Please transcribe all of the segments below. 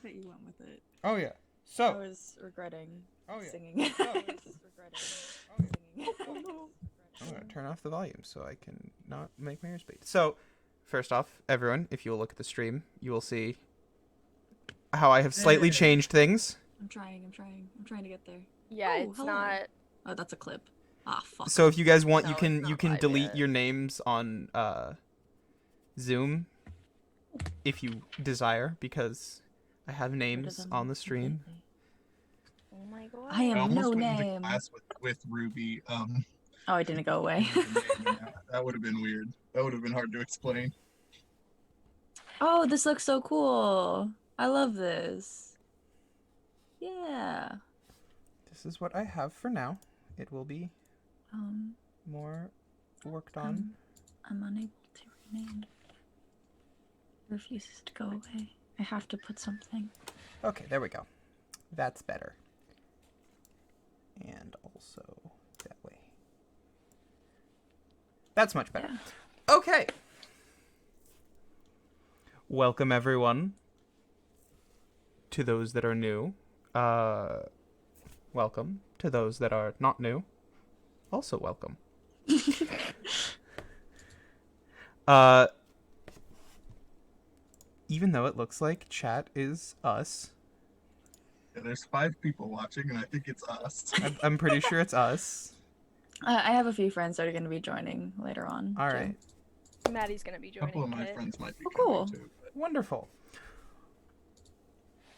like that you went with it. Oh yeah. I So. was regretting Oh yeah. singing. So. I was regretting singing. Oh no. I'm gonna turn off the volume so I can not make my ears bleed. So, first off, everyone, if you will look at the stream, you will see how I have slightly changed things. I'm trying to get there. Yeah, Oh, it's hello. not. Oh, that's a clip. Ah, fuck. So if you guys want, No, you it's can not live delete yet. your names on Zoom if you desire, because I have names on the stream. Completely. Oh my god. I am I almost no went into name. class with Ruby. Oh, it didn't go away. That would have been weird. That would have been hard to explain. Oh, this looks so cool. I love this. Yeah. This is what I have for now. It will be more worked on. I'm unable to rename. It refuses to go away. I have to put something. Okay, there we go. That's better. And also that way. That's much better. Yeah. Okay. Welcome everyone. To those that are new. Welcome. To those that are not new. Also welcome. Even though it looks like chat is us. Yeah, there's 5 people watching, and I think it's us. I'm pretty sure it's us. I have a few friends that are going to be joining later on. All right. Maddie's gonna be A joining. couple of my friends might be cool. coming too. But... Wonderful.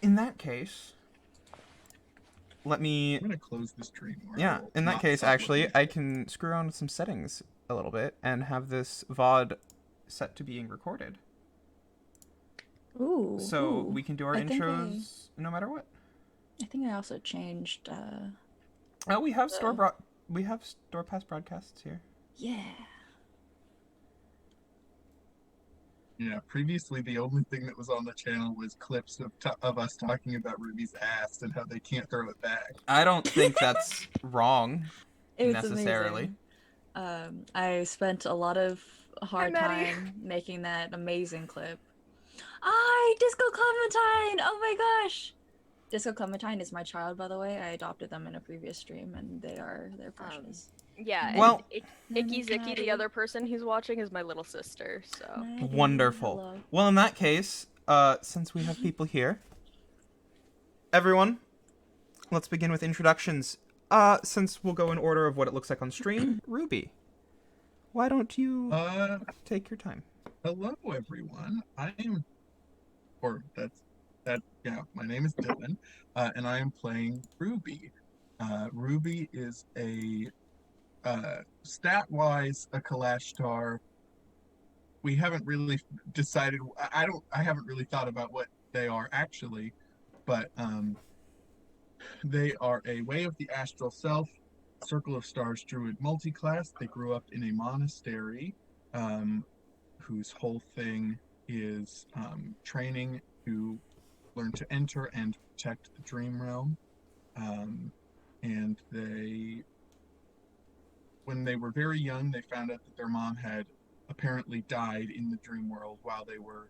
In that case, let me... I'm gonna close the stream. Yeah, in that case, actually, I can screw around with some settings a little bit and have this VOD set to being recorded. Ooh. So we can do our intros no matter what. I think I also changed. Oh, we have we have store pass broadcasts here. Yeah. Yeah, previously the only thing that was on the channel was clips of us talking about Ruby's ass and how they can't throw it back. I don't think that's wrong It was necessarily. Amazing. I spent a lot of hard time making that amazing clip. Disco Clementine! Oh my gosh! Disco Clementine is my child, by the way. I adopted them in a previous stream, and they're precious. Yeah, well, and Icky Zicky, the other person who's watching, is my little sister, so... Wonderful. Hello. Well, in that case, since we have people here, everyone, let's begin with introductions. Since we'll go in order of what it looks like on stream, Ruby, why don't you take your time? Hello, everyone. My name is Dylan, and I am playing Ruby. Ruby is a stat-wise a Kalashtar. We haven't really decided. I haven't really thought about what they are actually, but they are a Way of the Astral Self, Circle of Stars Druid multiclass. They grew up in a monastery, whose whole thing is training to learn to enter and protect the Dream Realm. And when they were very young, they found out that their mom had apparently died in the dream world while they were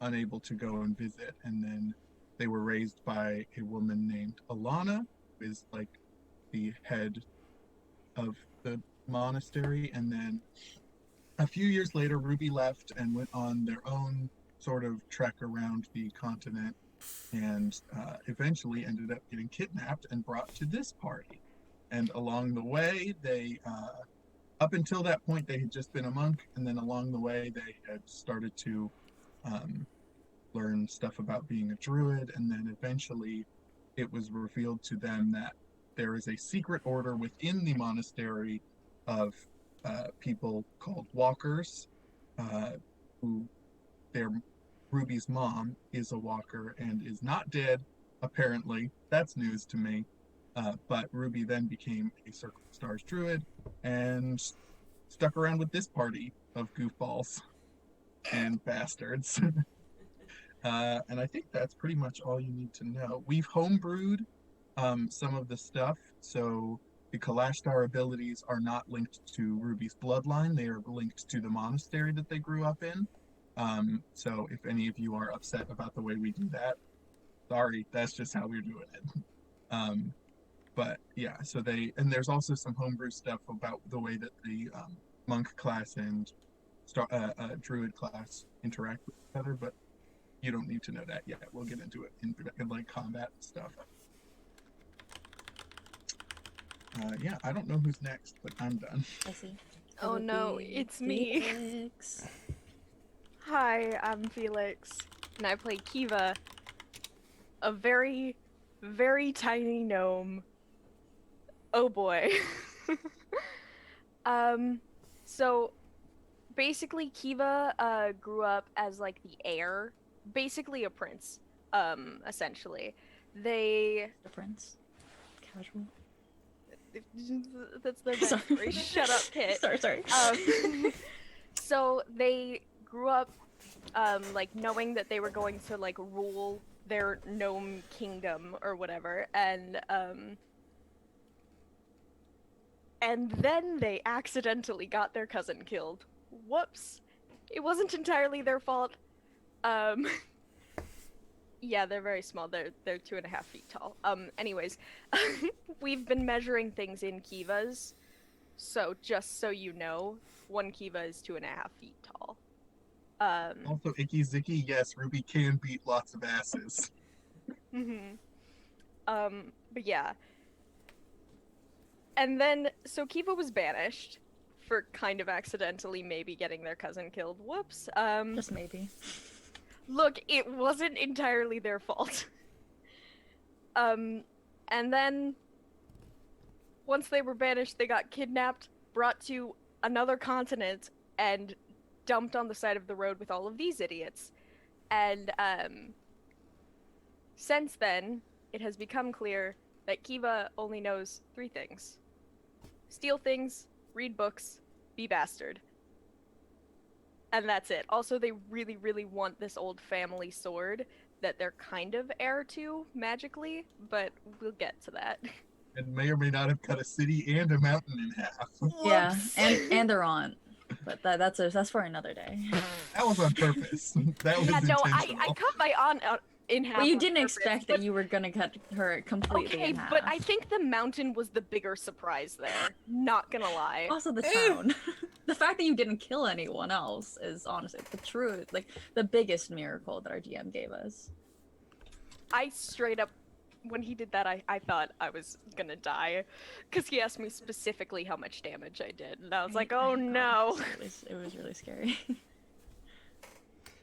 unable to go and visit. And then they were raised by a woman named Alana, who is like the head of the monastery. And then a few years later, Ruby left and went on their own sort of trek around the continent, and eventually ended up getting kidnapped and brought to this party. And along the way, they, up until that point, they had just been a monk, and then along the way, they had started to learn stuff about being a druid, and then eventually it was revealed to them that there is a secret order within the monastery of people called walkers, who Ruby's mom is a walker and is not dead, apparently. That's news to me. But Ruby then became a Circle of Stars druid and stuck around with this party of goofballs and bastards. And I think that's pretty much all you need to know. We've homebrewed some of the stuff, so the Kalashtar abilities are not linked to Ruby's bloodline. They are linked to the monastery that they grew up in. So if any of you are upset about the way we do that, sorry, that's just how we're doing it. But yeah, so and there's also some homebrew stuff about the way that the monk class and druid class interact with each other, but you don't need to know that yet. We'll get into it in like combat stuff. Yeah, I don't know who's next, but I'm done. I see. Oh no, it's me. Felix. Hi, I'm Felix, and I play Kiva, a very, very tiny gnome. Oh boy. So basically Kiva grew up as like the heir, basically a prince, essentially. They The prince. Casual. that's their Sorry. backstory. Shut up, Kit. Sorry. So they grew up like knowing that they were going to like rule their gnome kingdom or whatever, and then they accidentally got their cousin killed. Whoops. It wasn't entirely their fault. Yeah, they're very small. They're 2.5 feet tall. Anyways, we've been measuring things in kivas, so just so you know, one kiva is 2.5 feet tall. Also, Icky Zicky, yes, Ruby can beat lots of asses. But yeah. And then, so Kiva was banished for kind of accidentally maybe getting their cousin killed. Whoops. Just maybe. Look, it wasn't entirely their fault. And then, once they were banished, they got kidnapped, brought to another continent, and dumped on the side of the road with all of these idiots. And, since then, it has become clear that Kiva only knows 3 things. Steal things, read books, be bastard. And that's it. Also, they really, really want this old family sword that they're kind of heir to, magically, but we'll get to that. And may or may not have cut a city and a mountain in half. Yeah, Whoops. and their aunt. But that's for another day. That was on purpose. That was Yeah, no, intentional. I cut my aunt in half. Well, you on didn't purpose, expect but- that you were gonna cut her completely Okay, in half. but I think the mountain was the bigger surprise there. Not gonna lie. Also the town. The fact that you didn't kill anyone else is honestly the truth, like the biggest miracle that our GM gave us. I straight up, when he did that, I thought I was gonna die, because he asked me specifically how much damage I did, and I was like, oh God, no. it was really scary.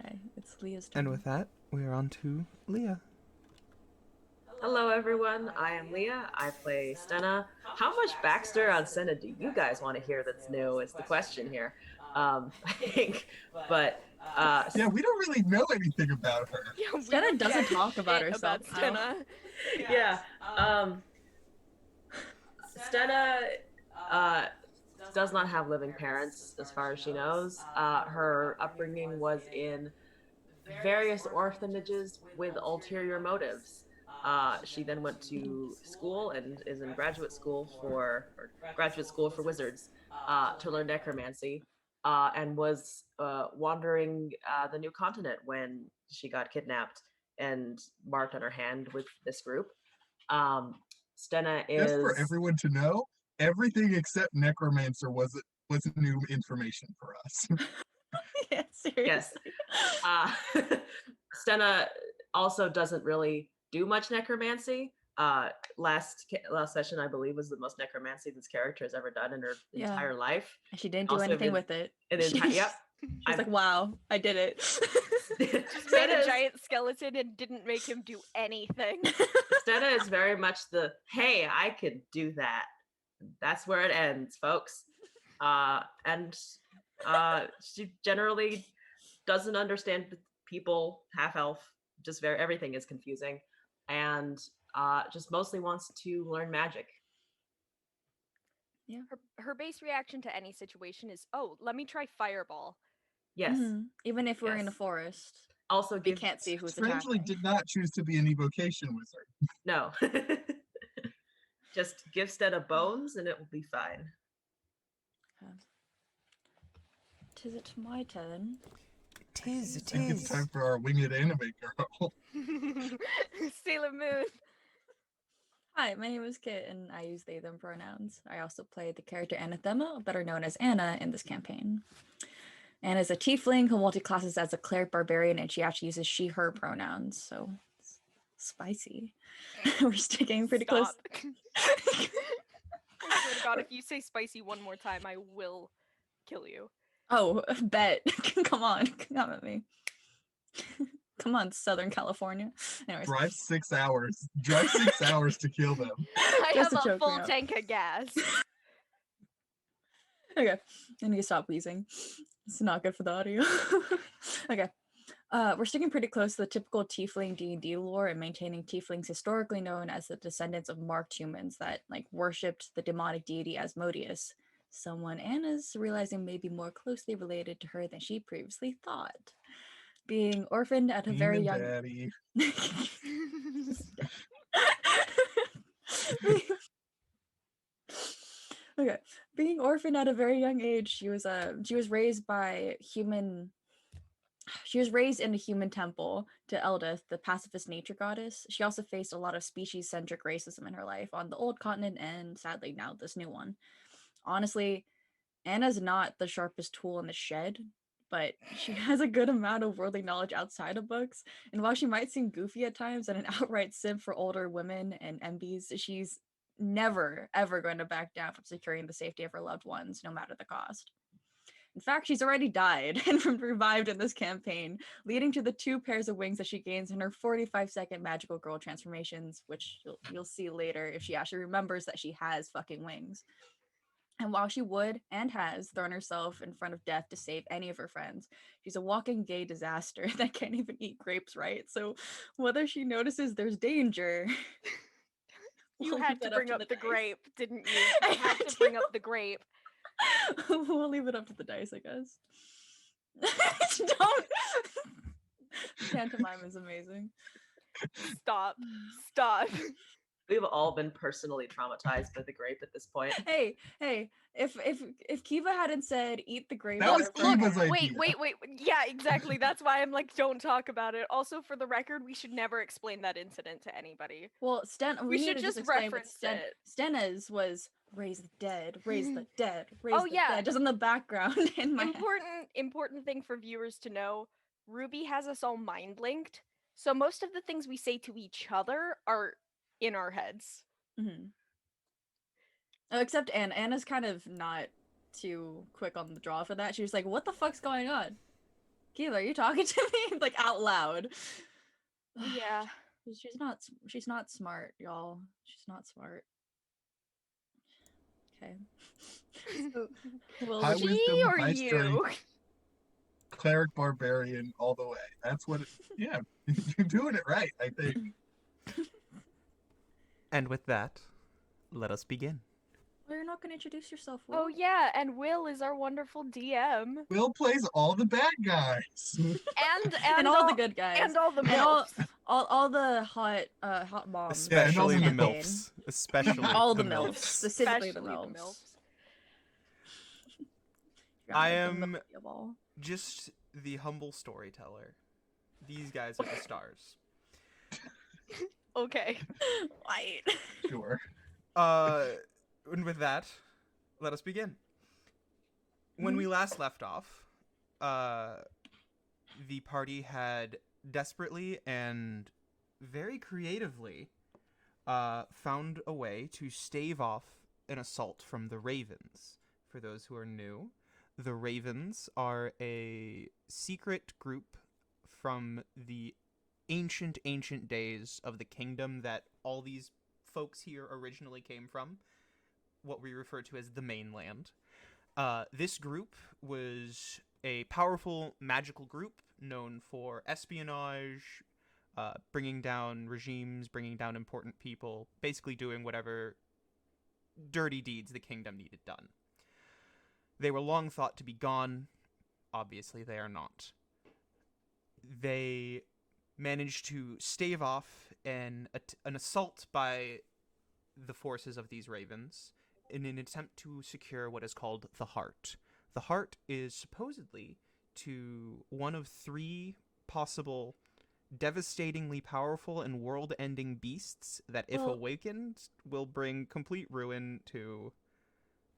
Okay, it's Leah's turn. And with that, we are on to Leah. Hello everyone, I am Leah, I play Stenna. How much backstory on Stenna do you guys want to hear that's new is the question here. I think, but Yeah, we don't really know anything about her. Yeah, we Stenna don't doesn't get talk about shit herself About Stenna. yeah, Stenna does not have living parents as far as she knows. Her upbringing was in various orphanages with ulterior motives. She then went to school and is in graduate school for wizards to learn necromancy, and was wandering the new continent when she got kidnapped and marked on her hand with this group. Stenna is Just for everyone to know, everything except necromancer was new information for us. Yeah, seriously. Yes. Stenna also doesn't really do much necromancy. Last session, I believe, was the most necromancy this character has ever done in her Yeah. entire life. And she didn't do Also, anything the- with it. And then, She's yep. like, wow, I did it. Just made Stenna a is- giant skeleton and didn't make him do anything. Stenna is very much the, hey, I could do that. That's where it ends, folks. And she generally doesn't understand people, half elf, just everything is confusing, and just mostly wants to learn magic. Her base reaction to any situation is, oh, let me try fireball. Yes. Mhm. Even if we're in a Yes. forest, Also, we give can't see who's Strangely, attacking. did not choose to be an evocation wizard. no. Just give Stenna bones, and it will be fine. Okay. Tis it my turn? Tis, I think it's tis. time for our winged anime girl. Sailor Moon. Hi, my name is Kit, and I use they, them pronouns. I also play the character Anathema, better known as Anna, in this campaign. Anna is a tiefling who multi-classes as a cleric barbarian, and she actually uses she, her pronouns, so it's spicy. We're sticking pretty close. Stop. I swear to God, if you say spicy one more time, I will kill you. Oh, bet. Come on, come at me. Come on, Southern California. Anyways, Drive 6 hours. Drive 6 hours to kill them. I Just have to a choke me full out. tank of gas. okay, I need to stop wheezing. It's not good for the audio. okay. We're sticking pretty close to the typical tiefling D&D lore and maintaining tieflings historically known as the descendants of marked humans that worshipped the demonic deity Asmodeus, someone Anna's realizing may be more closely related to her than she previously thought. Being orphaned at a very Demon young Daddy. okay, being orphaned at a very young age, she was raised in a human temple to Eldith, the pacifist nature goddess. She also faced a lot of species-centric racism in her life on the old continent and sadly now this new one. Honestly, Anna's not the sharpest tool in the shed, but she has a good amount of worldly knowledge outside of books. And while she might seem goofy at times and an outright simp for older women and MBs, she's never, ever going to back down from securing the safety of her loved ones, no matter the cost. In fact, she's already died and been revived in this campaign, leading to the 2 pairs of wings that she gains in her 45-second magical girl transformations, which you'll see later if she actually remembers that she has fucking wings. And while she would and has thrown herself in front of death to save any of her friends, she's a walking gay disaster that can't even eat grapes right. So whether she notices there's danger, You we'll had leave to that bring up up to the dice. grape, didn't you? I You had had to bring to. up the grape. We'll leave it up to the dice, I guess. Don't. Pantomime is amazing. Stop. Stop. We've all been personally traumatized by the grape at this point. Hey, if Kiva hadn't said eat the grape, That out was of her Kiva's hand- idea. Wait. Yeah, exactly. That's why I'm like, don't talk about it. Also, for the record, we should never explain that incident to anybody. Well, We need should to just explain what reference it. Stena's was raise the dead, raise the dead, raise Oh, the yeah. dead, just in the background in my head. Important thing for viewers to know, Ruby has us all mind linked, so most of the things we say to each other are in our heads. Mhm. Oh, except Anna. Anna's kind of not too quick on the draw for that. She was like, "What the fuck's going on? Kiva, are you talking to me?" Like out loud. Yeah. She's not. She's not smart, y'all. She's not smart. Okay. So, well, High the She wisdom, or high you? strength. Cleric barbarian all the way. That's what yeah. You're doing it right, I think. And with that, let us begin. well, you're not going to introduce yourself. Will? Oh yeah, and Will is our wonderful DM. Will plays all the bad guys. And all the good guys. And all the And all, milfs. all the hot moms. Yeah, and all Especially the the campaign. MILFs. Especially All the the milfs, MILFs. specifically the Especially milfs. I The am milfy of all. just the humble storyteller. These guys are the stars. Okay. Right. Sure. And with that, let us begin. When we last left off, the party had desperately and very creatively found a way to stave off an assault from the Ravens. For those who are new, the Ravens are a secret group from the ancient days of the kingdom that all these folks here originally came from, what we refer to as the mainland. This group was a powerful magical group known for espionage, bringing down regimes, bringing down important people, basically doing whatever dirty deeds the kingdom needed done. They were long thought to be gone. Obviously, they are not. They managed to stave off an assault by the forces of these ravens in an attempt to secure what is called the Heart. The Heart is supposedly to one of 3 possible devastatingly powerful and world-ending beasts that, if Well- awakened, will bring complete ruin to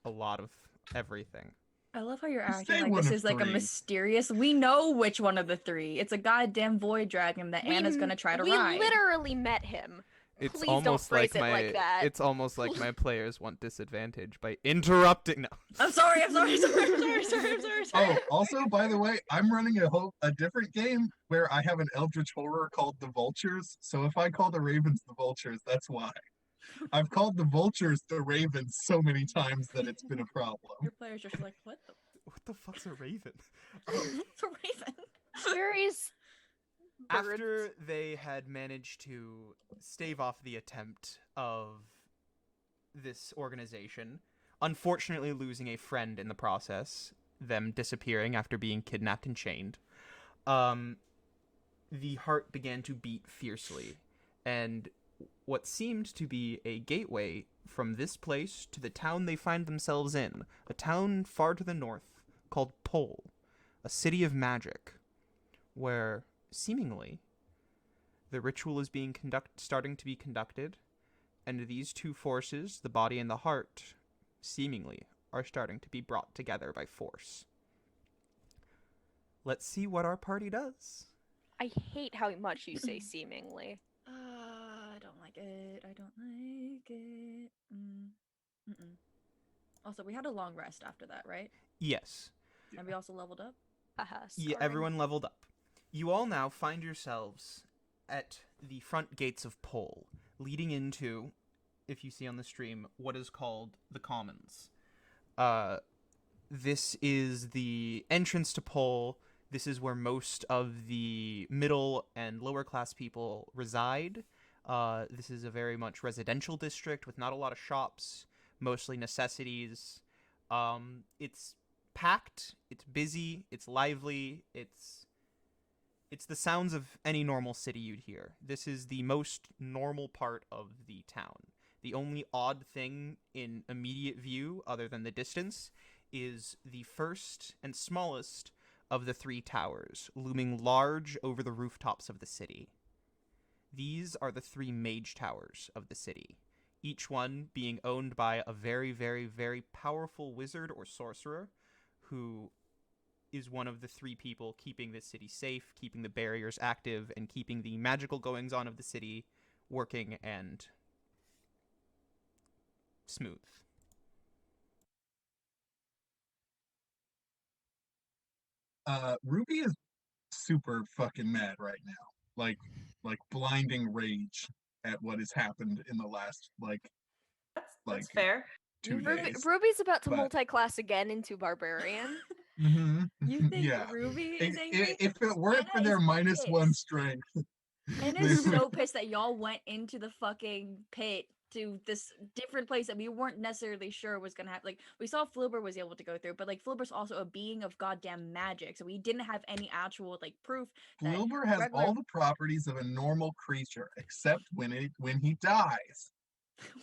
a lot of everything. I love how you're You acting say like one this of is like a 3. mysterious. We know which one of the 3. It's a goddamn void dragon that Anna's gonna try to we ride. literally met him. It's Please don't almost phrase like it my like that. it's almost like my players want disadvantage by interrupting. No. I'm sorry. I'm sorry. Oh, also, by the way, I'm running a different game where I have an eldritch horror called the Vultures. So if I call the Ravens the Vultures, that's why. I've called the Vultures the Ravens so many times that it's been a problem. Your players just like, what the? What the fuck's a raven? It's a raven. Fairies. After they had managed to stave off the attempt of this organization, unfortunately losing a friend in the process, them disappearing after being kidnapped and chained, the heart began to beat fiercely, and what seemed to be a gateway from this place to the town they find themselves in, a town far to the north called Pole, a city of magic, where seemingly the ritual is being starting to be conducted, and these 2 forces, the body and the heart, seemingly are starting to be brought together by force. Let's see what our party does. I hate how much you say seemingly. I don't like it. I don't like it. Mm-mm. Also, we had a long rest after that, right? Yes. And we also leveled up. Haha. Yeah, everyone leveled up. You all now find yourselves at the front gates of Pole, leading into, if you see on the stream, what is called the Commons. This is the entrance to Pole. This is where most of the middle and lower class people reside. This is a very much residential district with not a lot of shops, mostly necessities. It's packed, it's busy, it's lively, it's the sounds of any normal city you'd hear. This is the most normal part of the town. The only odd thing in immediate view, other than the distance, is the first and smallest of the 3 towers, looming large over the rooftops of the city. These are the 3 mage towers of the city, each one being owned by a very, very, very powerful wizard or sorcerer who is one of the 3 people keeping this city safe, keeping the barriers active, and keeping the magical goings-on of the city working and smooth. Ruby is super fucking mad right now. Like blinding rage at what has happened in the last That's fair. 2 days. Ruby's about to but- multi-class again into barbarian. Mhm. You think Yeah. Ruby is angry? If it weren't for Anna their is -1 pissed. strength, Anna's so pissed that y'all went into the fucking pit to this different place that we weren't necessarily sure was gonna happen. Like, we saw Flubber was able to go through, but like Flubber's also a being of goddamn magic, so we didn't have any actual like proof that Wilbur has regular- all the properties of a normal creature, except when he dies.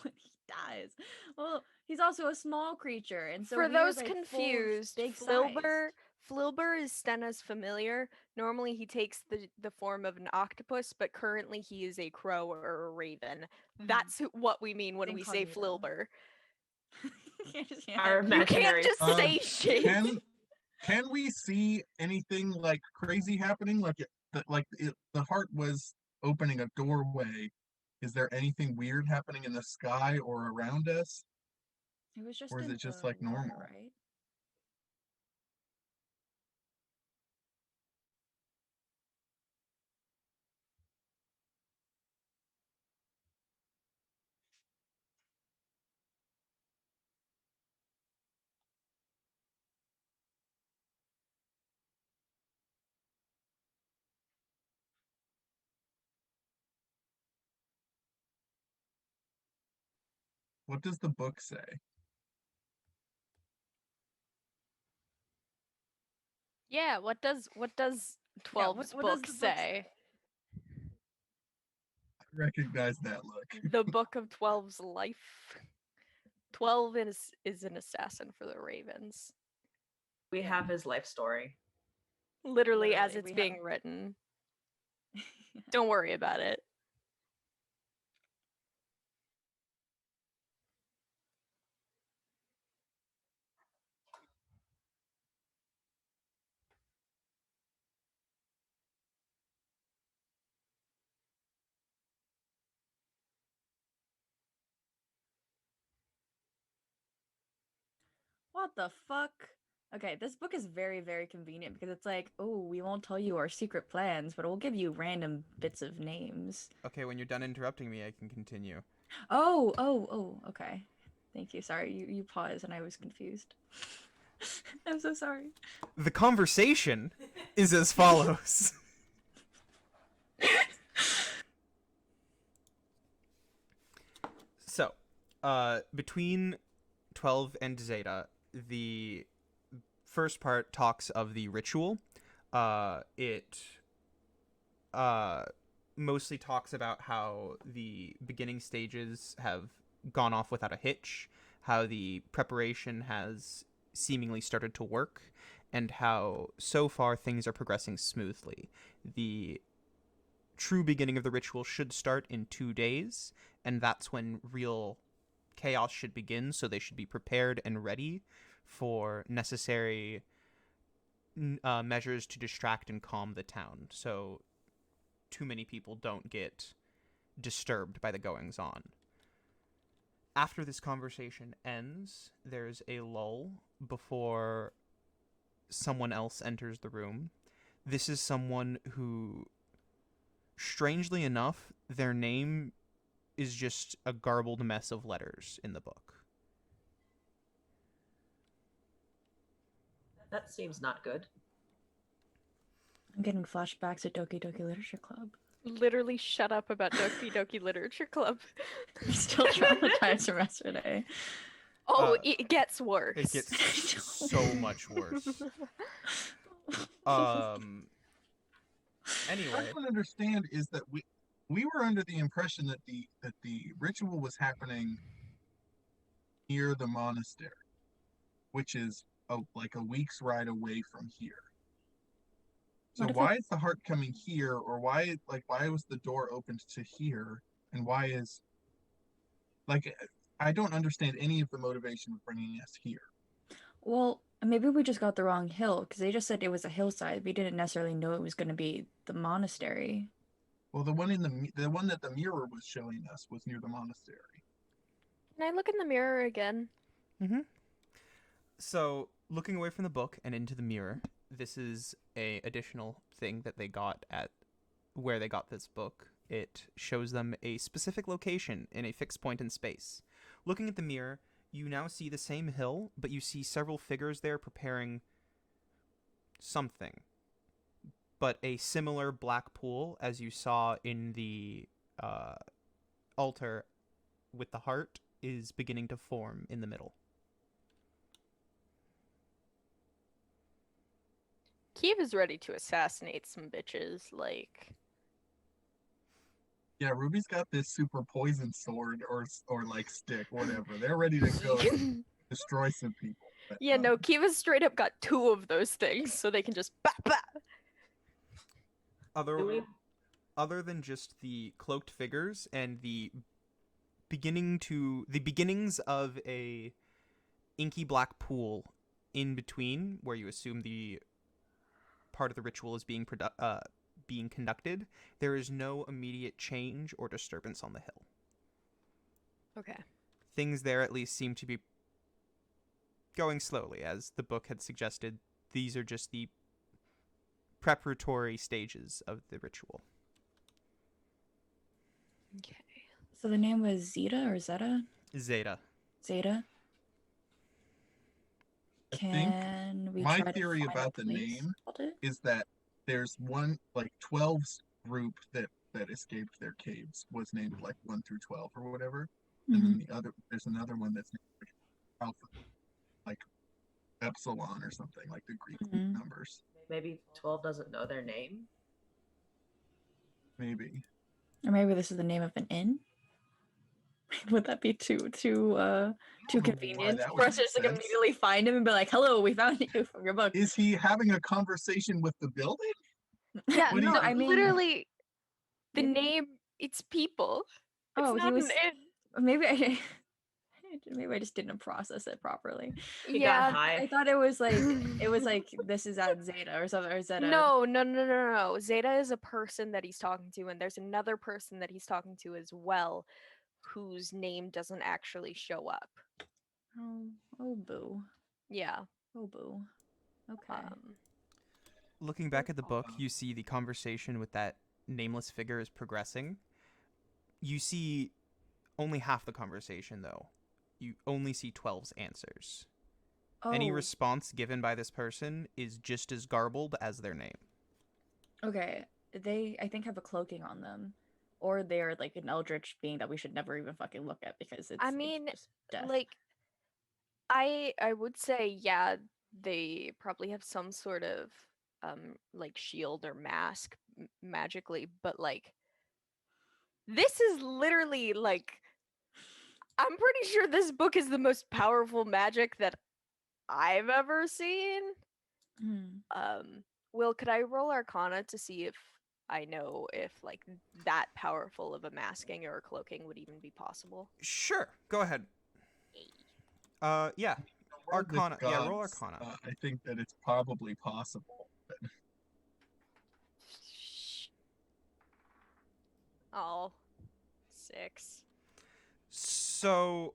when he dies. Well, he's also a small creature, and so For we those were, like, full of confused, big Flilber is Stenna's familiar. Normally he takes the form of an octopus, but currently he is a crow or a raven. That's what we mean when we say Incognito. Flilber. Our You imaginary. can't just say shit. Can we see anything like crazy happening? The heart was opening a doorway. Is there anything weird happening in the sky or around us? It was just Or is in it just, the like, water, normal? right? What does the book say? Yeah, what does 12's what does book the book say? I recognize that look. The book of 12's life. 12 is an assassin for the Ravens. We Yeah. have his life story. Literally as Literally, it's we have- being written. Don't worry about it. What the fuck? Okay, this book is very, very convenient because it's like, oh, we won't tell you our secret plans, but we'll give you random bits of names. Okay, when you're done interrupting me, I can continue. Oh, okay. Thank you. Sorry, you paused and I was confused. I'm so sorry. The conversation is as follows. So, between 12 and Zeta, the first part talks of the ritual. It mostly talks about how the beginning stages have gone off without a hitch, how the preparation has seemingly started to work, and how so far things are progressing smoothly. The true beginning of the ritual should start in 2 days, and that's when real chaos should begin, so they should be prepared and ready for necessary measures to distract and calm the town, so too many people don't get disturbed by the goings on. After this conversation ends, there's a lull before someone else enters the room. This is someone who, strangely enough, their name is just a garbled mess of letters in the book. That seems not good. I'm getting flashbacks at Doki Doki Literature Club. Literally shut up about Doki Doki Literature Club. I'm still traumatized from yesterday. Oh, Uh, it gets worse. It gets so much worse. Anyway, What I don't understand is that we were under the impression that the ritual was happening near the monastery, which is like a week's ride away from here. So What if why is the heart coming here, or why was the door opened to here, and why is like I don't understand any of the motivation of bringing us here. Well, maybe we just got the wrong hill because they just said it was a hillside. We didn't necessarily know it was going to be the monastery. Well, the one that the mirror was showing us was near the monastery. Can I look in the mirror again? Mm-hmm. So, looking away from the book and into the mirror, this is a additional thing that they got at where they got this book. It shows them a specific location in a fixed point in space. Looking at the mirror, you now see the same hill, but you see several figures there preparing something. But a similar black pool as you saw in the altar with the heart is beginning to form in the middle. Kiev is ready to assassinate some bitches, like... Yeah, Ruby's got this super poison sword or like stick, whatever. They're ready to go destroy some people. But, Yeah, no, Kiva's straight up got 2 of those things, so they can just Other than just the cloaked figures and the beginnings of a inky black pool in between, where you assume the part of the ritual is being conducted, there is no immediate change or disturbance on the hill. Okay. Things there at least seem to be going slowly, as the book had suggested. These are just the preparatory stages of the ritual. Okay. So the name was Zeta or Zeta? Zeta. Zeta? Can we my try theory to find about a the place name called it? is that there's one like 12 group that escaped their caves was named like 1 through 12 or whatever, and then there's another one that's named like Alpha, like Epsilon or something, like the Greek numbers. Maybe 12 doesn't know their name. Maybe. Or maybe this is the name of an inn? Would that be too know why convenient that for would us to just like make sense. immediately find him and be like, "Hello, we found you from your book." Is he having a conversation with the building? Yeah, What do no, you- I mean, literally, the maybe- name, it's people. It's Oh, he not was. an it. Maybe I. Maybe I just didn't process it properly. He got Yeah. high. I thought it was like this is at Zeta or something, or Zeta. No. Zeta is a person that he's talking to, and there's another person that he's talking to as well, whose name doesn't actually show up. Oh boo. Yeah. Oh boo. Okay. Looking back at the book, you see the conversation with that nameless figure is progressing. You see only half the conversation, though. You only see 12's answers. Any Oh, response given by this person is just as garbled as their name. okay. They, I think, have a cloaking on them, or they're like an eldritch being that we should never even fucking look at because it's. I it's mean, just death. like, I would say, yeah, they probably have some sort of like shield or mask magically, but like, this is literally like, I'm pretty sure this book is the most powerful magic that I've ever seen. Hmm. Will, could I roll Arcana to see if I know if like that powerful of a masking or a cloaking would even be possible? Sure, go ahead. Yeah. Roll with Arcana. Yeah, roll gods, Arcana. I think that it's probably possible. But Oh, 6. So,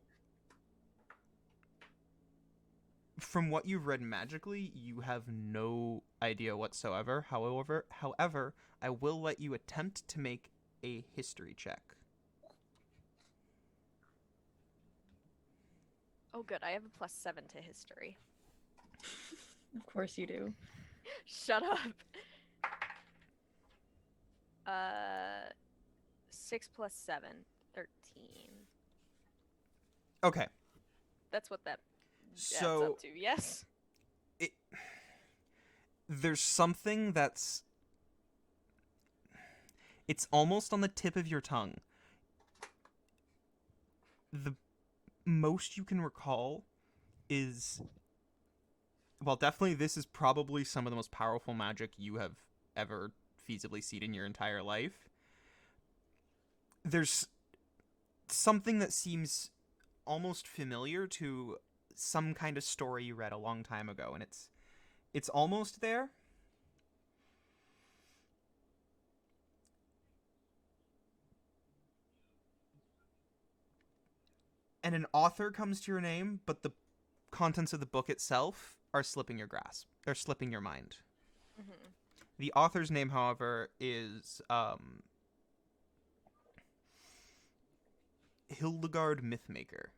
from what you've read magically, you have no idea whatsoever. However, I will let you attempt to make a history check. Oh, good. I have a +7 to history. Of course you do. Shut up. 6 + 7, 13. Okay. That's what that adds So up to. Yes. there's something that's it's almost on the tip of your tongue. The most you can recall is, well, definitely this is probably some of the most powerful magic you have ever feasibly seen in your entire life. There's something that seems almost familiar to some kind of story you read a long time ago, and it's almost there. And an author comes to your name, but the contents of the book itself are slipping your grasp, or slipping your mind. Mm-hmm. The author's name, however, is Hildegard Mythmaker.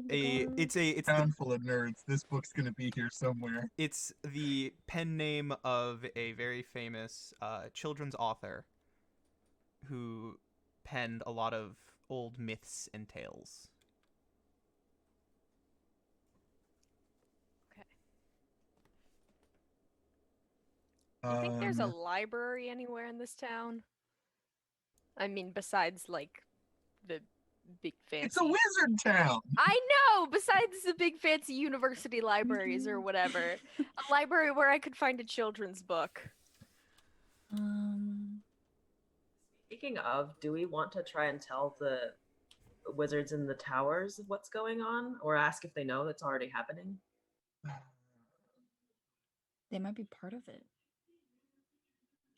It's town full of nerds. This book's gonna be here somewhere. It's the pen name of a very famous children's author who penned a lot of old myths and tales. Okay. Do you think there's a Um, library anywhere in this town? I mean, besides like the big fancy. It's a wizard town. I know. Besides the big fancy university libraries or whatever, a library where I could find a children's book. Speaking of, do we want to try and tell the wizards in the towers what's going on, or ask if they know that's already happening? They might be part of it.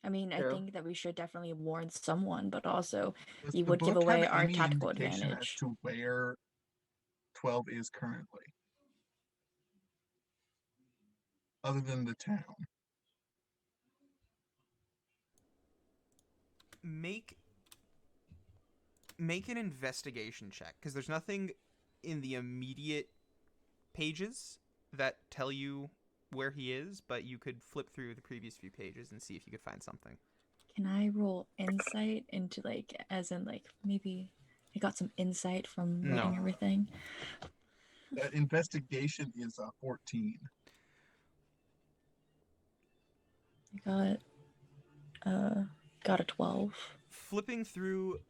I mean, True. I think that we should definitely warn someone, but also Does you the would give book away have our any tactical indication advantage. as to where 12 is currently, other than the town. Make an investigation check, because there's nothing in the immediate pages that tell you where he is, but you could flip through the previous few pages and see if you could find something. Can I roll insight into like, as in like maybe I got some insight from reading No. everything? Investigation is 14. I got a 12. Flipping through,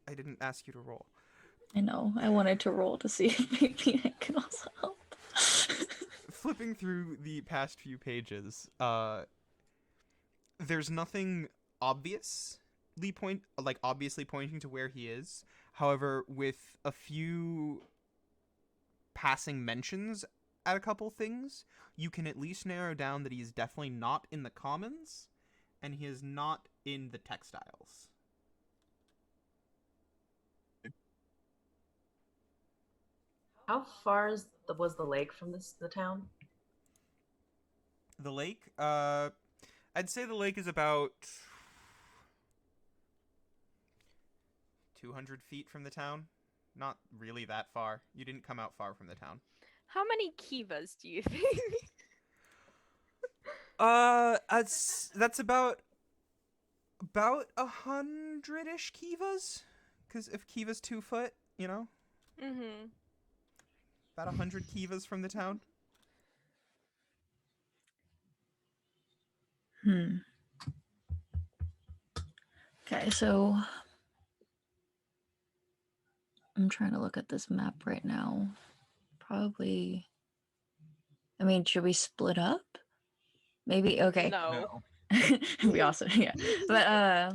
I didn't ask you to roll. I know. I wanted to roll to see if maybe I can also help. Flipping through the past few pages, there's nothing obviously pointing to where he is. However, with a few passing mentions at a couple things, you can at least narrow down that he is definitely not in the commons, and he is not in the textiles. How far was the lake from the town? The lake, I'd say the lake is about 200 feet from the town. Not really that far. You didn't come out far from the town. How many kivas do you think? That's about 100-ish kivas. Because if kiva's 2 foot, you know, Mm-hmm. about 100 kivas from the town. Okay, so I'm trying to look at this map right now. Probably. I mean, should we split up? Maybe. Okay. No. It'd be awesome. Yeah. But I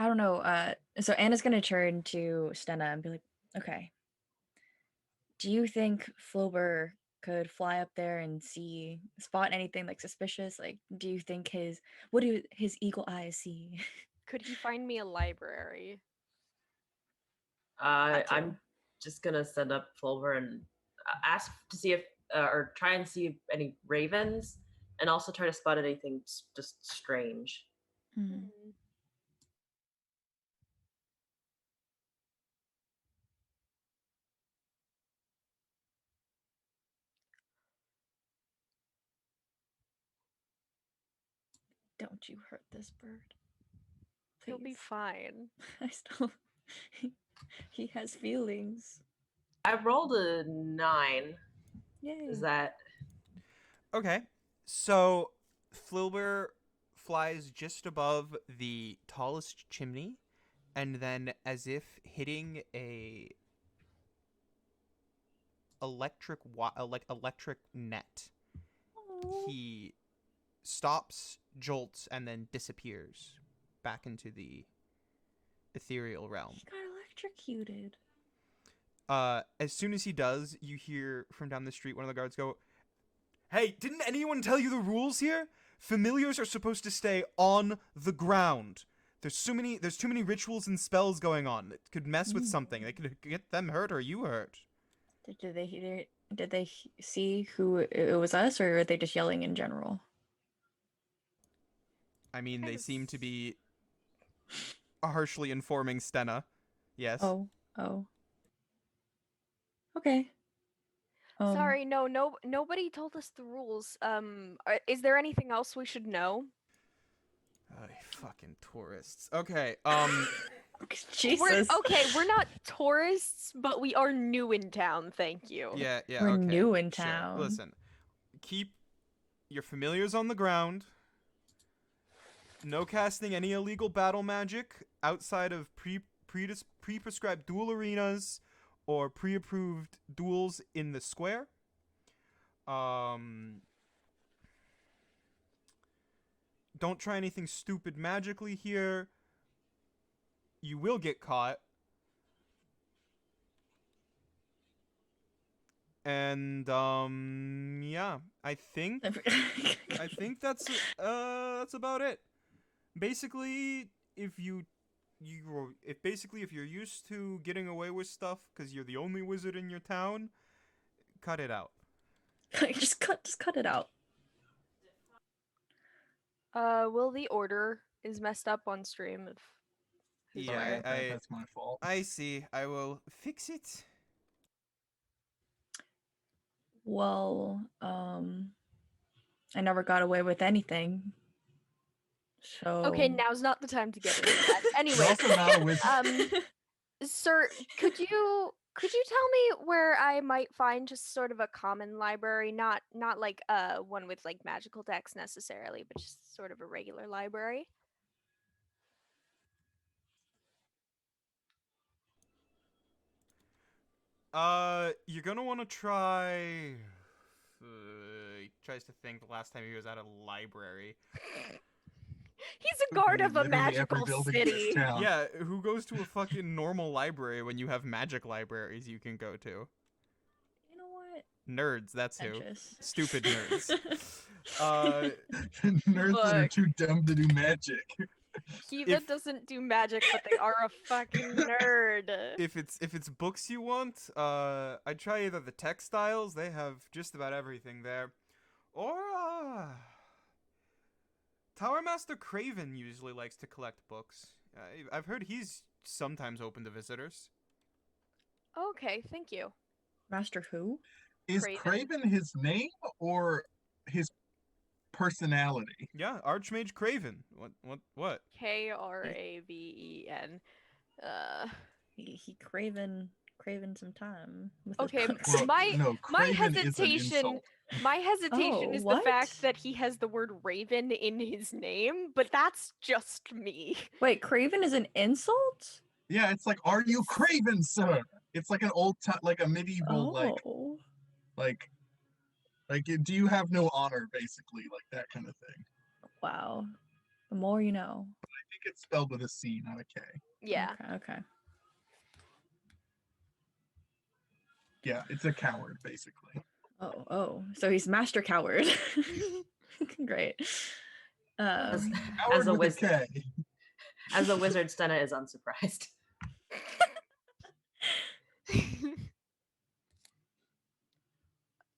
don't know. So Anna's gonna turn to Stenna and be like, okay. Do you think Flober could fly up there and spot anything like suspicious? Like, do you think what do his eagle eyes see? Could he find me a library? That too. I'm just gonna send up Fulver and ask to see if, or try and see any ravens, and also try to spot anything just strange. Hmm. Don't you hurt this bird. He'll be Please. fine. I still. He has feelings. I rolled a 9. Yay. Is that Okay, so Flilber flies just above the tallest chimney, and then, as if hitting a electric net, he stops, jolts, and then disappears back into the ethereal realm. He got electrocuted. As soon as he does, you hear from down the street one of the guards go, "Hey, didn't anyone tell you the rules here? Familiars are supposed to stay on the ground. There's too many rituals and spells going on that could mess with something. They could get them hurt or you hurt." Did they see who it was, us, or are they just yelling in general? I mean, they Kind of seem to be harshly informing Stenna. Yes. Oh. Okay. Sorry, no, nobody told us the rules. Is there anything else we should know? Fucking tourists. Okay. Jesus. We're not tourists, but we are new in town, thank you. Yeah. We're Okay. new in Sure. town. Listen, keep your familiars on the ground. No casting any illegal battle magic outside of pre-prescribed duel arenas or pre-approved duels in the square. Don't try anything stupid magically here. You will get caught. And yeah, I think that's about it. Basically, if you're used to getting away with stuff because you're the only wizard in your town, cut it out. just cut it out. Will the order is messed up on stream if Yeah, that's my fault. I see. I will fix it. Well, I never got away with anything. So Okay, now's not the time to get into that. You're Anyway, also not a wizard. sir, could you tell me where I might find just sort of a common library, not like one with like magical decks necessarily, but just sort of a regular library? You're gonna want to try. He tries to think the last time he was at a library. He's a guard of a Literally every magical building in this city. town. Yeah, who goes to a fucking normal library when you have magic libraries you can go to? You know what? Nerds, that's who. Pretentious. Stupid nerds. Nerds that are Look. too dumb to do magic. Kiva If- doesn't do magic, but they are a fucking nerd. if it's books you want, I'd try either the textiles, they have just about everything there, or Tower Master Craven usually likes to collect books. I've heard he's sometimes open to visitors. Okay, thank you. Master who? Is Craven. Craven his name or his personality? Yeah, Archmage Craven. What? Kraven. He craven some time. With Okay, his books. Well, my Craven is an hesitation- insult. My hesitation Oh, is the what? fact that he has the word Raven in his name, but that's just me. Wait, craven is an insult? Yeah, it's like, are you Craven, sir? It's like an old time, like a medieval, Oh. like, do you have no honor, basically, like that kind of thing. Wow. The more you know. I think it's spelled with a C, not a K. Yeah. Okay. Yeah, it's a coward, basically. Oh. So he's Master Coward. Great. As, Coward as a with wizard, K. as a wizard, Stenna is unsurprised.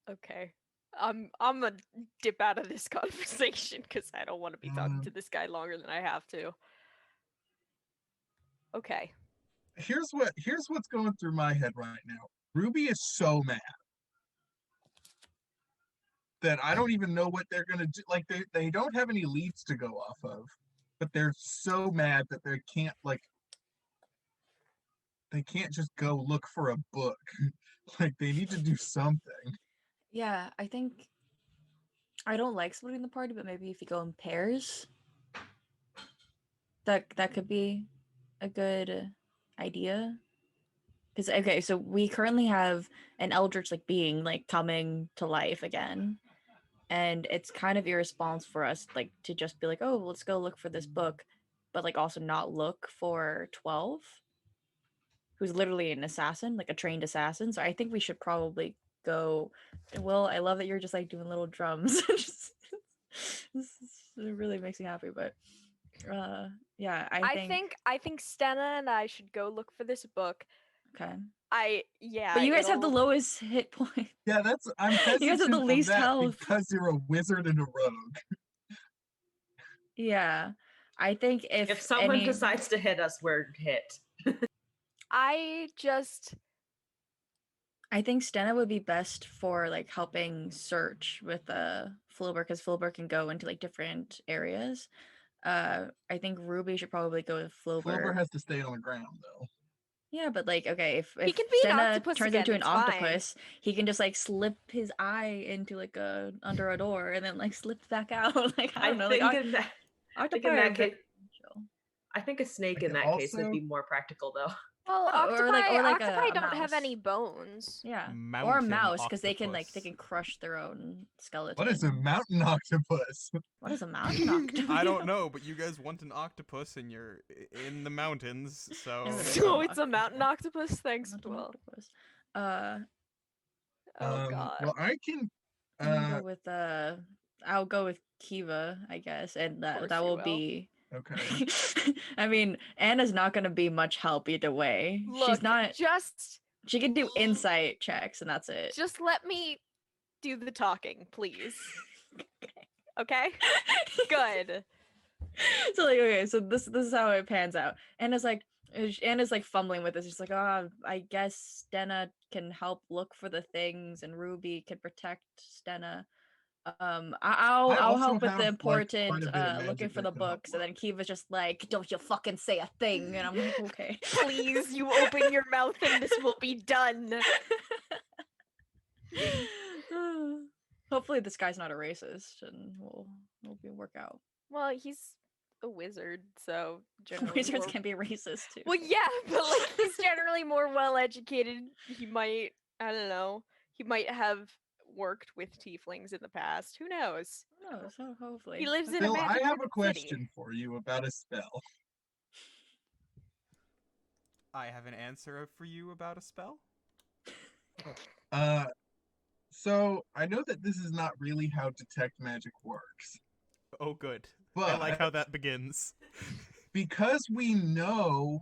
Okay. I'm gonna dip out of this conversation because I don't want to be talking to this guy longer than I have to. Okay. Here's what's going through my head right now. Ruby is so mad that I don't even know what they're gonna do. Like they don't have any leads to go off of, but they're so mad that they can't just go look for a book. Like they need to do something. Yeah, I think I don't like splitting the party, but maybe if you go in pairs, that could be a good idea. Because okay, so we currently have an eldritch like being like coming to life again, and it's kind of irresponsible for us like to just be like, oh, let's go look for this book, but like also not look for 12, who's literally an assassin, like a trained assassin. So I think we should probably go. Will, I love that you're just like doing little drums. It really makes me happy. But yeah, I think Stenna and I should go look for this book. okay. But But you guys have the lowest hit point. Yeah, I'm hesitant You guys have the of least that health. because you're a wizard and a rogue. Yeah, I think If someone decides to hit us, we're hit. I think Stenna would be best for like helping search with Filbert, because Filbert can go into like different areas. I think Ruby should probably go with Flover Filbert. has to stay on the ground though. Yeah, but like okay, if He can be an Stenna octopus turns again, into an it's fine. octopus, he can just like slip his eye into like under a door and then like slip back out. Like I don't know, think like in that, octopi in are that very case, chill. I think a snake in can that case would also- be more practical, though. well, Or like octopi a don't have mouse. any bones. Yeah, or a Mountain mouse because they can octopus. crush their own skeleton. What is a mountain octopus? What is a mountain octopus? I don't know, but you guys want an octopus and you're in the mountains, so Yeah, So it's a mountain octopus. Thanks, Mountain Dwell. octopus. Oh god. Well, I can. I'm gonna go with I'll go with Kiva, I guess, and course that you will will. be. Okay. I mean, Anna's not gonna be much help either way. Look, She's not. just She can do insight checks, and that's it. let me do the talking, please. Okay? Good. So like, okay, so this is how it pans out. Anna's like fumbling with this. She's like, oh, I guess Stenna can help look for the things, and Ruby can protect Stenna. I'll also help with have, the like, important quite a bit of looking magic for that the can help books, and then Kiva's just like, don't you fucking say a thing, and I'm like, okay. Please, you open your mouth and this will be done. Hopefully this guy's not a racist, and we'll work out. Well, he's a wizard, so generally Wizards more... can be racist too. Well, yeah, but like he's generally more well educated. He might, I don't know, he might have worked with tieflings in the past. Who knows? Who knows? Hopefully. He lives in a Bill, I magic have a city. question for you about a spell. I have an answer for you about a spell. So I know that this is not really how detect magic works, Oh, good. but I like how that begins. because we know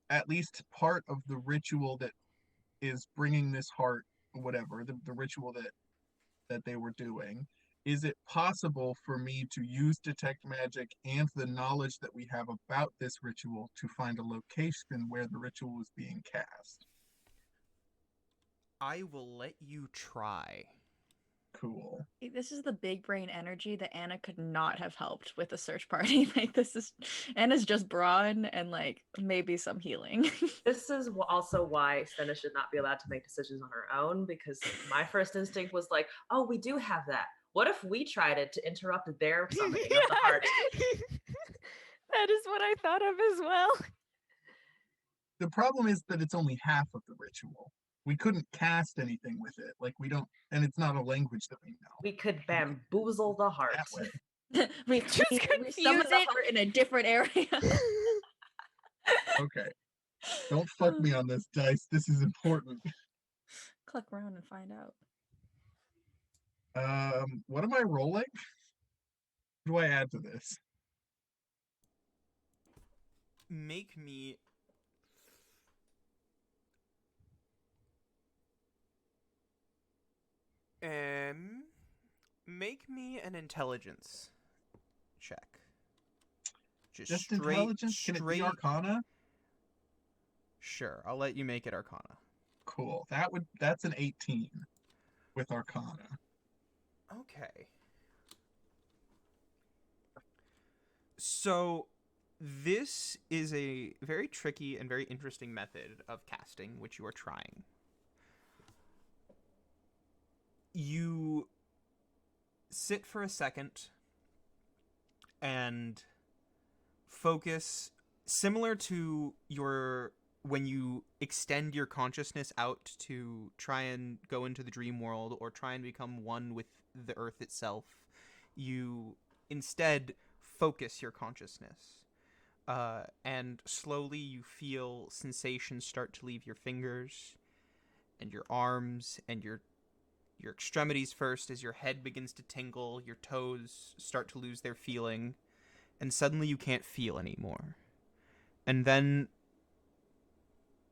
at least part of the ritual that is bringing this heart, whatever the ritual that they were doing, is it possible for me to use detect magic and the knowledge that we have about this ritual to find a location where the ritual is being cast? I will let you try. Cool. This is the big brain energy that Anna could not have helped with the search party. Like this is Anna's just brawn and like maybe some healing. This is also why Senna should not be allowed to make decisions on her own, because my first instinct was like, oh, we do have that. What if we tried it to interrupt their summoning of the heart? That is what I thought of as well. The problem is that it's only half of the ritual. We couldn't cast anything with it. Like we don't, and it's not a language that we know. We could bamboozle the heart. That way. we confuse summon the it. heart in a different area. Okay. Don't fuck me on this, dice. This is important. Click around and find out. What am I rolling? What do I add to this? Make me... Make me an intelligence check. Just intelligence? Can it be Arcana? Sure, I'll let you make it Arcana. Cool. That's an 18 with Arcana. Okay. So this is a very tricky and very interesting method of casting, which you are trying. You sit for a second and focus, similar to your when you extend your consciousness out to try and go into the dream world or try and become one with the earth itself. You instead focus your consciousness. And slowly you feel sensations start to leave your fingers and your arms and your extremities first as your head begins to tingle, your toes start to lose their feeling, and suddenly you can't feel anymore. And then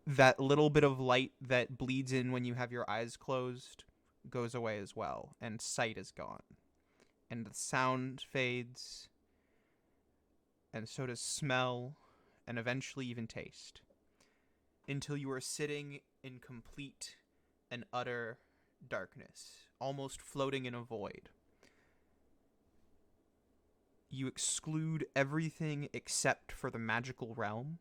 that little bit of light that bleeds in when you have your eyes closed goes away as well, and sight is gone. And the sound fades, and so does smell, and eventually even taste. Until you are sitting in complete and utter darkness, almost floating in a void. You exclude everything except for the magical realm.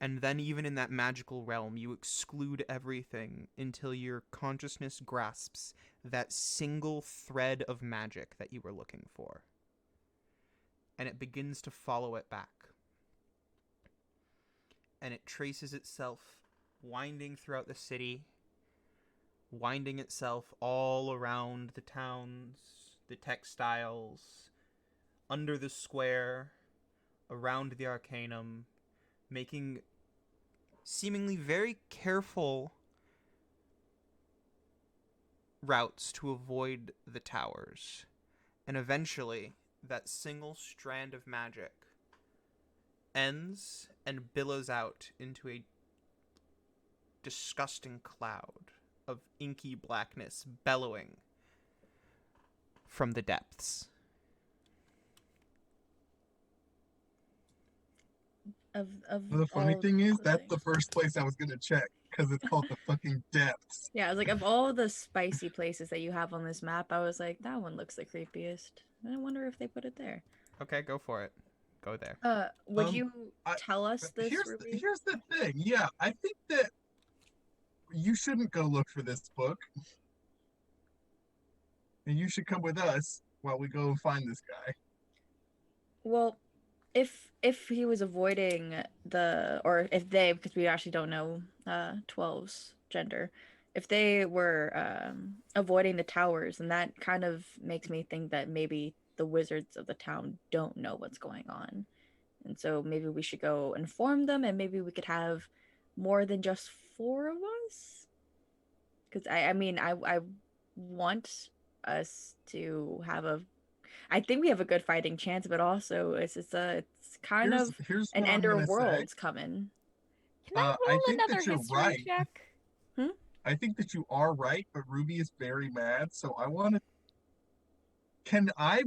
And then even in that magical realm, you exclude everything until your consciousness grasps that single thread of magic that you were looking for. And it begins to follow it back. And it traces itself, winding throughout the city, winding itself all around the towns, the textiles, under the square, around the Arcanum, making seemingly very careful routes to avoid the towers. And eventually, that single strand of magic ends and billows out into a disgusting cloud of inky blackness bellowing from the depths. The funny all thing is, the that's the things. first place I was gonna check because it's called the fucking depths. Yeah, I was like, of all the spicy places that you have on this map, I was like, that one looks the creepiest. I wonder if they put it there. Okay, go for it. Go there. Would you tell us this, Ruby? Here's the thing. Yeah, I think that you shouldn't go look for this book, and you should come with us while we go and find this guy. Well, if he was avoiding the, or if they, because we actually don't know 12's gender, if they were avoiding the towers, and that kind of makes me think that maybe the wizards of the town don't know what's going on. And so maybe we should go inform them, and maybe we could have more than just four of us. Because I mean, I want us to have a. I think we have a good fighting chance, but also it's kind of Here's an what I'm Ender gonna say. Worlds coming. Can I I roll think another that you're history right. check? I think that you are right, but Ruby is very mad, so I want to. Can I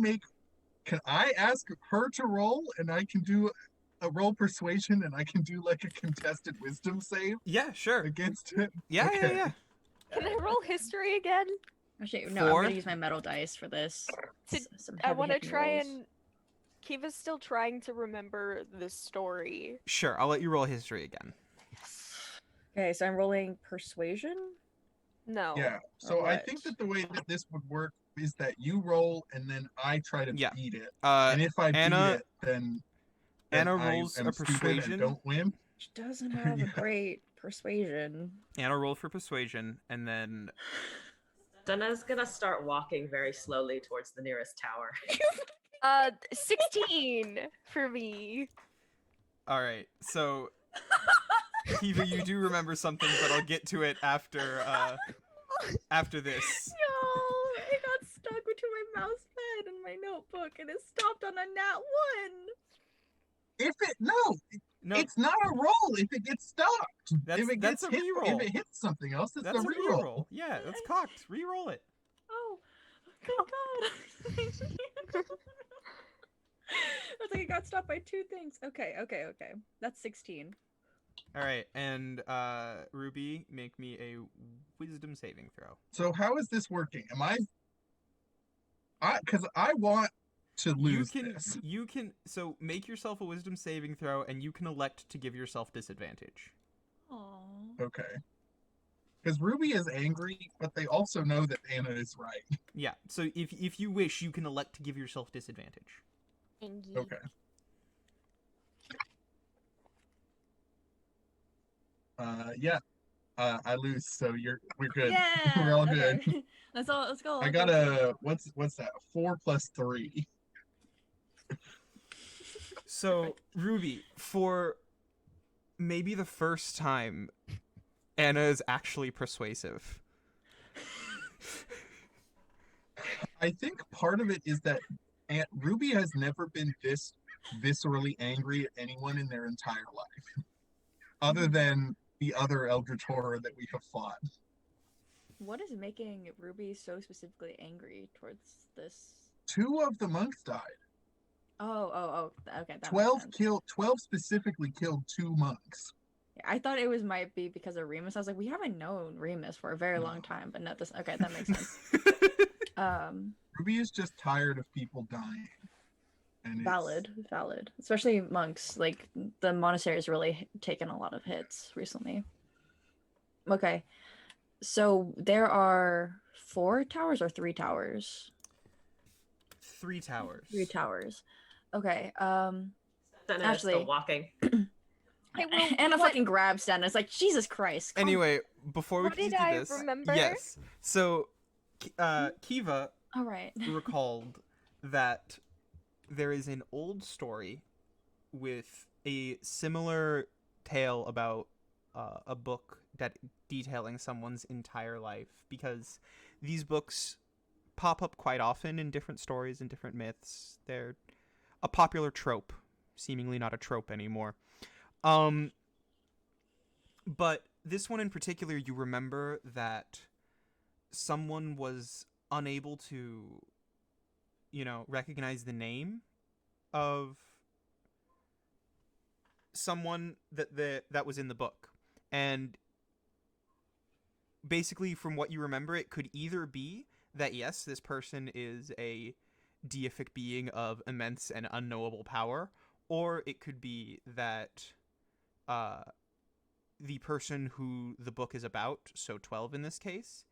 ask her to roll, and I can do a roll persuasion, and I can do like a contested wisdom save Yeah, sure. against it? Yeah, Okay. yeah. Can I roll history again? Actually, no, I'm Four? gonna use my metal dice for this. Some I want to heavy-hitting try rolls. and. Kiva's still trying to remember the story. Sure, I'll let you roll history again. Okay, so I'm rolling persuasion. No. Yeah. So I what? think that the way that this would work is that you roll, and then I try to Yeah. beat it. Uh, And if I Anna- beat it, then Anna I rolls am a stupid persuasion. and don't win. She doesn't have Yeah. a great persuasion. Anna roll for persuasion, and then Dana's gonna start walking very slowly towards the nearest tower. 16 for me. all right. So, Kiva, you do remember something, but I'll get to it after this. No, it got stuck between my mouse pad and my notebook, and it stopped on a nat 1. No, It's not a roll if it gets stopped. That's- If it that's gets a hit, reroll. if it hits something else, it's that's a a reroll. reroll. Yeah, that's cocked. Reroll it. Oh, thank God. I was like, it got stopped by 2 things. Okay. That's 16. All right, and Ruby, make me a wisdom saving throw. So how is this working? Because I want to lose this. You can so make yourself a wisdom saving throw, and you can elect to give yourself disadvantage. Aww. Okay. Because Ruby is angry, but they also know that Anna is right. Yeah. So if you wish, you can elect to give yourself disadvantage. Okay. Yeah. I lose, so we're good. Yeah. We're all okay. good. Let's go. I got a what's that? 4 plus 3. So Ruby, for maybe the first time, Anna is actually persuasive. I think part of it is that Aunt Ruby has never been this viscerally angry at anyone in their entire life, other than the other Eldritch horror that we have fought. What is making Ruby so specifically angry towards this? 2 of the monks died. Oh. Okay. That 12 makes sense. 12 specifically killed 2 monks. Yeah, I thought it might be because of Remus. I was like, we haven't known Remus for a very long time, but not this. Okay, that makes sense. Ruby is just tired of people dying. And Valid. Especially monks. Like, the monastery's really taken a lot of hits recently. Okay. So there are 4 towers or 3 towers? 3 towers. 3 towers. Okay. Dana is Actually- still walking. Hey, Will, Anna what- fucking grabs Stan. It's like, Jesus Christ. calm Anyway, before we What can did do I this, remember? yes. So, Kiva All right. recalled that there is an old story with a similar tale about a book that detailing someone's entire life, because these books pop up quite often in different stories and different myths. They're a popular trope, seemingly not a trope anymore. But this one in particular, you remember that someone was unable to, recognize the name of someone that was in the book. And basically, from what you remember, it could either be that, yes, this person is a deific being of immense and unknowable power, or it could be that the person who the book is about, so 12 in this case,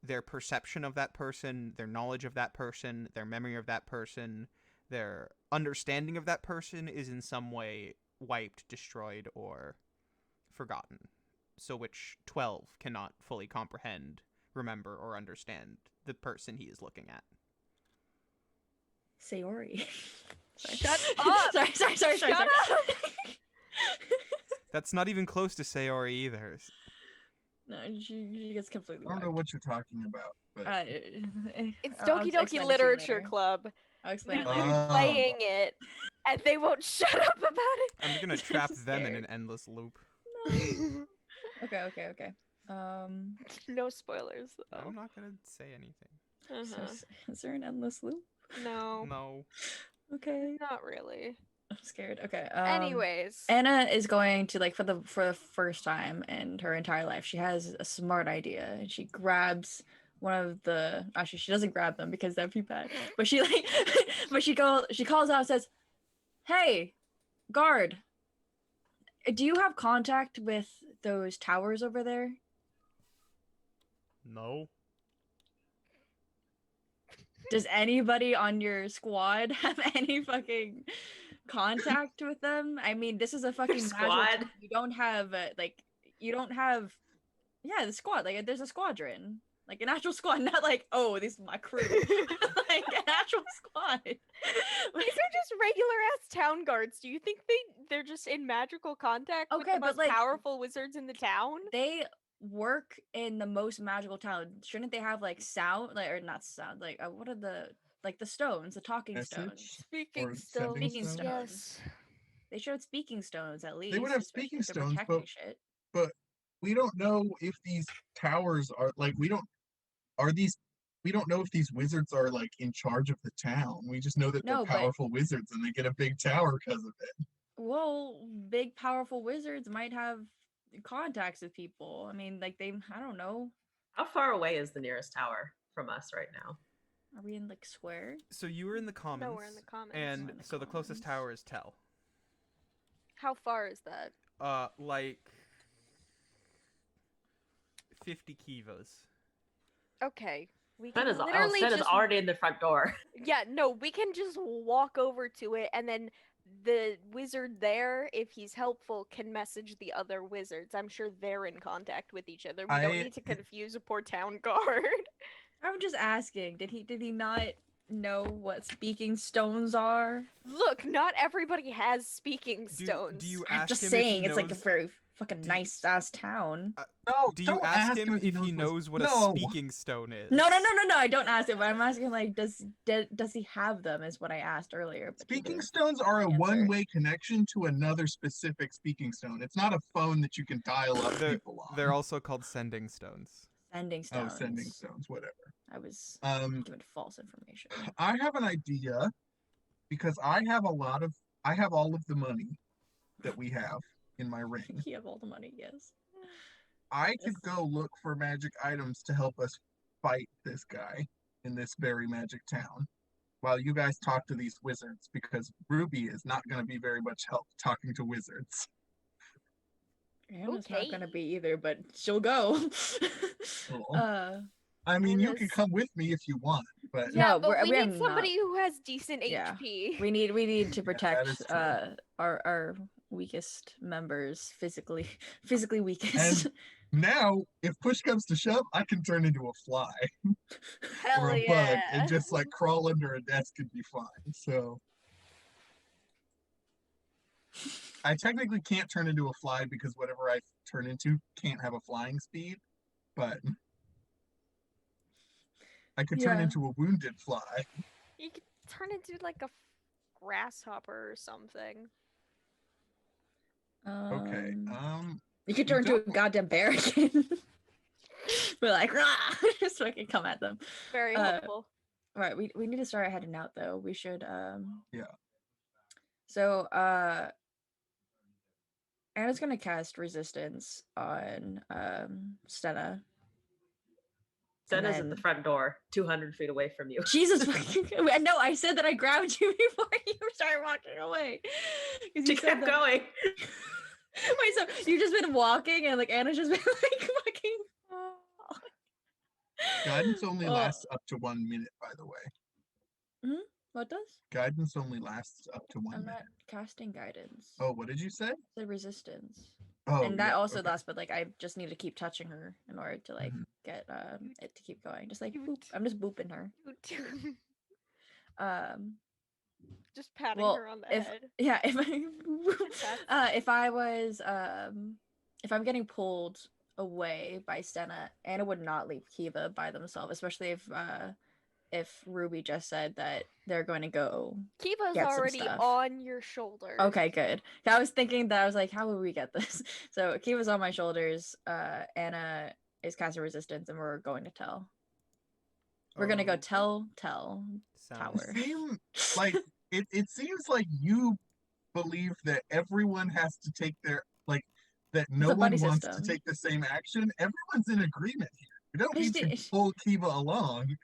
their perception of that person, their knowledge of that person, their memory of that person, their understanding of that person is in some way wiped, destroyed, or forgotten. So which 12 cannot fully comprehend, remember, or understand the person he is looking at. Sayori. Sorry. Shut up! Sorry. Shut up! That's not even close to Sayori either. No, she gets completely I don't know wiped. what you're talking about, but It's I'll Doki explain it Doki to you Literature later. Club. I'll explain it They're later. Oh. playing it, and they won't shut up about it. I'm gonna I'm trap them in scared. an endless loop. Okay. No spoilers, though. I'm not gonna say anything. Uh-huh. So, is there an endless loop? No, No. Okay. not really. I'm scared. Okay. Anyways, Anna is going to, like, for the first time in her entire life, she has a smart idea, and she grabs one of the. Actually, she doesn't grab them because that'd be bad. But she like, but she calls out and says, "Hey, guard, do you have contact with those towers over there?" No. Does anybody on your squad have any fucking contact with them? I mean, this is a fucking magical Squad? team. You don't have the squad. Like, there's a squadron, like an actual squad, not like, oh, this is my crew, like an actual squad. these are just regular ass town guards. Do you think they're just in magical contact with Okay, the but, most like, powerful wizards in the town? They work in the most magical town. Shouldn't they have like sound, like, or not sound, like what are the stones, the talking Message? stones? Speaking Or stones. sending Speaking stones? stones. They should have speaking stones at least. They would have especially speaking if they're stones, protecting but shit. we don't know if these towers are like we don't know if these wizards are like in charge of the town. We just know that No, they're but- powerful wizards and they get a big tower because of it. Well, big powerful wizards might have contacts with people. I mean, like I don't know. How far away is the nearest tower from us right now? Are we in like square? So you were in the commons. No, we're in the commons. We're in And the so the closest commons. tower is Tell. How far is that? Like 50 kivas. Okay. We Sen can is, literally Sen is just already in the front door. Yeah, no, we can just walk over to it, and then the wizard there, if he's helpful, can message the other wizards. I'm sure they're in contact with each other. We don't I- need to confuse a poor town guard. I'm just asking. Did he not know what speaking stones are? Look, not everybody has speaking Do stones. you I'm ask just him saying, if it's he like a knows, very fucking nice ass town. No, do you don't ask him if he what's- knows what No. a speaking stone is? No, I don't ask him, but I'm asking, like, does he have them? Is what I asked earlier. But he Speaking didn't stones are a answer. one-way connection to another specific speaking stone. It's not a phone that you can dial up They're, people on. they're also called sending stones. Sending stones. Oh, sending stones, whatever. I was given false information. I have an idea because I have all of the money that we have in my ring. You have all the money, yes. I could Yes. go look for magic items to help us fight this guy in this very magic town while you guys talk to these wizards because Ruby is not going to be very much help talking to wizards. Anna's Okay. not gonna be either, but she'll go. Cool. I mean, you can Anna's- come with me if you want, but Yeah, No, but we're- we we need are somebody who has decent Yeah. HP. we need to that protect is true. our weakest members, physically weakest. And now, if push comes to shove, I can turn into a fly Hell or a bug yeah. and just like crawl under a desk and be fine. So I technically can't turn into a fly because whatever I turn into can't have a flying speed, but I could turn Yeah. into a wounded fly. You could turn into like a grasshopper or something. Okay. You could turn into a don't- goddamn bear again. We're like, "Rah!" just fucking come at them. Very helpful. All right, we need to start heading out though. We should Yeah. So Anna's gonna cast resistance on Stena. Senna's then- at the front door, 200 feet away from you. Jesus fucking no, I said that I grabbed you before you started walking away. 'Cause you She said kept that- going. Wait, so you've just been walking and like Anna's just been like fucking Guidance only Oh. lasts up to 1 minute, by the way. What does? Guidance only lasts up to 1 I'm minute. not casting guidance. Oh, what did you say? The resistance. Oh, And that yeah, also okay. lasts, but like I just need to keep touching her in order to like Mhm. get it to keep going. Just like You boop. I'm just booping her. Um Just patting well her on the if head. yeah, if I was if I'm getting pulled away by Stena, Anna would not leave Kiva by themselves, especially if Ruby just said that they're going to go Kiva's get some already stuff. on your shoulder. Okay, good. I was thinking that I was like, how will we get this? So Kiva's on my shoulders. Anna is casting resistance, and we're going to tell. We're gonna go Okay. tell Sounds tower. Seem like it seems like you believe that everyone has to take their that no a buddy one wants to system. take the same action. Everyone's in agreement here. You don't I need just to pull Kiva along.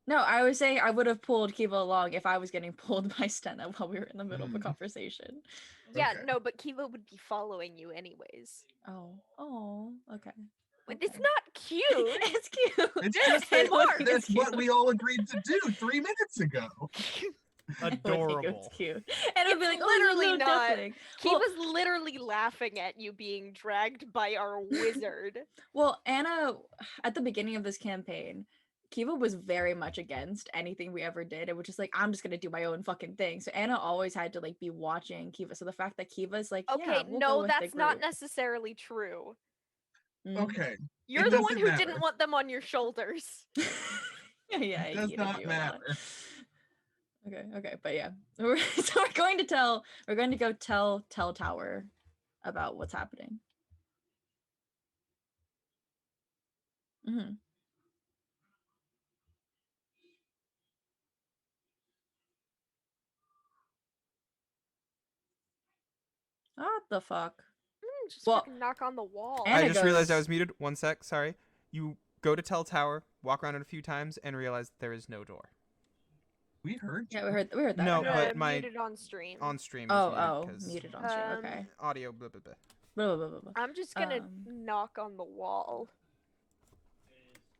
No, I was saying I would have pulled Kiva along if I was getting pulled by Stena while we were in the middle of a Mm. conversation. Yeah, Okay. no, but Kiva would be following you anyways. Oh, okay. But it's Okay. not cute. It's cute. It's just I that don't think that's it's what cute. we all agreed to do 3 minutes ago. I would think adorable. it's cute. And it'd be It's like, literally oh, no, not. duckling. Well, Kiva's literally laughing at you being dragged by our wizard. well, Anna, at the beginning of this campaign, Kiva was very much against anything we ever did. It was just like, I'm just gonna do my own fucking thing. So Anna always had to like be watching Kiva. So the fact that Kiva's like, Okay, yeah, we'll go no, with the that's not group. necessarily true. Mm. Okay. You're the one doesn't who matter. didn't want them on your shoulders. Yeah, It does you not you a lot. matter. Okay, but yeah, so we're going to go tell Tower about what's happening. Mm-hmm. What the fuck? Just Well, fucking knock on the wall. And I it just realized I goes- was muted. 1 sec. Sorry. You go to tell tower, walk around it a few times, and realize there is no door. We heard you. Yeah, we heard that. No, okay. but my- muted on stream. On stream. Oh, Is muted on stream. Um, Okay. Audio. Blah blah blah. Blah, blah, blah, blah. I'm just gonna Um, knock on the wall.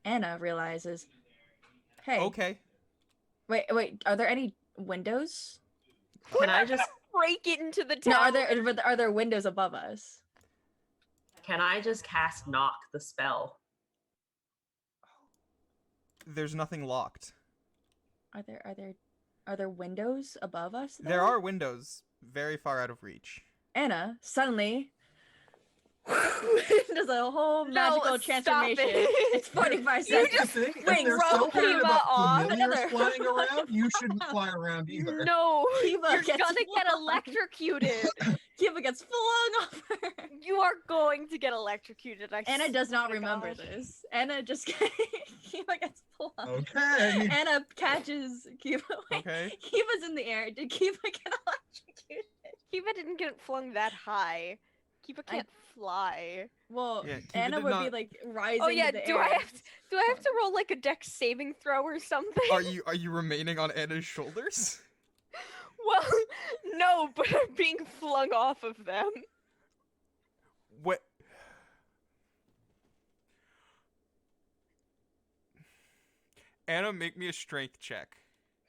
Anna realizes, hey, Okay. wait, are there any windows? Can I just Break it into the No, tower. are there windows above us? cast knock the spell? There's nothing locked. Are there windows above us? There though? are windows very far out of reach. Anna suddenly does a whole magical stop transformation. it. It's 45 You seconds. just think if wait, they're roll so worried Kiva about off. familiars Another- flying around, you shouldn't fly around either. No, Kiva you're gets gonna get flung. electrocuted. Kiva gets flung off her. You are going to get electrocuted. Anna does not swear to remember God. this. Anna just Kiva gets flung. Okay. Anna catches Kiva. Wait, Okay. Kiva's in the air. Did Kiva get electrocuted? Kiva didn't get flung that high. Kiva can't fly. Well, Yeah, Kiva Anna did would be not- like rising. Oh yeah, to the do air. I have to roll like a dex saving throw or something? Are you remaining on Anna's shoulders? Well, no, but I'm being flung off of them. What? Anna, make me a strength check.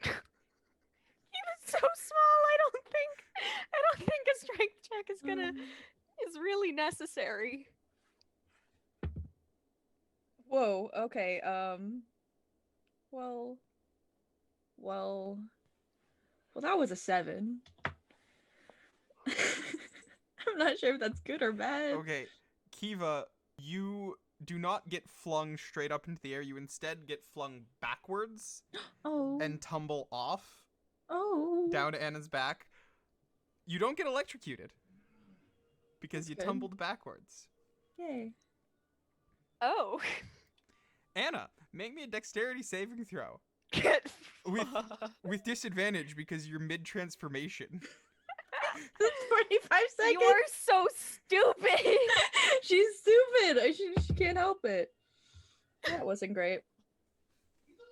He was so small. I don't think a strength check is is really necessary. Whoa. Okay. Well, that was a 7. I'm not sure if that's good or bad. Okay, Kiva, you do not get flung straight up into the air. You instead get flung backwards Oh. and tumble off oh. down to Anna's back. You don't get electrocuted because That's you good. tumbled backwards. Yay. Oh. Anna, make me a dexterity saving throw Get with disadvantage because you're mid transformation. That's 45 seconds. You are so stupid. She's stupid. She can't help it. That wasn't great.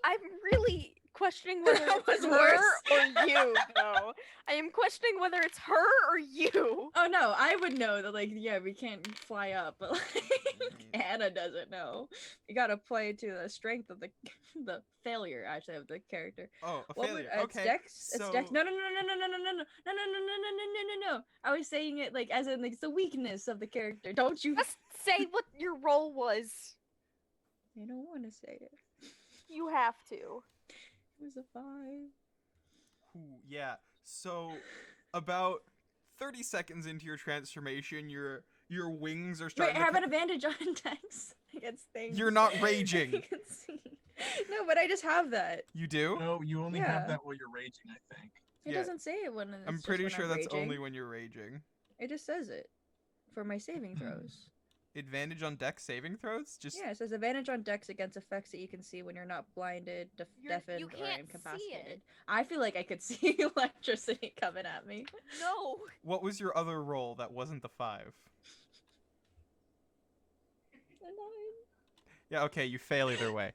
I'm really questioning whether That it's was her worse. or you, though. I am questioning whether it's her or you. Oh no, I would know that. Like, yeah, we can't fly up, but like Anna doesn't know. You gotta play to the strength of the failure actually of the character. Oh, a What failure. would, it's Okay. Dex. It's So Dex. No, no, no, no, no, no, no, no, no, no, no, no, no, no, no, no, no. I was saying it like as in like it's the weakness of the character. Don't you? Just say what your role was. I don't want to say it. You have to. It was a 5. Ooh, yeah. So about 30 seconds into your transformation, your wings are Wait, starting I to have an advantage on Dex against things. You're not raging. I can see. No, but I just have that. You do? No, you only Yeah. have that while you're raging, I think. It Yeah. doesn't say it when it's I'm just pretty when sure I'm that's raging. only when you're raging. It just says it for my saving throws. Advantage on dex saving throws? Just Yeah, it says advantage on Dex against effects that you can see when you're not blinded, deafened, you or can't see incapacitated. it. I feel like I could see electricity coming at me. No. What was your other roll that wasn't the 5? Yeah, okay, you fail either way.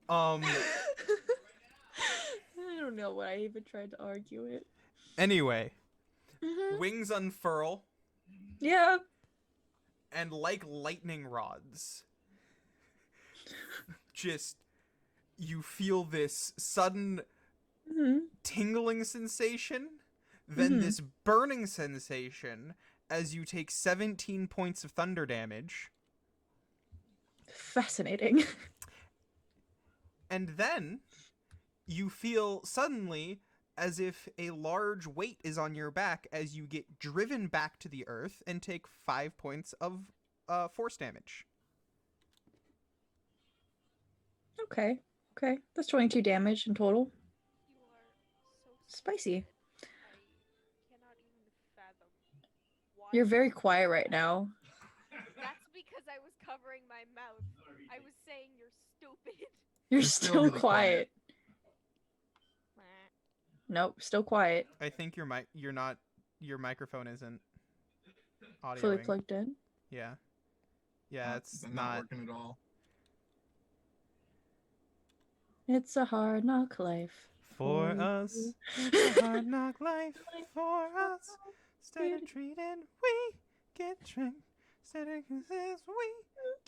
I don't know why I even tried to argue it. Anyway, Mhm. wings unfurl, Yeah. and like lightning rods, just you feel this sudden Mhm. tingling sensation, then Mhm. this burning sensation as you take 17 points of thunder damage, Fascinating. and then you feel suddenly as if a large weight is on your back as you get driven back to the earth and take 5 points of force damage. Okay. Okay. That's 22 damage in total. You are so Spicy. I cannot even fathom why. You're very quiet right now. That's because I was covering my mouth. I was saying you're stupid. You're You're still still really quiet. quiet. Nope, still quiet. I think your microphone isn't audioing. Fully plugged in. Yeah. Yeah, it's Not not. working at all. It's a hard knock life. For for us, you. it's a hard knock life for us. Instead of treating, we get tricked. Instead of kisses, we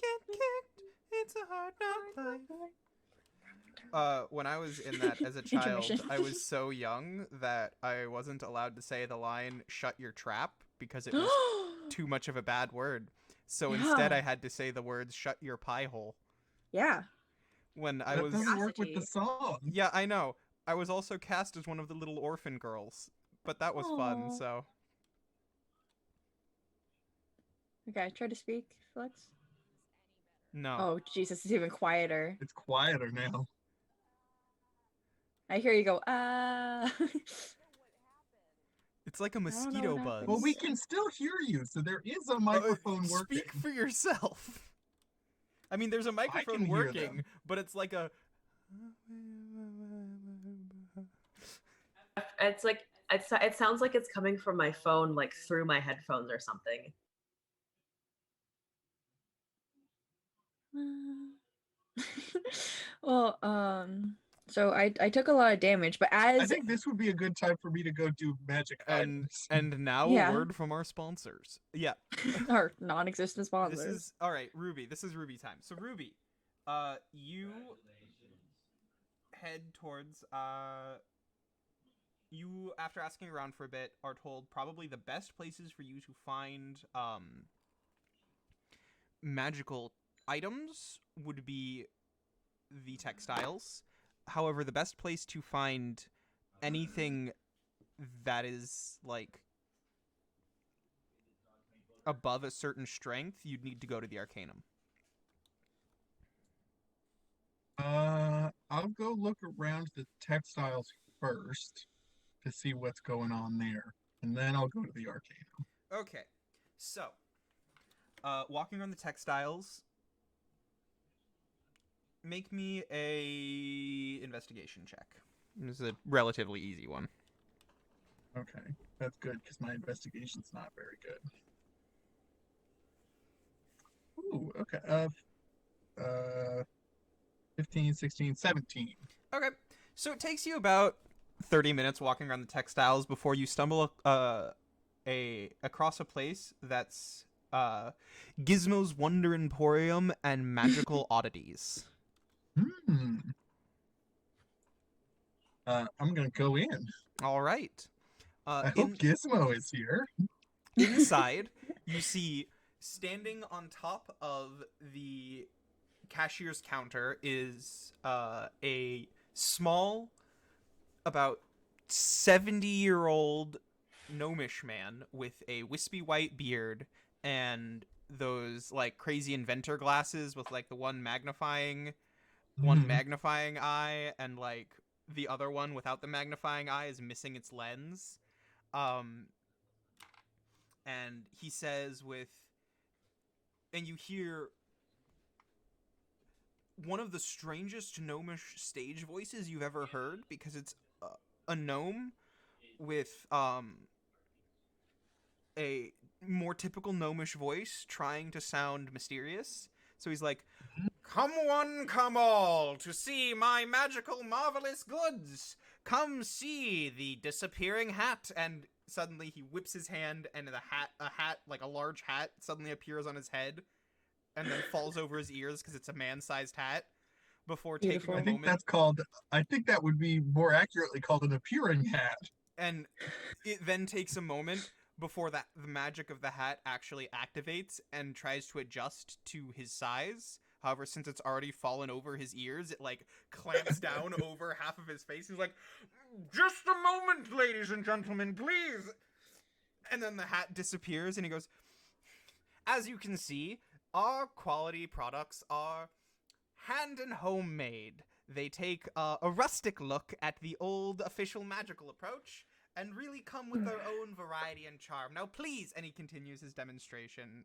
get kicked. It's a hard knock life. When I was in that as a child, Intermission. I was so young that I wasn't allowed to say the line "shut your trap" because it was too much of a bad word. So instead, Yeah. I had to say the words "shut your pie hole." Yeah. When I That was doesn't work with the Audacity. song. Yeah, I know. I was also cast as one of the little orphan girls, but that was fun, Aw. so. Okay, try to speak, Flex. No. Oh, Jesus, it's even quieter. It's quieter now. I hear you go, ah. It's like a know mosquito what buzz. happened. Well, we can still hear you, so there is a microphone working. Speak for yourself. I mean, there's a microphone can hear working, them. but it's like a. It's like it sounds like it's coming from my phone, like through my headphones or something. Well, so I took a lot of damage, but I as think this would be a good time for me to go do magic items. And now Yeah. a word from our sponsors. Yeah. our non-existent sponsors. This is all right, Ruby. This is Ruby time. So Ruby, you head towards you, after asking around for a bit, are told probably the best places for you to find magical items would be the textiles. However, the best place to find anything that is like above a certain strength, you'd need to go to the Arcanum. I'll go look around the textiles first to see what's going on there, and then I'll go to the Arcanum. Okay, so walking around the textiles, make me a investigation check. This is a relatively easy one. Okay, that's good because my investigation's not very good. Ooh, okay. 15, 16, 17. Okay. So it takes you about 30 minutes walking around the textiles before you stumble across a place that's Gizmo's Wonder Emporium and Magical Oddities. Hmm. I'm gonna go in. All right. I hope Gizmo is here. Inside, you see standing on top of the cashier's counter is a small, about 70-year-old gnomish man with a wispy white beard and those like crazy inventor glasses with like the one magnifying eye, and like the other one without the magnifying eye is missing its lens. And he says and you hear one of the strangest gnomish stage voices you've ever heard, because it's a gnome with a more typical gnomish voice trying to sound mysterious. So he's like, "Come one, come all, to see my magical marvelous goods. Come see the disappearing hat." And suddenly he whips his hand, and a hat, like a large hat, suddenly appears on his head and then falls over his ears because it's a man-sized hat. Before taking a moment, I think that would be more accurately called an appearing hat. And it then takes a moment before the magic of the hat actually activates and tries to adjust to his size. However, since it's already fallen over his ears, it like clamps down over half of his face. He's like, "Just a moment, ladies and gentlemen, please." And then the hat disappears, and he goes, "As you can see, our quality products are hand and homemade. They take a rustic look at the old official magical approach and really come with their own variety and charm. Now, please," and he continues his demonstration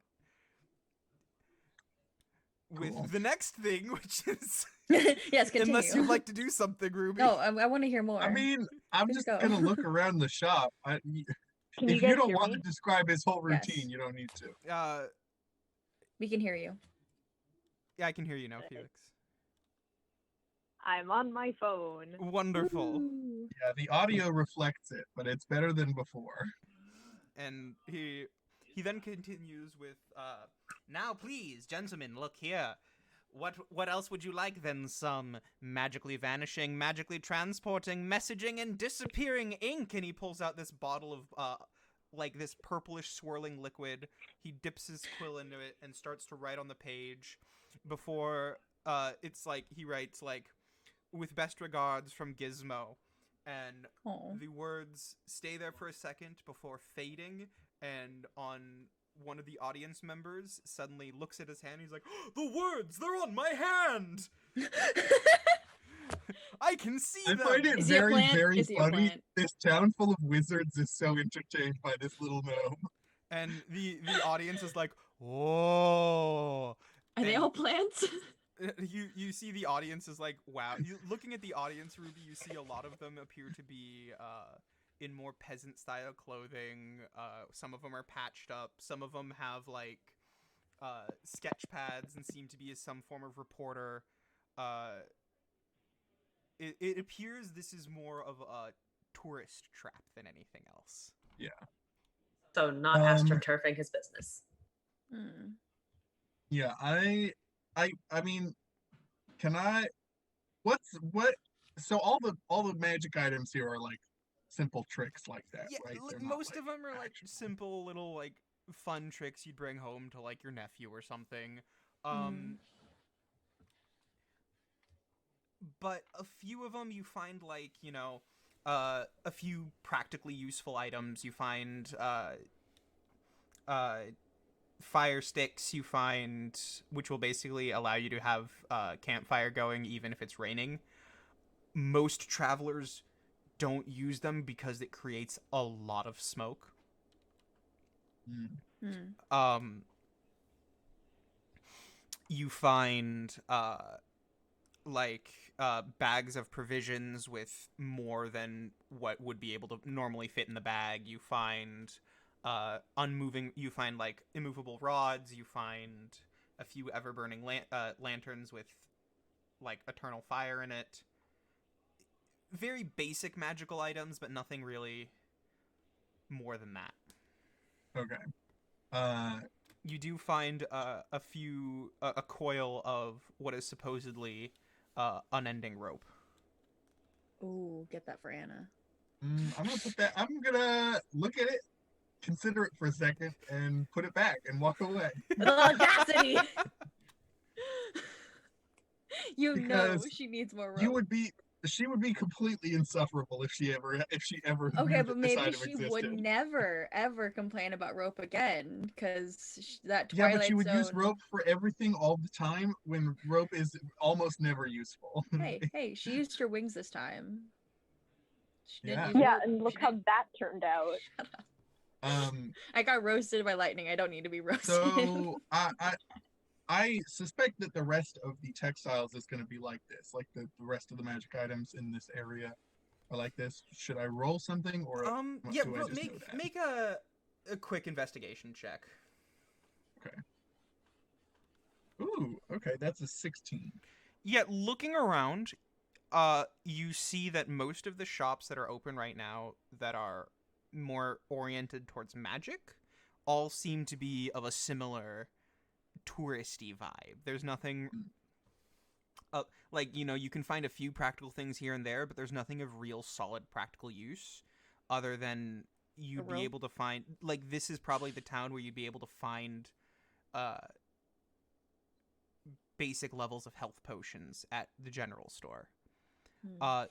with the next thing, which is yes, continue. unless you'd like to do something, Ruby. No, I want to hear more. I mean, I'm Please just go. gonna look around the shop. Can If guys you don't hear want me? to describe his whole Yes. routine, you don't need to. We can hear you. Yeah, I can hear you now, Felix. I'm on my phone. Wonderful. Ooh. Yeah, the audio reflects it, but it's better than before. And he then continues with, "Now, please, gentlemen, look here. What else would you like than some magically vanishing, magically transporting, messaging, and disappearing ink?" And he pulls out this bottle of, like this purplish swirling liquid. He dips his quill into it and starts to write on the page before, it's like, he writes, like, "With best regards from Gizmo." And Aw. the words stay there for a second before fading, and on one of the audience members suddenly looks at his hand. He's like, "Oh, the words, they're on my hand! I can see I them!" find it Is he a very, plant? very Is he a funny. plant? This town full of wizards is so entertained by this little gnome. And the audience is like, "Whoa!" Are they And all plants? you see the audience is like, wow. Looking at the audience, Ruby, you see a lot of them appear to be in more peasant style clothing. Some of them are patched up. Some of them have like sketch pads and seem to be some form of reporter. It appears this is more of a tourist trap than anything else. Yeah. So not astroturfing his business. Hmm. Yeah, I mean, can I? What? So all the magic items here are like simple tricks like that, Yeah, right? They're not, most of them are like actionable. simple little like fun tricks you'd bring home to like your nephew or something. But a few of them you find like, you know, a few practically useful items. You find fire sticks, you find, which will basically allow you to have campfire going even if it's raining. Most travelers don't use them because it creates a lot of smoke. You find bags of provisions with more than what would be able to normally fit in the bag. You find you find like immovable rods. You find a few ever burning lanterns with like eternal fire in it. Very basic magical items, but nothing really more than that. Okay. You do find a coil of what is supposedly unending rope. Ooh, get that for Anna. I'm gonna put that. I'm gonna look at it, consider it for a second, and put it back and walk away. The audacity! You know Because she needs more you rope. would be. She would be completely insufferable if she ever Okay, knew but that this maybe item she existed. would never ever complain about rope again, because that Yeah, Twilight but you would Zone. use rope for everything all the time when rope is almost never useful. Hey, she used her wings this time. She didn't Yeah. use Yeah, rope. and look She how didn't- that turned out. Shut up. I got roasted by lightning. I don't need to be roasted. So I suspect that the rest of the textiles is going to be like this, like the rest of the magic items in this area are like this. Should I roll something or Yeah, do I just know that? make a quick investigation check. Okay. Ooh, okay, that's a 16. Yeah, looking around, you see that most of the shops that are open right now that are more oriented towards magic all seem to be of a similar touristy vibe. There's nothing like, you can find a few practical things here and there, but there's nothing of real solid practical use other than you'd be able to find, like, this is probably the town where you'd be able to find basic levels of health potions at the general store.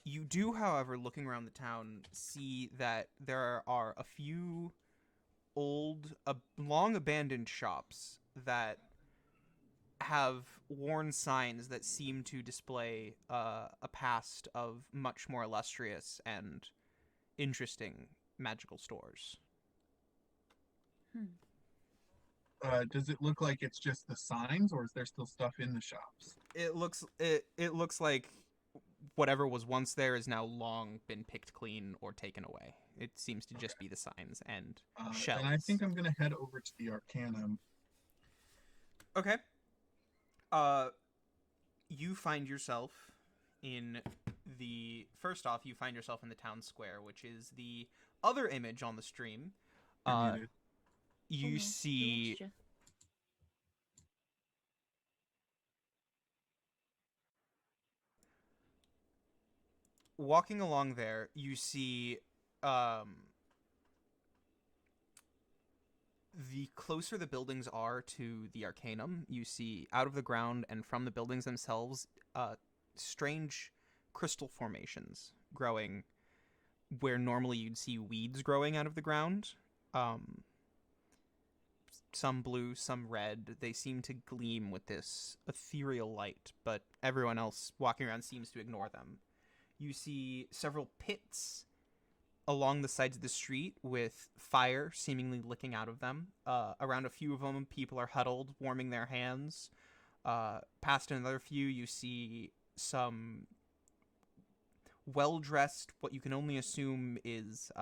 You do, however, looking around the town, see that there are a few old, long abandoned shops that have worn signs that seem to display a past of much more illustrious and interesting magical stores. Does it look like it's just the signs, or is there still stuff in the shops? It looks like whatever was once there is now long been picked clean or taken away. It seems to just be the signs and shells. And I think I'm gonna head over to the Arcanum. Okay. You find yourself in first off, you find yourself in the town square, which is the other image on the stream. You see walking along there, you see the closer the buildings are to the Arcanum, you see out of the ground and from the buildings themselves strange crystal formations growing where normally you'd see weeds growing out of the ground. Some blue, some red. They seem to gleam with this ethereal light, but everyone else walking around seems to ignore them. You see several pits along the sides of the street with fire seemingly licking out of them. Around a few of them, people are huddled, warming their hands. Past another few, you see some well-dressed, what you can only assume is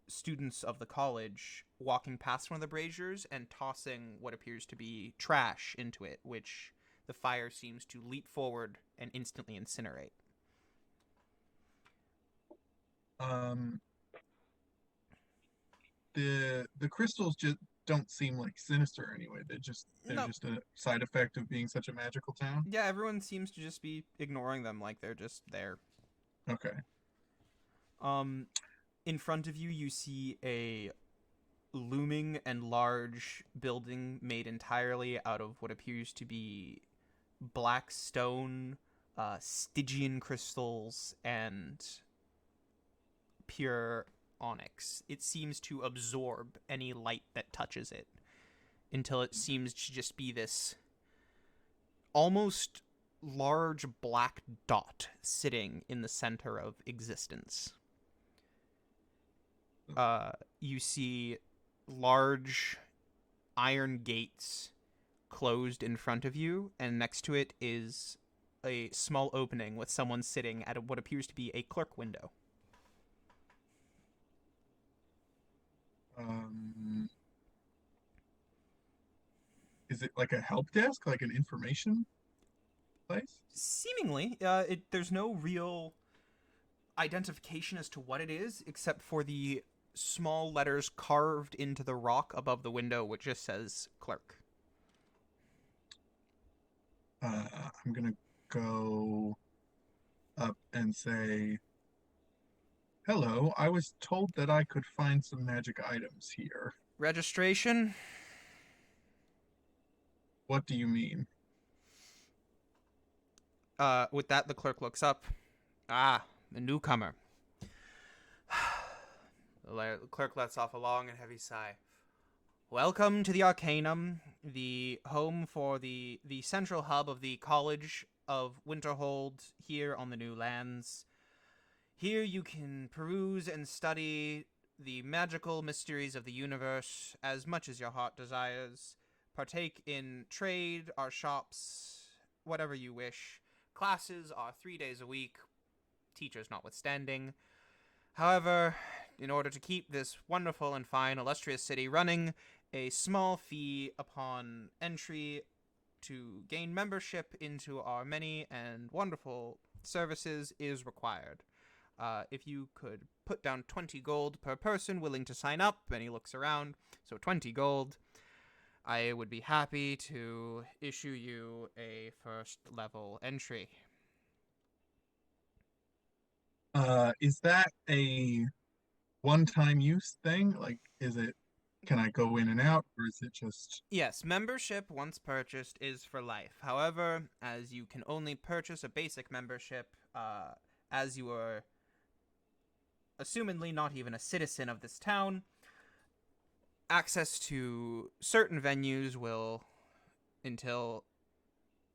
students of the college walking past one of the braziers and tossing what appears to be trash into it, which the fire seems to leap forward and instantly incinerate. The crystals just don't seem like sinister anyway. They're just a side effect of being such a magical town. Yeah, everyone seems to just be ignoring them like they're just there. Okay. In front of you, you see a looming and large building made entirely out of what appears to be black stone, Stygian crystals, and pure onyx. It seems to absorb any light that touches it until it seems to just be this almost large black dot sitting in the center of existence. You see large iron gates closed in front of you, and next to it is a small opening with someone sitting at what appears to be a clerk window. Is it like a help desk, like an information? place? Seemingly, there's no real identification as to what it is, except for the small letters carved into the rock above the window, which just says clerk. I'm gonna go up and say, "Hello, I was told that I could find some magic items here. Registration? What do you mean?" With that, the clerk looks up. Ah, the newcomer. The clerk lets off a long and heavy sigh. Welcome to the Arcanum, the home for the central hub of the College of Winterhold here on the New Lands. Here you can peruse and study the magical mysteries of the universe as much as your heart desires. Partake in trade, our shops, whatever you wish. Classes are 3 days a week, teachers notwithstanding. However, in order to keep this wonderful and fine, illustrious city running, a small fee upon entry to gain membership into our many and wonderful services is required. If you could put down 20 gold per person willing to sign up, and he looks around, so 20 gold, I would be happy to issue you a first level entry. Is that a one-time use thing? Like, can I go in and out, or is it just... Yes, membership once purchased is for life. However, as you can only purchase a basic membership, as you are assumedly not even a citizen of this town, access to certain venues will, until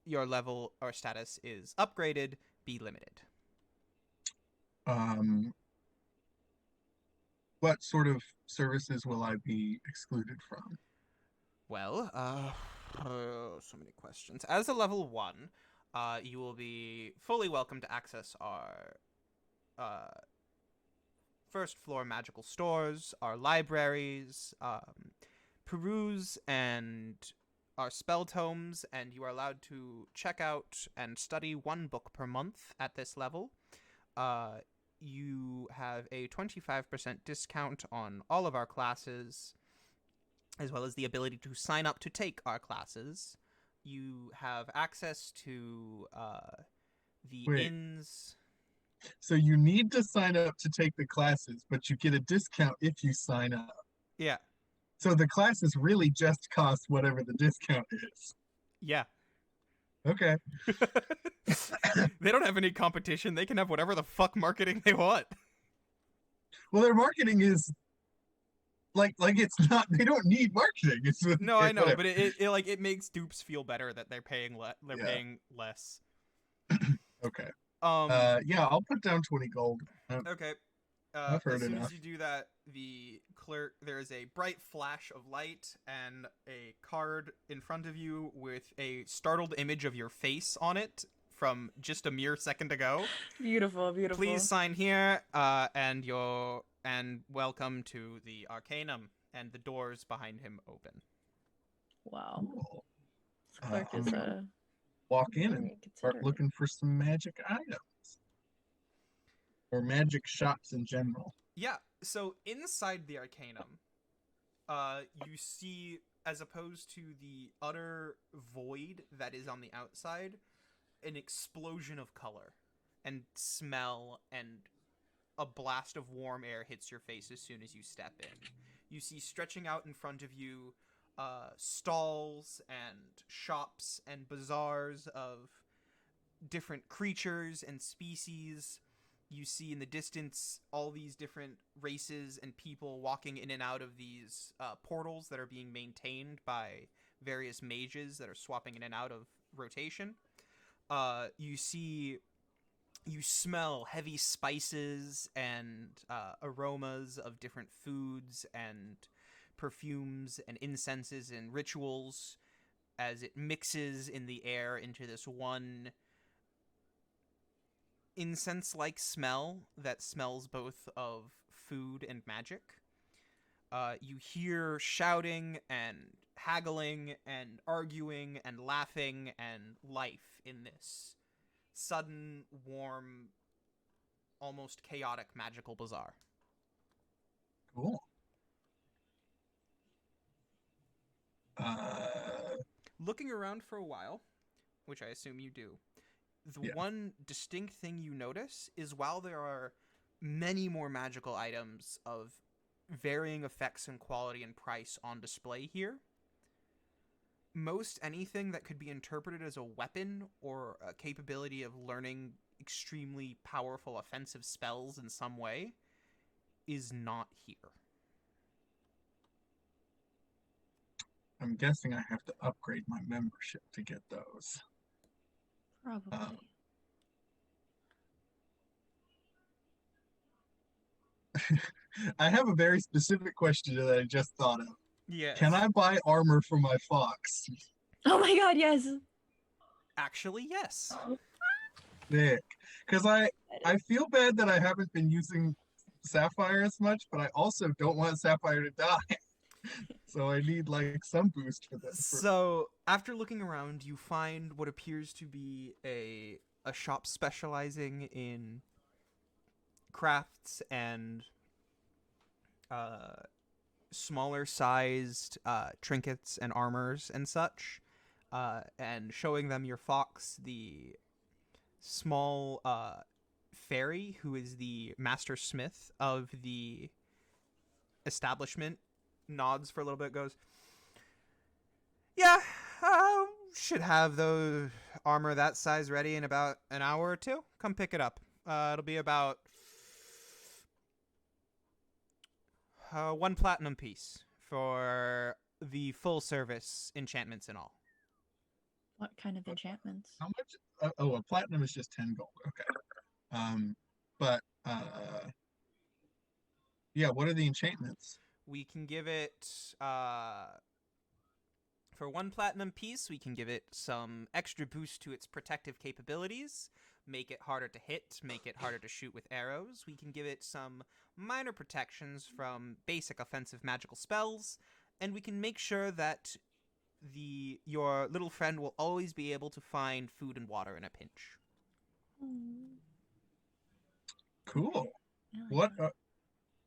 your level or status is upgraded, be limited. What sort of services will I be excluded from? Well, so many questions. As a level 1, you will be fully welcome to access our first floor magical stores, our libraries, peruse and our spell tomes, and you are allowed to check out and study 1 book per month at this level. You have a 25% discount on all of our classes, as well as the ability to sign up to take our classes. You have access to the Wait. inns. So you need to sign up to take the classes, but you get a discount if you sign up. Yeah. So the classes really just cost whatever the discount is. Yeah. Okay. They don't have any competition. They can have whatever the fuck marketing they want. Well, their marketing is like it's not. They don't need marketing. No, I know, whatever. but it makes dupes feel better that they're paying Yeah. paying less. Okay. Yeah, I'll put down 20 gold. Okay. I've heard as soon enough. as you do that, the clerk, there is a bright flash of light and a card in front of you with a startled image of your face on it from just a mere second ago. Beautiful, beautiful. Please sign here, and welcome to the Arcanum. And the doors behind him open. Wow. Cool. This clerk I'm is gonna walk in and start considerate. looking for some magic items. Or magic shops in general. Yeah, so inside the Arcanum, you see, as opposed to the utter void that is on the outside, an explosion of color and smell, and a blast of warm air hits your face as soon as you step in. You see stretching out in front of you stalls and shops and bazaars of different creatures and species. You see in the distance all these different races and people walking in and out of these portals that are being maintained by various mages that are swapping in and out of rotation. You smell heavy spices and aromas of different foods and perfumes and incenses and rituals as it mixes in the air into this one incense-like smell that smells both of food and magic. You hear shouting and haggling and arguing and laughing and life in this sudden, warm, almost chaotic magical bazaar. Cool. Looking around for a while, which I assume you do, the Yeah. one distinct thing you notice is while there are many more magical items of varying effects and quality and price on display here, most anything that could be interpreted as a weapon or a capability of learning extremely powerful offensive spells in some way is not here. I'm guessing I have to upgrade my membership to get those. Probably. I have a very specific question that I just thought of. Yes. Can I buy armor for my fox? Oh my god, yes. Actually, yes. Sick. Because I feel bad that I haven't been using Sapphire as much, but I also don't want Sapphire to die. So I need like some boost for this. So, after looking around, you find what appears to be a shop specializing in crafts and smaller sized trinkets and armors and such, and showing them your fox, the small fairy who is the master smith of the establishment nods for a little bit, goes, yeah, should have those armor that size ready in about an hour or two. Come pick it up. It'll be about 1 platinum piece for the full service enchantments and all. What kind of enchantments? How much? A platinum is just 10 gold. Okay. But yeah, what are the enchantments? We can give it for 1 platinum piece, we can give it some extra boost to its protective capabilities, make it harder to hit, make it harder to shoot with arrows. We can give it some minor protections from basic offensive magical spells, and we can make sure that your little friend will always be able to find food and water in a pinch. Cool. I like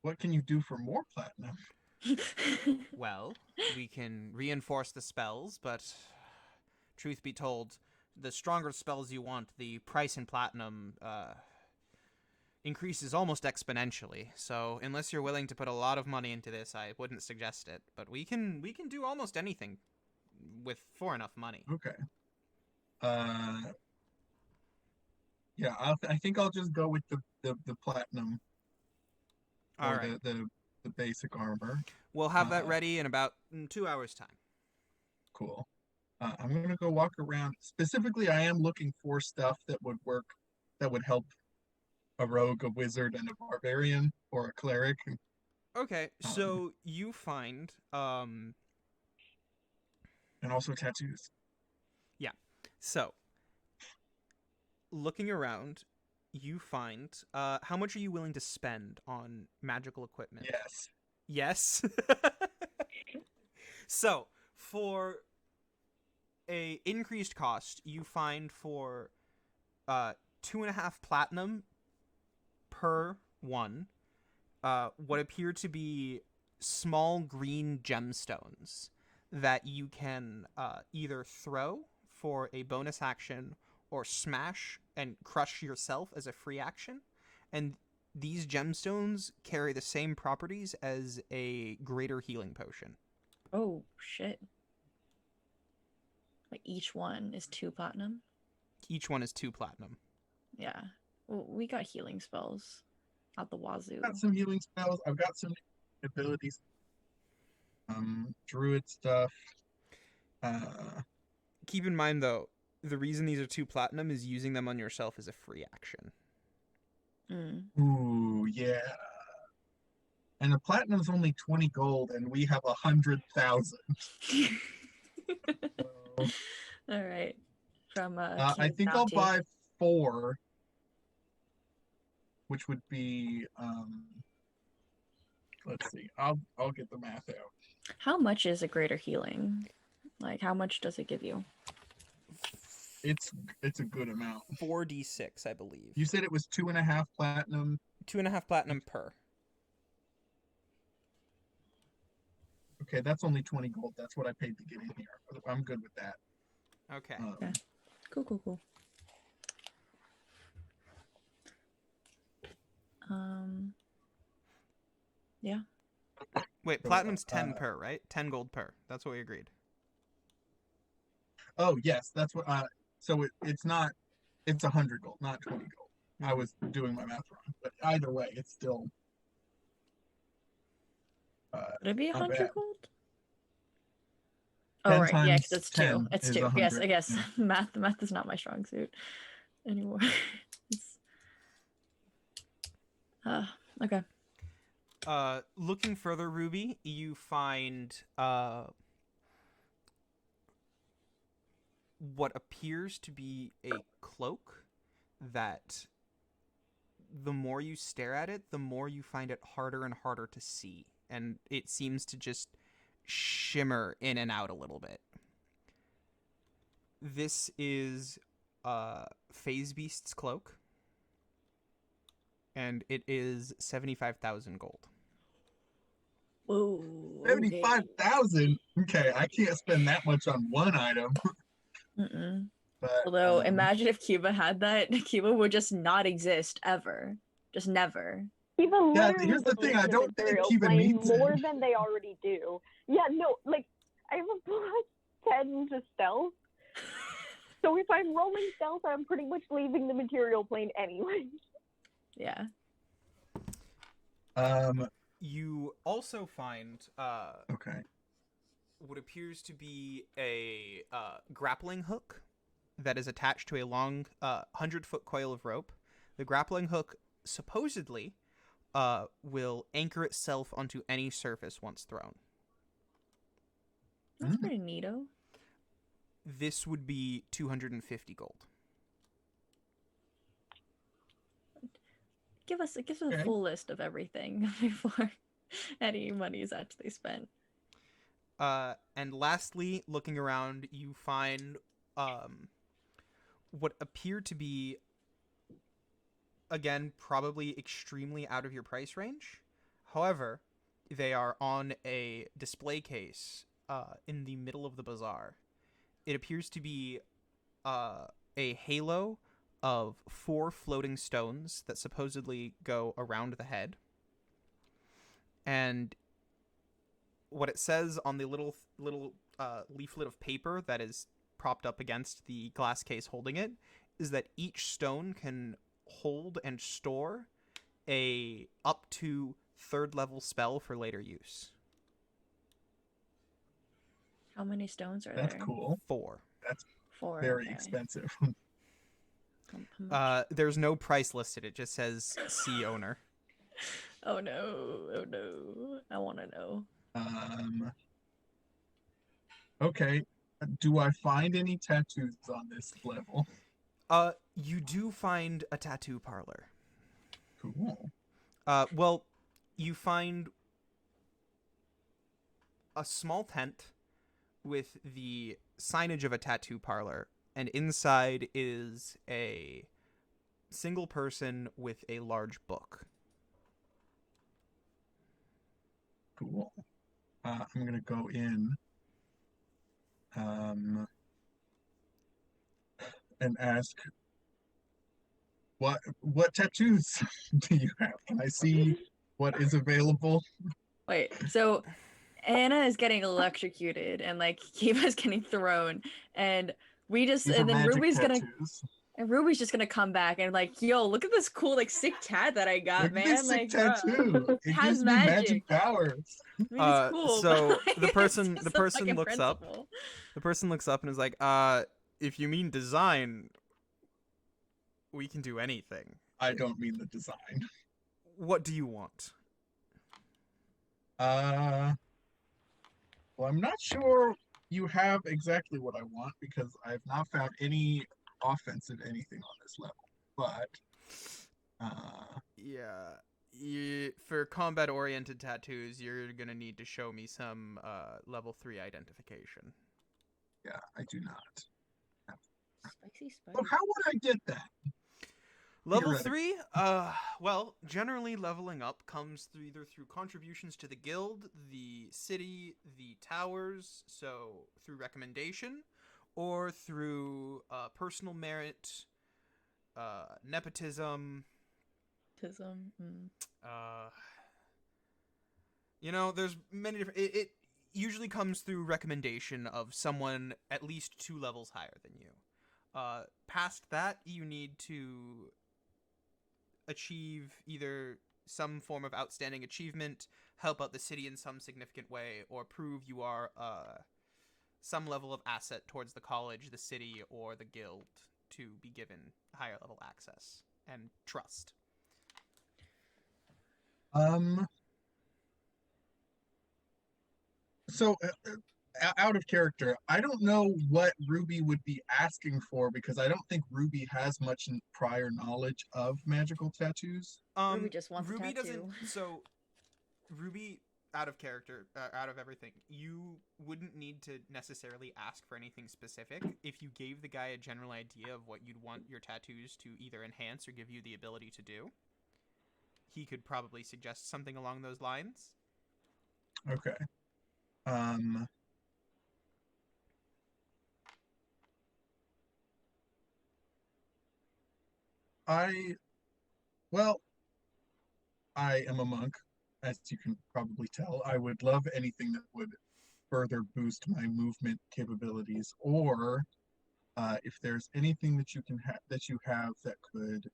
What can you do for more platinum? that. Well, we can reinforce the spells, but truth be told, the stronger spells you want, the price in platinum increases almost exponentially. So unless you're willing to put a lot of money into this, I wouldn't suggest it. But we can do almost anything for enough money. Okay. Yeah, I think I'll just go with the platinum All or right. the basic armor. We'll have that ready in about 2 hours' time. Cool. I'm gonna go walk around. Specifically, I am looking for stuff that would work, that would help a rogue, a wizard, and a barbarian, or a cleric. Okay, so you find And also tattoos. so looking around, you find how much are you willing to spend on magical equipment? Yes. Yes. So, for a increased cost, you find for 2.5 platinum per one, what appear to be small green gemstones that you can either throw for a bonus action or smash and crush yourself as a free action. And these gemstones carry the same properties as a greater healing potion. Oh shit. Like each one is 2 platinum? Each one is 2 platinum. Yeah. Well, we got healing spells out the wazoo. I've got some healing spells. I've got some abilities. Druid stuff. Keep in mind, though, the reason these are 2 platinum is using them on yourself as a free action. Ooh, yeah. And the platinum's only 20 gold, and we have 100,000. All right. From I think I'll buy 4, which would be Let's see. I'll get the math out. How much is a greater healing? Like, how much does it give you? It's a good amount. 4d6, I believe. You said it was 2.5 platinum. 2.5 platinum per. Okay, that's only 20 gold. That's what I paid to get in here. I'm good with that. Okay. Okay. Cool. Yeah. Wait, platinum's 10 per, right? 10 gold per. That's what we agreed. Oh yes, that's what. So it's not. It's 100 gold, not 20 gold. I Mhm. was doing my math wrong, but either way, it's still. Would it be Not 100 bad. gold? Oh, 10 right. Yeah, because times it's 10 two. It's is two. 100. Yes, I guess. Yeah. Math is not my strong suit anymore. It's... Okay. Looking further, Ruby, you find what appears to be a cloak that the more you stare at it, the more you find it harder and harder to see. And it seems to just shimmer in and out a little bit. This is Phase Beast's cloak. And it is 75,000 gold. Whoa. 75,000. Okay, I can't spend that much on one item. Mm-mm. But Although, imagine if Cuba had that, Cuba would just not exist ever. Just never. Kiva Yeah, literally here's the needs thing, I the don't think material Kiva plane needs it. more than they already do. Yeah, no, like I have a +10 to stealth. So if I'm rolling stealth, I'm pretty much leaving the material plane anyway. Yeah. You also find Okay. what appears to be a grappling hook that is attached to a long 100-foot coil of rope. The grappling hook supposedly will anchor itself onto any surface once thrown. That's pretty neato. This would be 250 gold. Give us a Okay. full list of everything before any money is actually spent. And lastly, looking around, you find what appear to be, again, probably extremely out of your price range. However, they are on a display case in the middle of the bazaar. It appears to be a halo of 4 floating stones that supposedly go around the head. And what it says on the little leaflet of paper that is propped up against the glass case holding it is that each stone can hold and store a up to 3rd level spell for later use. How many stones are That's there? cool. 4. That's 4. very okay. expensive. How much? There's no price listed. It just says "See owner." Oh no. I want to know. Okay. Do I find any tattoos on this level? You do find a tattoo parlor. Cool. Well, you find a small tent with the signage of a tattoo parlor, and inside is a single person with a large book. Cool. I'm gonna go in and ask what tattoos do you have? Can I see what is available? Wait, so Anna is getting electrocuted and like Kiva's getting thrown and we just These are and then magic Ruby's tattoos. Ruby's just gonna come back and like, yo, look at this cool like sick tat that I got, Look at man. this sick Like tattoo. It has gives me magic magic. powers. I mean, it's cool. So but, like, the it's person just a fucking looks up. principle. The person looks up and is like, if you mean design, we can do anything. I don't mean the design. What do you want? Well, I'm not sure you have exactly what I want because I've not found any offensive anything on this level. But Yeah. for combat-oriented tattoos, you're gonna need to show me some level 3 identification. Yeah, I do not. Spicy, spicy. So how would I get that? Level Theoretically. 3? Well, generally leveling up comes either through contributions to the guild, the city, the towers, so through recommendation, or through personal merit, nepotism. There's many different. It usually comes through recommendation of someone at least 2 levels higher than you. Past that, you need to achieve either some form of outstanding achievement, help out the city in some significant way, or prove you are some level of asset towards the college, the city, or the guild to be given higher level access and trust. So, out of character, I don't know what Ruby would be asking for because I don't think Ruby has much prior knowledge of magical tattoos. Ruby just wants Ruby a tattoo. doesn't. So, Ruby, out of character, out of everything, you wouldn't need to necessarily ask for anything specific. If you gave the guy a general idea of what you'd want your tattoos to either enhance or give you the ability to do, he could probably suggest something along those lines. Okay. I am a monk, as you can probably tell. I would love anything that would further boost my movement capabilities, or if there's anything that you have that could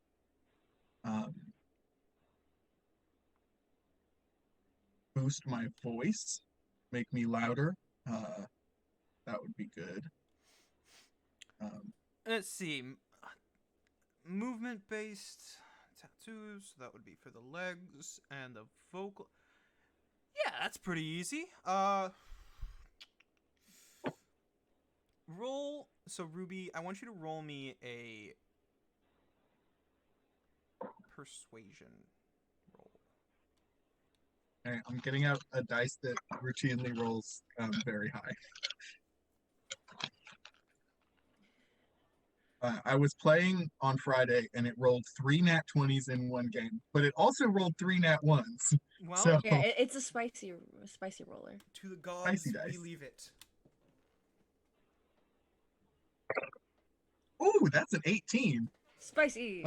boost my voice, make me louder, that would be good. Let's see. Movement-based tattoos. That would be for the legs and the vocal. Yeah, that's pretty easy. Roll. So, Ruby, I want you to roll me a persuasion roll. Okay, I'm getting out a dice that routinely rolls very high. I was playing on Friday and it rolled 3 nat 20s in one game, but it also rolled 3 nat 1s. Well, So, Yeah, it's a spicy roller. to the gods Spicy we dice. leave it. ooh, that's an 18. Spicy.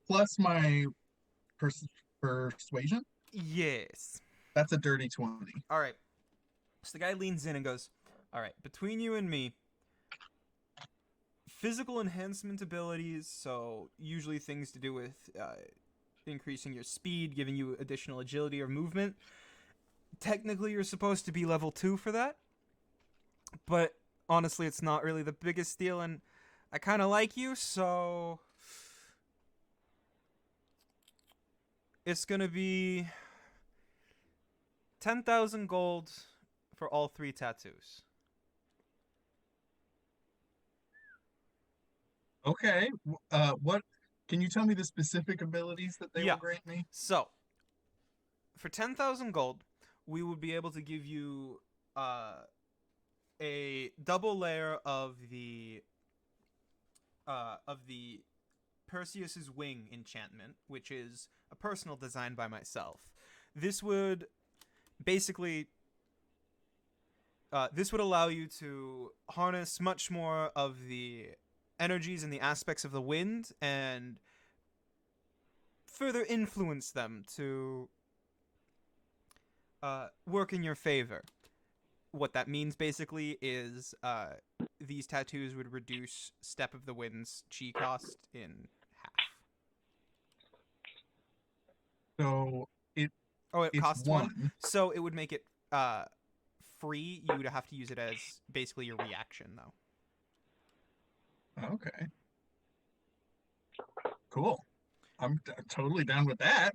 Plus my persuasion. Yes. That's a dirty 20. All right. So the guy leans in and goes, all right, between you and me, physical enhancement abilities, so usually things to do with increasing your speed, giving you additional agility or movement. Technically, you're supposed to be level 2 for that. But honestly, it's not really the biggest deal, and I kind of like you, so it's going to be 10,000 gold for all 3 tattoos. Okay. What can you tell me the specific abilities that they will grant me? So, for 10,000 gold, we would be able to give you a double layer of the Perseus's Wing enchantment, which is a personal design by myself. This would basically allow you to harness much more of the energies and the aspects of the wind and further influence them to work in your favor. What that means basically is these tattoos would reduce Step of the Wind's chi cost in half. So it costs one. 1. So it would make it free. You would have to use it as basically your reaction, though. Okay. Cool. I'm totally down with that.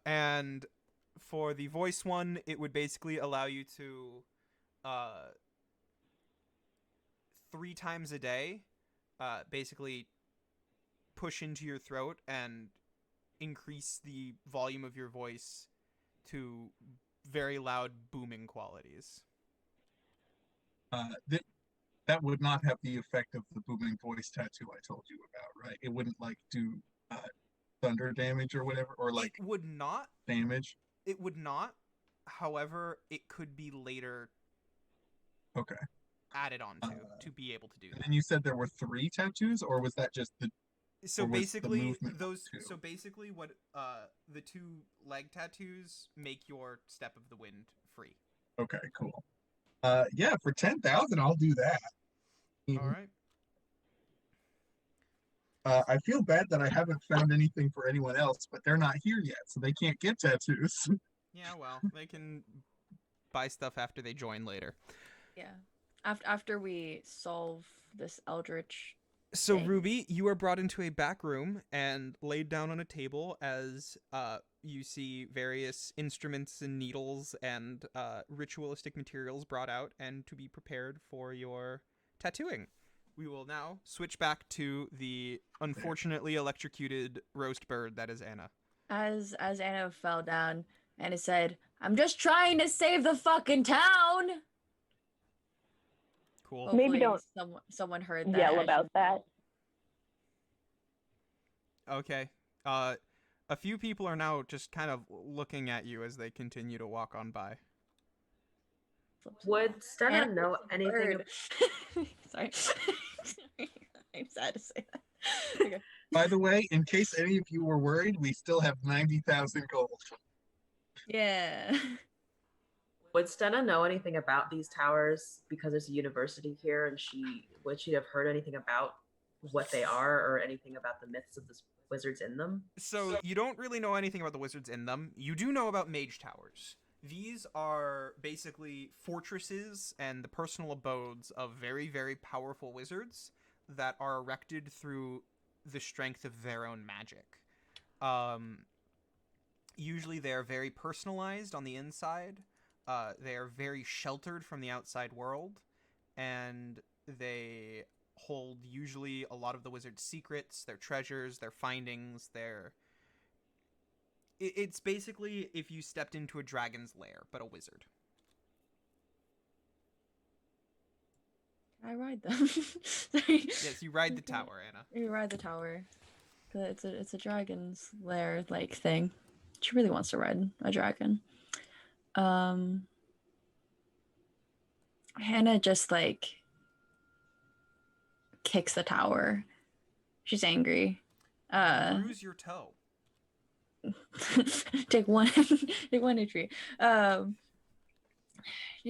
And for the voice one, it would basically allow you to 3 times a day basically push into your throat and increase the volume of your voice to very loud booming qualities. That would not have the effect of the booming voice tattoo I told you about, right? It wouldn't like do thunder damage or whatever, or like It would not. damage. It would not. However, it could be later Okay. added on to be able to do And that. then you said there were 3 tattoos, or was that just the? So or was the basically, movement those. too? So basically, what the 2 leg tattoos make your Step of the Wind free. Okay, cool. Yeah, for 10,000, I'll do that. All right. I feel bad that I haven't found anything for anyone else, but they're not here yet, so they can't get tattoos. Yeah, well, they can buy stuff after they join later. Yeah. After we solve this eldritch. So thing. Ruby, you are brought into a back room and laid down on a table as you see various instruments and needles and ritualistic materials brought out and to be prepared for your tattooing. We will now switch back to the unfortunately electrocuted roast bird that is Anna. As Anna fell down, Anna said, "I'm just trying to save the fucking town." Cool. Hopefully Maybe don't someone heard that. yell about that. Okay. A few people are now just kind of looking at you as they continue to walk on by. Would Stena Anna know was a anything? bird. Sorry. I'm sad to say that. Okay. By the way, in case any of you were worried, we still have 90,000 gold. Yeah. Would Stena know anything about these towers because there's a university here, and would she have heard anything about what they are or anything about the myths of the wizards in them? So you don't really know anything about the wizards in them. You do know about mage towers. These are basically fortresses and the personal abodes of very, very powerful wizards that are erected through the strength of their own magic. Usually they are very personalized on the inside. They are very sheltered from the outside world, and they hold usually a lot of the wizard's secrets, their treasures, their findings, It's basically if you stepped into a dragon's lair, but a wizard. I ride them. Sorry. Yes, you ride the tower, Anna. You ride the tower. 'Cause it's a dragon's lair like thing. She really wants to ride a dragon. Hannah just like kicks the tower. She's angry. Bruise your toe. take one entry. You're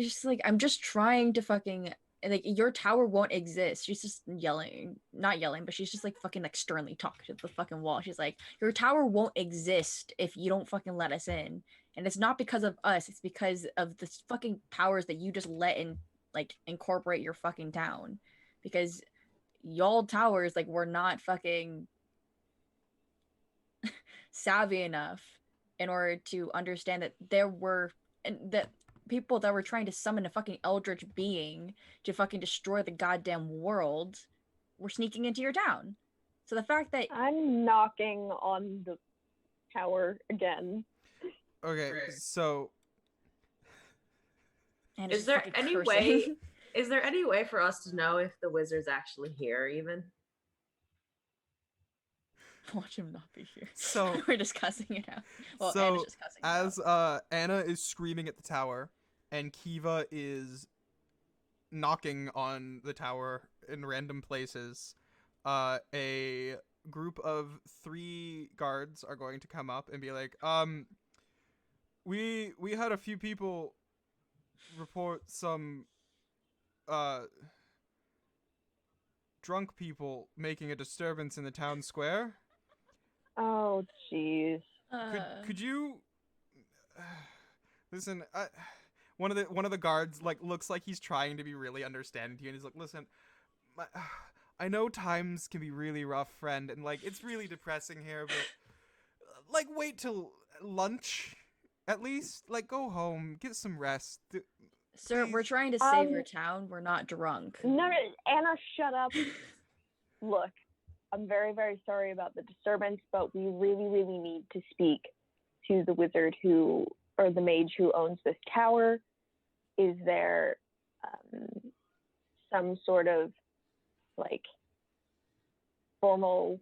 just like, I'm just trying to fucking like, your tower won't exist. She's just yelling, not yelling, but she's just like fucking like sternly talking to the fucking wall. She's like, your tower won't exist if you don't fucking let us in. And it's not because of us, it's because of the fucking powers that you just let in, like incorporate your fucking town. Because y'all towers like were not fucking savvy enough in order to understand that there were and that people that were trying to summon a fucking eldritch being to fucking destroy the goddamn world were sneaking into your town. So the fact that I'm knocking on the tower again. Okay, so and Is it's there fucking any cursing. way? Is there any way for us to know if the wizard's actually here? Even Watch him not be here. So- we're discussing it out. Well, so Anna's discussing it as out. Anna is screaming at the tower and Kiva is knocking on the tower in random places, a group of 3 guards are going to come up and be like, we had a few people report some drunk people making a disturbance in the town square. Oh, jeez. Could you listen? One of the guards like looks like he's trying to be really understanding to you, and he's like, "Listen, I know times can be really rough, friend, and like it's really depressing here, but like wait till lunch, at least. Like go home, get some rest." Sir, please. we're trying to save your town. We're not drunk. No, Anna, shut up. Look, I'm very, very sorry about the disturbance, but we really, really need to speak to the wizard or the mage who owns this tower. Is there some sort of like formal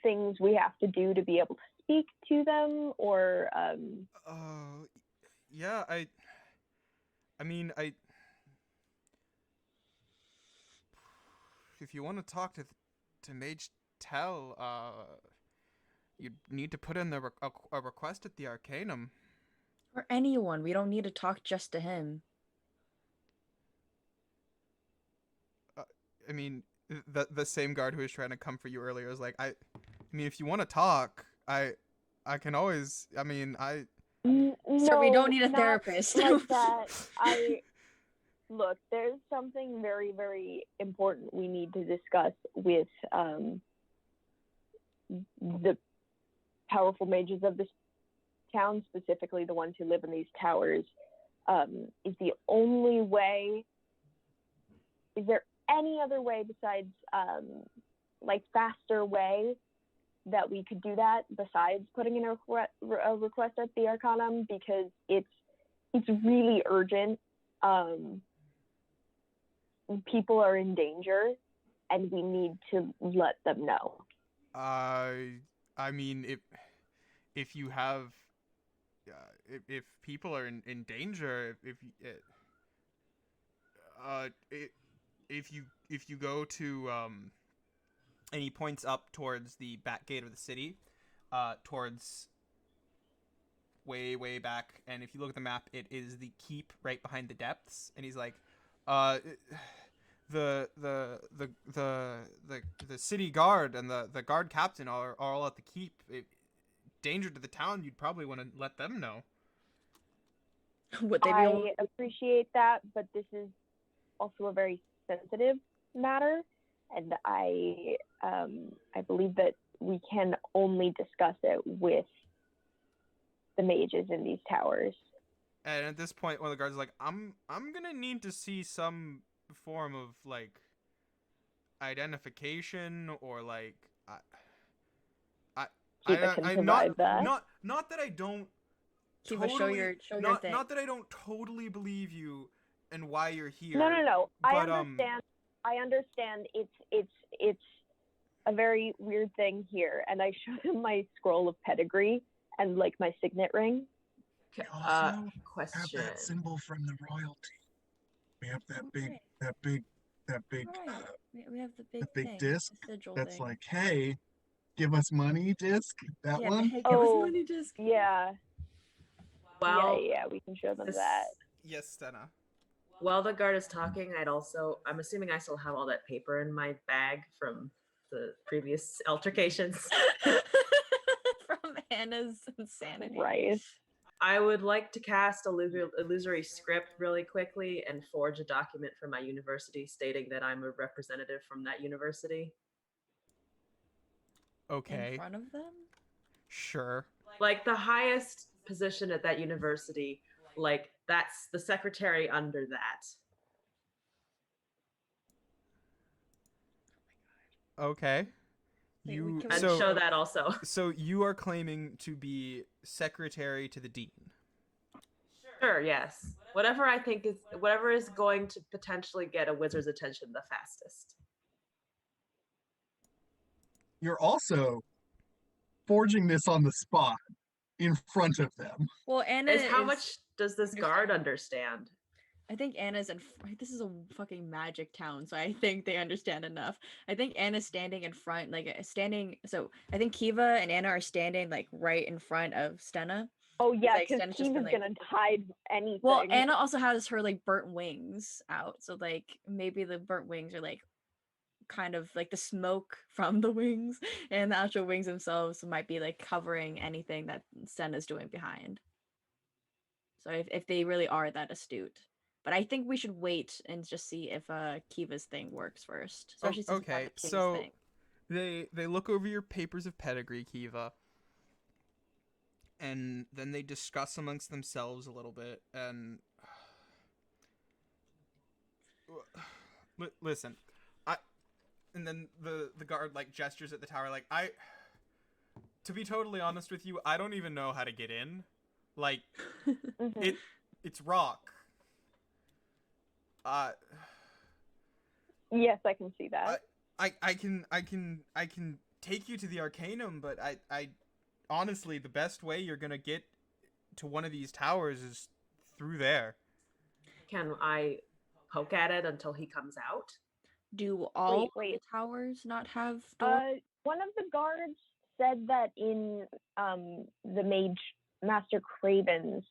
things we have to do to be able to speak to them, or yeah, I mean, if you want to talk to Mage Tell, you need to put in a request at the Arcanum. Or anyone. We don't need to talk just to him. I mean, the same guard who was trying to come for you earlier is like, I mean, if you want to talk, I can always. I mean, no, So we don't need a not therapist. like that. Look, there's something very, very important we need to discuss with the powerful mages of this town, specifically the ones who live in these towers. Is the only way? Is there any other way besides like faster way that we could do that besides putting in a request at the Arcanum, because it's really urgent. People are in danger, and we need to let them know. I mean, if you have, if people are in danger, if you go to and he points up towards the back gate of the city, towards way back, and if you look at the map, it is the keep right behind the depths, and he's like, the city guard and the guard captain are all at the keep. Danger to the town, you'd probably want to let them know. Would they be I able- appreciate that, but this is also a very sensitive matter, and I believe that we can only discuss it with the mages in these towers. And at this point, one of the guards is like, I'm gonna need to see some form of like identification, or like Kiva can provide not that. not that I don't Kiva, show your thing. not that I don't totally believe you and why you're here. No. But, I understand. It's a very weird thing here, and I showed him my scroll of pedigree and like my signet ring. We also have Question. that symbol from the royalty. We have that big, Right. uh, We have the big the big thing, disc the sigil that's thing. like, hey, give us money disc. That yeah, one. Hey, give us Oh, money disc. Yeah. Well, yeah, we can show them this- that. Yes, Stena. while the guard is talking, I'm assuming I still have all that paper in my bag from the previous altercations. From Anna's insanity. Right. I would like to cast illusory script really quickly and forge a document from my university stating that I'm a representative from that university. Okay. In front of them? Sure. Like the highest position at that university, like that's the secretary under that. Okay. Wait, You can we And so show that also. so you are claiming to be secretary to the dean. Sure, yes. Whatever is going to potentially get a wizard's attention the fastest. You're also forging this on the spot in front of them. Well, Anna Is how is- much does this guard understand? I think Anna's in. This is a fucking magic town, so I think they understand enough. I think Anna's standing in front, like standing. So I think Kiva and Anna are standing like right in front of Stena. Oh yeah, Like, because Sten's just Kiva's been, like- gonna hide anything. Well, Anna also has her like burnt wings out, so like maybe the burnt wings are like kind of like the smoke from the wings, and the actual wings themselves might be like covering anything that Stena's doing behind. So if they really are that astute. But I think we should wait and just see if Kiva's thing works first. Especially since it's not okay, the king's so thing. they look over your papers of pedigree, Kiva, and then they discuss amongst themselves a little bit. And listen, And then the guard like gestures at the tower like, to be totally honest with you, I don't even know how to get in. Like, it's rock. Yes, I can see that. I can take you to the Arcanum, but I honestly, the best way you're gonna get to one of these towers is through there. Can I poke at it until he comes out? Do all Wait. the towers not have doors? One of the guards said that in the Mage Master Craven's.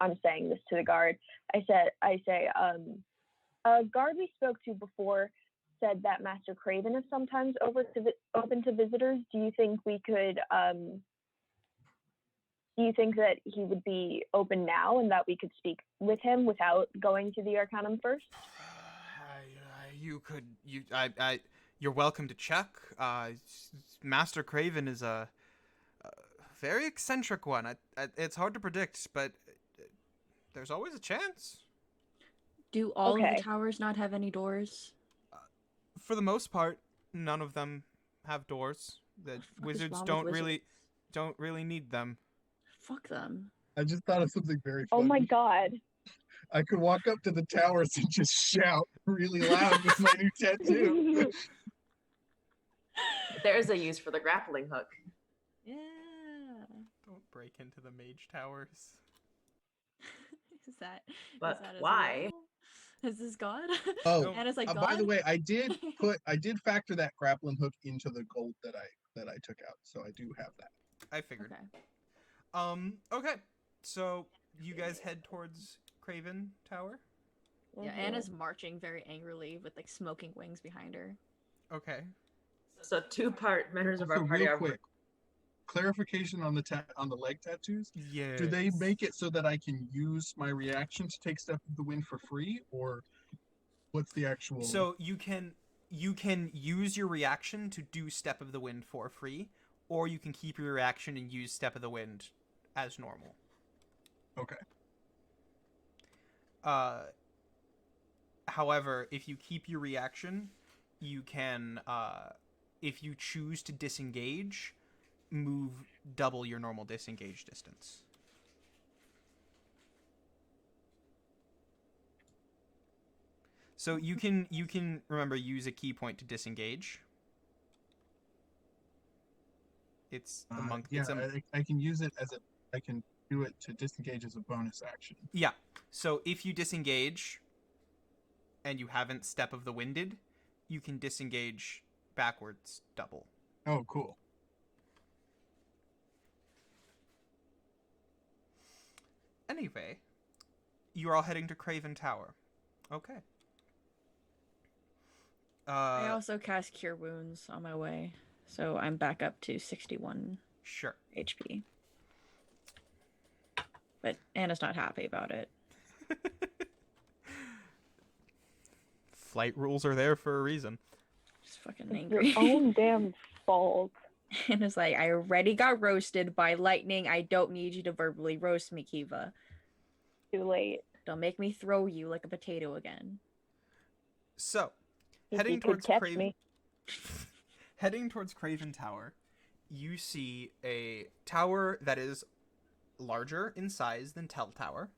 I'm saying this to the guard. I say a guard we spoke to before said that Master Craven is sometimes open to visitors. Do you think we could? Do you think that he would be open now, and that we could speak with him without going to the Arcanum first? You're welcome to check. Master Craven is a very eccentric one. It's hard to predict, but there's always a chance. Do all of the towers not have any doors? For the most part, none of them have doors. The wizards don't really need them. Fuck them. I just thought of something very funny. Oh my god. I could walk up to the towers and just shout really loud with my new tattoo. There's a use for the grappling hook. Yeah. Don't break into the mage towers. Is that why? Is this God? Oh, Anna's like, God? by the way, I did factor that grappling hook into the gold that I took out, so I do have that. I figured. Okay. Okay. So you guys head towards Craven Tower? Yeah, Anna's marching very angrily with like smoking wings behind her. Okay. So two-part members of our Also, party real are quick, clarification on the leg tattoos. Yeah. Do they make it so that I can use my reaction to take Step of the Wind for free, or what's the actual? So you can use your reaction to do Step of the Wind for free, or you can keep your reaction and use Step of the Wind as normal. Okay. However, if you keep your reaction, you can, if you choose to disengage, move double your normal disengage distance. So you can remember, use a key point to disengage. It's among I can use it as I can do it to disengage as a bonus action. Yeah. So if you disengage and you haven't Step of the Winded, you can disengage backwards double. Oh, cool. Anyway, you're all heading to Craven Tower. Okay. I also cast Cure Wounds on my way, so I'm back up to 61 Sure. HP. But Anna's not happy about it. Flight rules are there for a reason. Just fucking angry. Your own damn fault. Anna's like, I already got roasted by lightning. I don't need you to verbally roast me, Kiva. Too late. Don't make me throw you like a potato again. So, If heading you could towards catch Craven, me. heading towards Craven Tower, you see a tower that is larger in size than Tell Tower.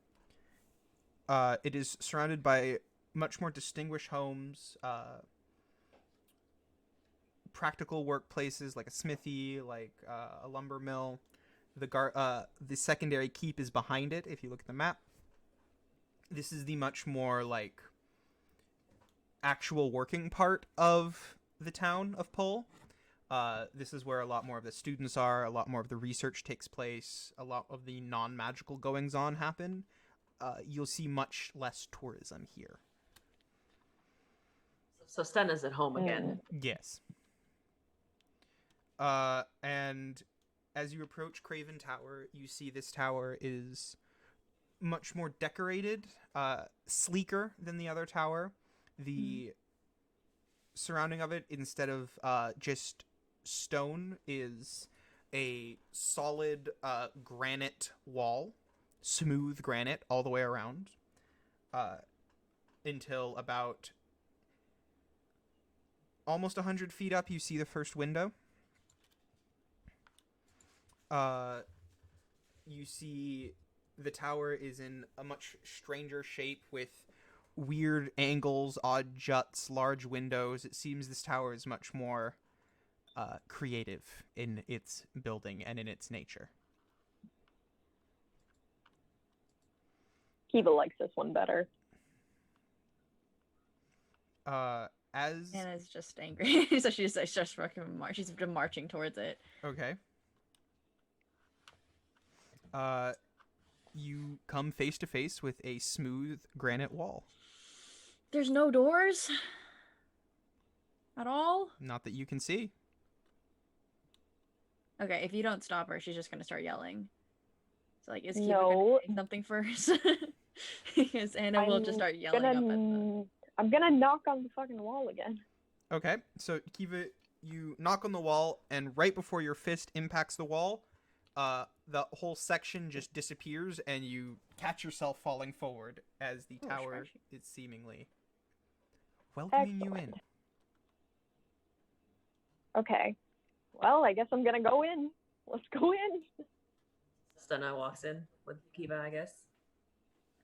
It is surrounded by much more distinguished homes, practical workplaces like a smithy, like a lumber mill. The secondary keep is behind it. If you look at the map, this is the much more like actual working part of the town of Pol. This is where a lot more of the students are, a lot more of the research takes place, a lot of the non-magical goings-on happen. You'll see much less tourism here. So Stenna's at home again. Yes. And as you approach Craven Tower, you see this tower is much more decorated, sleeker than the other tower. The surrounding of it, instead of just stone, is a solid granite wall, smooth granite all the way around, until about almost 100 feet up, you see the first window. You see the tower is in a much stranger shape with weird angles, odd juts, large windows. It seems this tower is much more creative in its building and in its nature. Kiva likes this one better. As Anna's just angry, so she's just fucking she's been marching towards it. Okay. You come face to face with a smooth granite wall. There's no doors at all. Not that you can see. Okay, if you don't stop her, she's just gonna start yelling. So like, is Kiva No. gonna say something first? Because Anna will just start yelling up at them. I'm gonna knock on the fucking wall again. Okay, so Kiva, you knock on the wall, and right before your fist impacts the wall, the whole section just disappears, and you catch yourself falling forward as the tower is seemingly welcoming you in. Okay. Well, I guess I'm gonna go in. Let's go in. Stunna walks in with Kiva, I guess.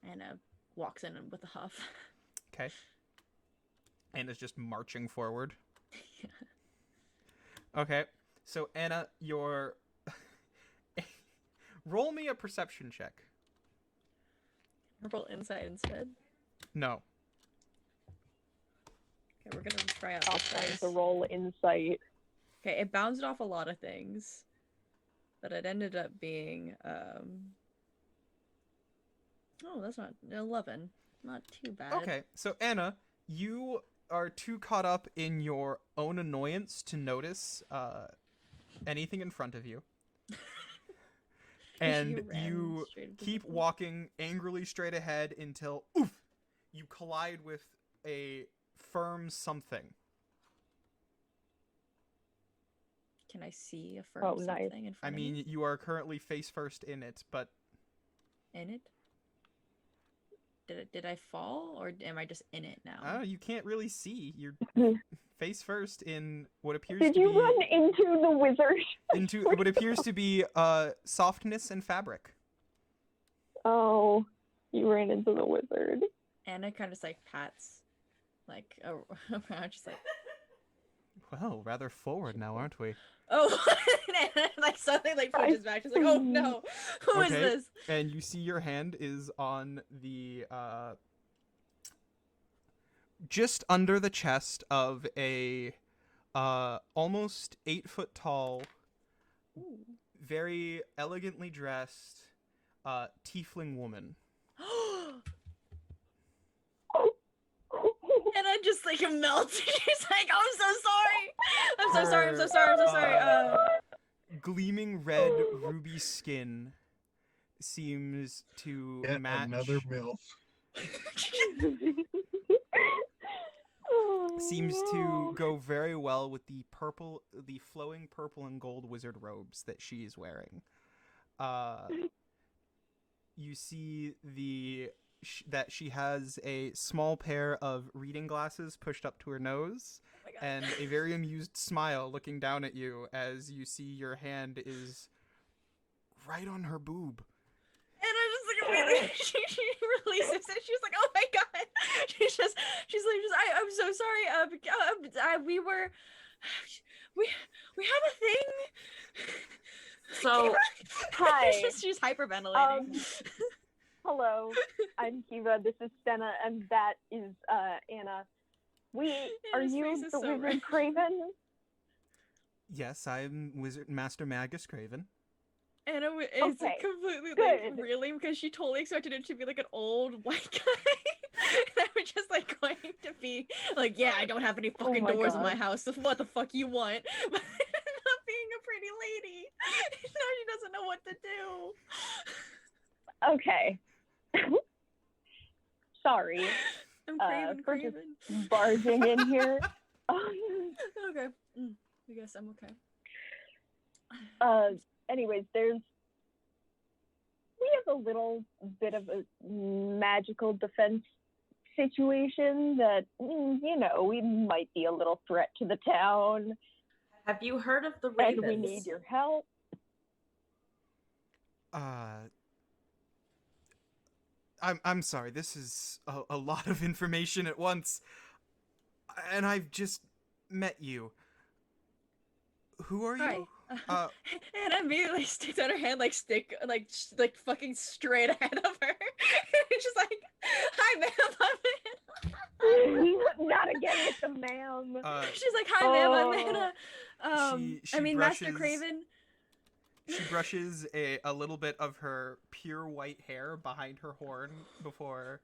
Anna walks in with a huff. Okay. Anna's just marching forward. Okay, so Anna, your roll me a perception check. Roll insight instead. No. Okay, we're gonna try out I'll this try dice. to roll insight. Okay, it bounced off a lot of things, but it ended up being oh, that's not 11. Not too bad. Okay, so Anna, you are too caught up in your own annoyance to notice anything in front of you. And ran you straight into keep the wall. walking angrily straight ahead until, oof, you collide with a firm something. Can I see a firm Oh, nice. something in I front mean, of me? you are currently face first in it, but In it? Did I fall, or am I just in it now? you can't really see. You're face first in what appears Did to you be run into the wizard? into what appears to be softness and fabric. Oh, you ran into the wizard. Anna kind of like pats, like around, just like, Well, rather forward now, aren't we? oh, and Anna, like suddenly like pushes back. She's like, oh no, who is Okay. this? And you see your hand is on the just under the chest of a almost 8 foot tall, Ooh. very elegantly dressed tiefling woman. And I just like melts. She's like, I'm so sorry. I'm so sorry. I'm so sorry. I'm so sorry. Gleaming red ruby skin seems to Yet match another MILF. seems to go very well with the flowing purple and gold wizard robes that she is wearing. You see that she has a small pair of reading glasses pushed up to her nose, Oh my God. and a very amused smile looking down at you as you see your hand is right on her boob. And I just like she releases it. She's like, "Oh my God!" She's like, "I'm so sorry. We have a thing." So, Hi. she's hyperventilating. Hello, I'm Kiva. This is Stenna, and that is Anna. Are his you face is the so wizard red. Craven? Yes, I'm Wizard Master Magus Craven. Anna is Okay, completely good. like reeling because she totally expected it to be like an old white guy. And I was just like going to be like, yeah, I don't have any fucking my doors in my God. house. So what the fuck you want? But not being a pretty lady. Now she doesn't know what to do. Okay. Sorry, I'm craving, for just- craving. barging in here. Okay. I guess I'm okay. Anyways, we have a little bit of a magical defense situation that, we might be a little threat to the town, Have you heard of the and Ravens? we need your help. I'm sorry. This is a lot of information at once, and I've just met you. Who are you? Hi. And immediately sticks out her hand like fucking straight ahead of her. It's just like, hi ma'am, I'm Anna. Not again with the ma'am. She's like, hi ma'am, I'm Oh. Anna. She I mean, Master brushes- Craven. She brushes a little bit of her pure white hair behind her horn before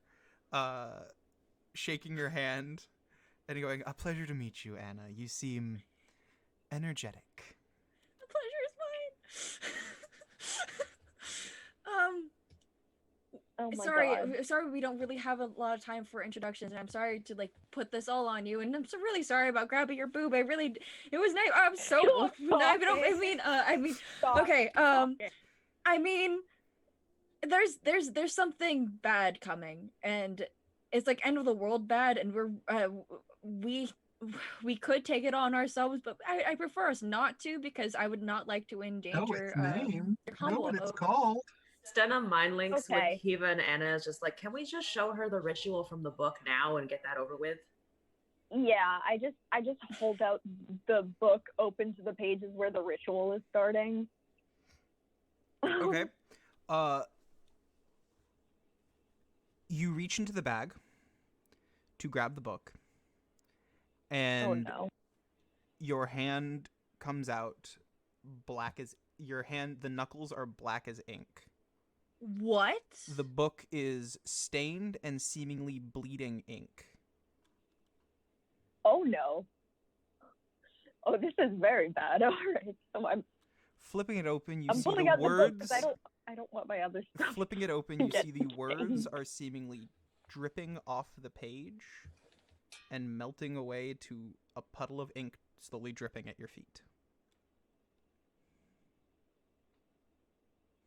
shaking your hand and going, "A pleasure to meet you, Anna. You seem energetic." The pleasure is mine. Oh my sorry, God. sorry, we don't really have a lot of time for introductions, and I'm sorry to like put this all on you, and I'm so really sorry about grabbing your boob. It was nice. I'm so. I mean, Stop. okay. Stop it. I mean, there's something bad coming, and it's like end of the world bad, and we could take it on ourselves, but I prefer us not to, because I would not like to Know endanger its name. your Know humble what it's abode. called. Stena mind links Okay. with Kiva and Anna is just like, can we just show her the ritual from the book now and get that over with? Yeah, I just hold out the book open to the pages where the ritual is starting. Okay. You reach into the bag to grab the book, Oh and no. your hand comes out black as your hand. The knuckles are black as ink. What? The book is stained and seemingly bleeding ink. Oh no. Oh, this is very bad. All right. So I'm Flipping it open, you see pulling the out the book words. because I don't want my other stuff. Flipping it open, you Get see the words stained. are seemingly dripping off the page and melting away to a puddle of ink slowly dripping at your feet.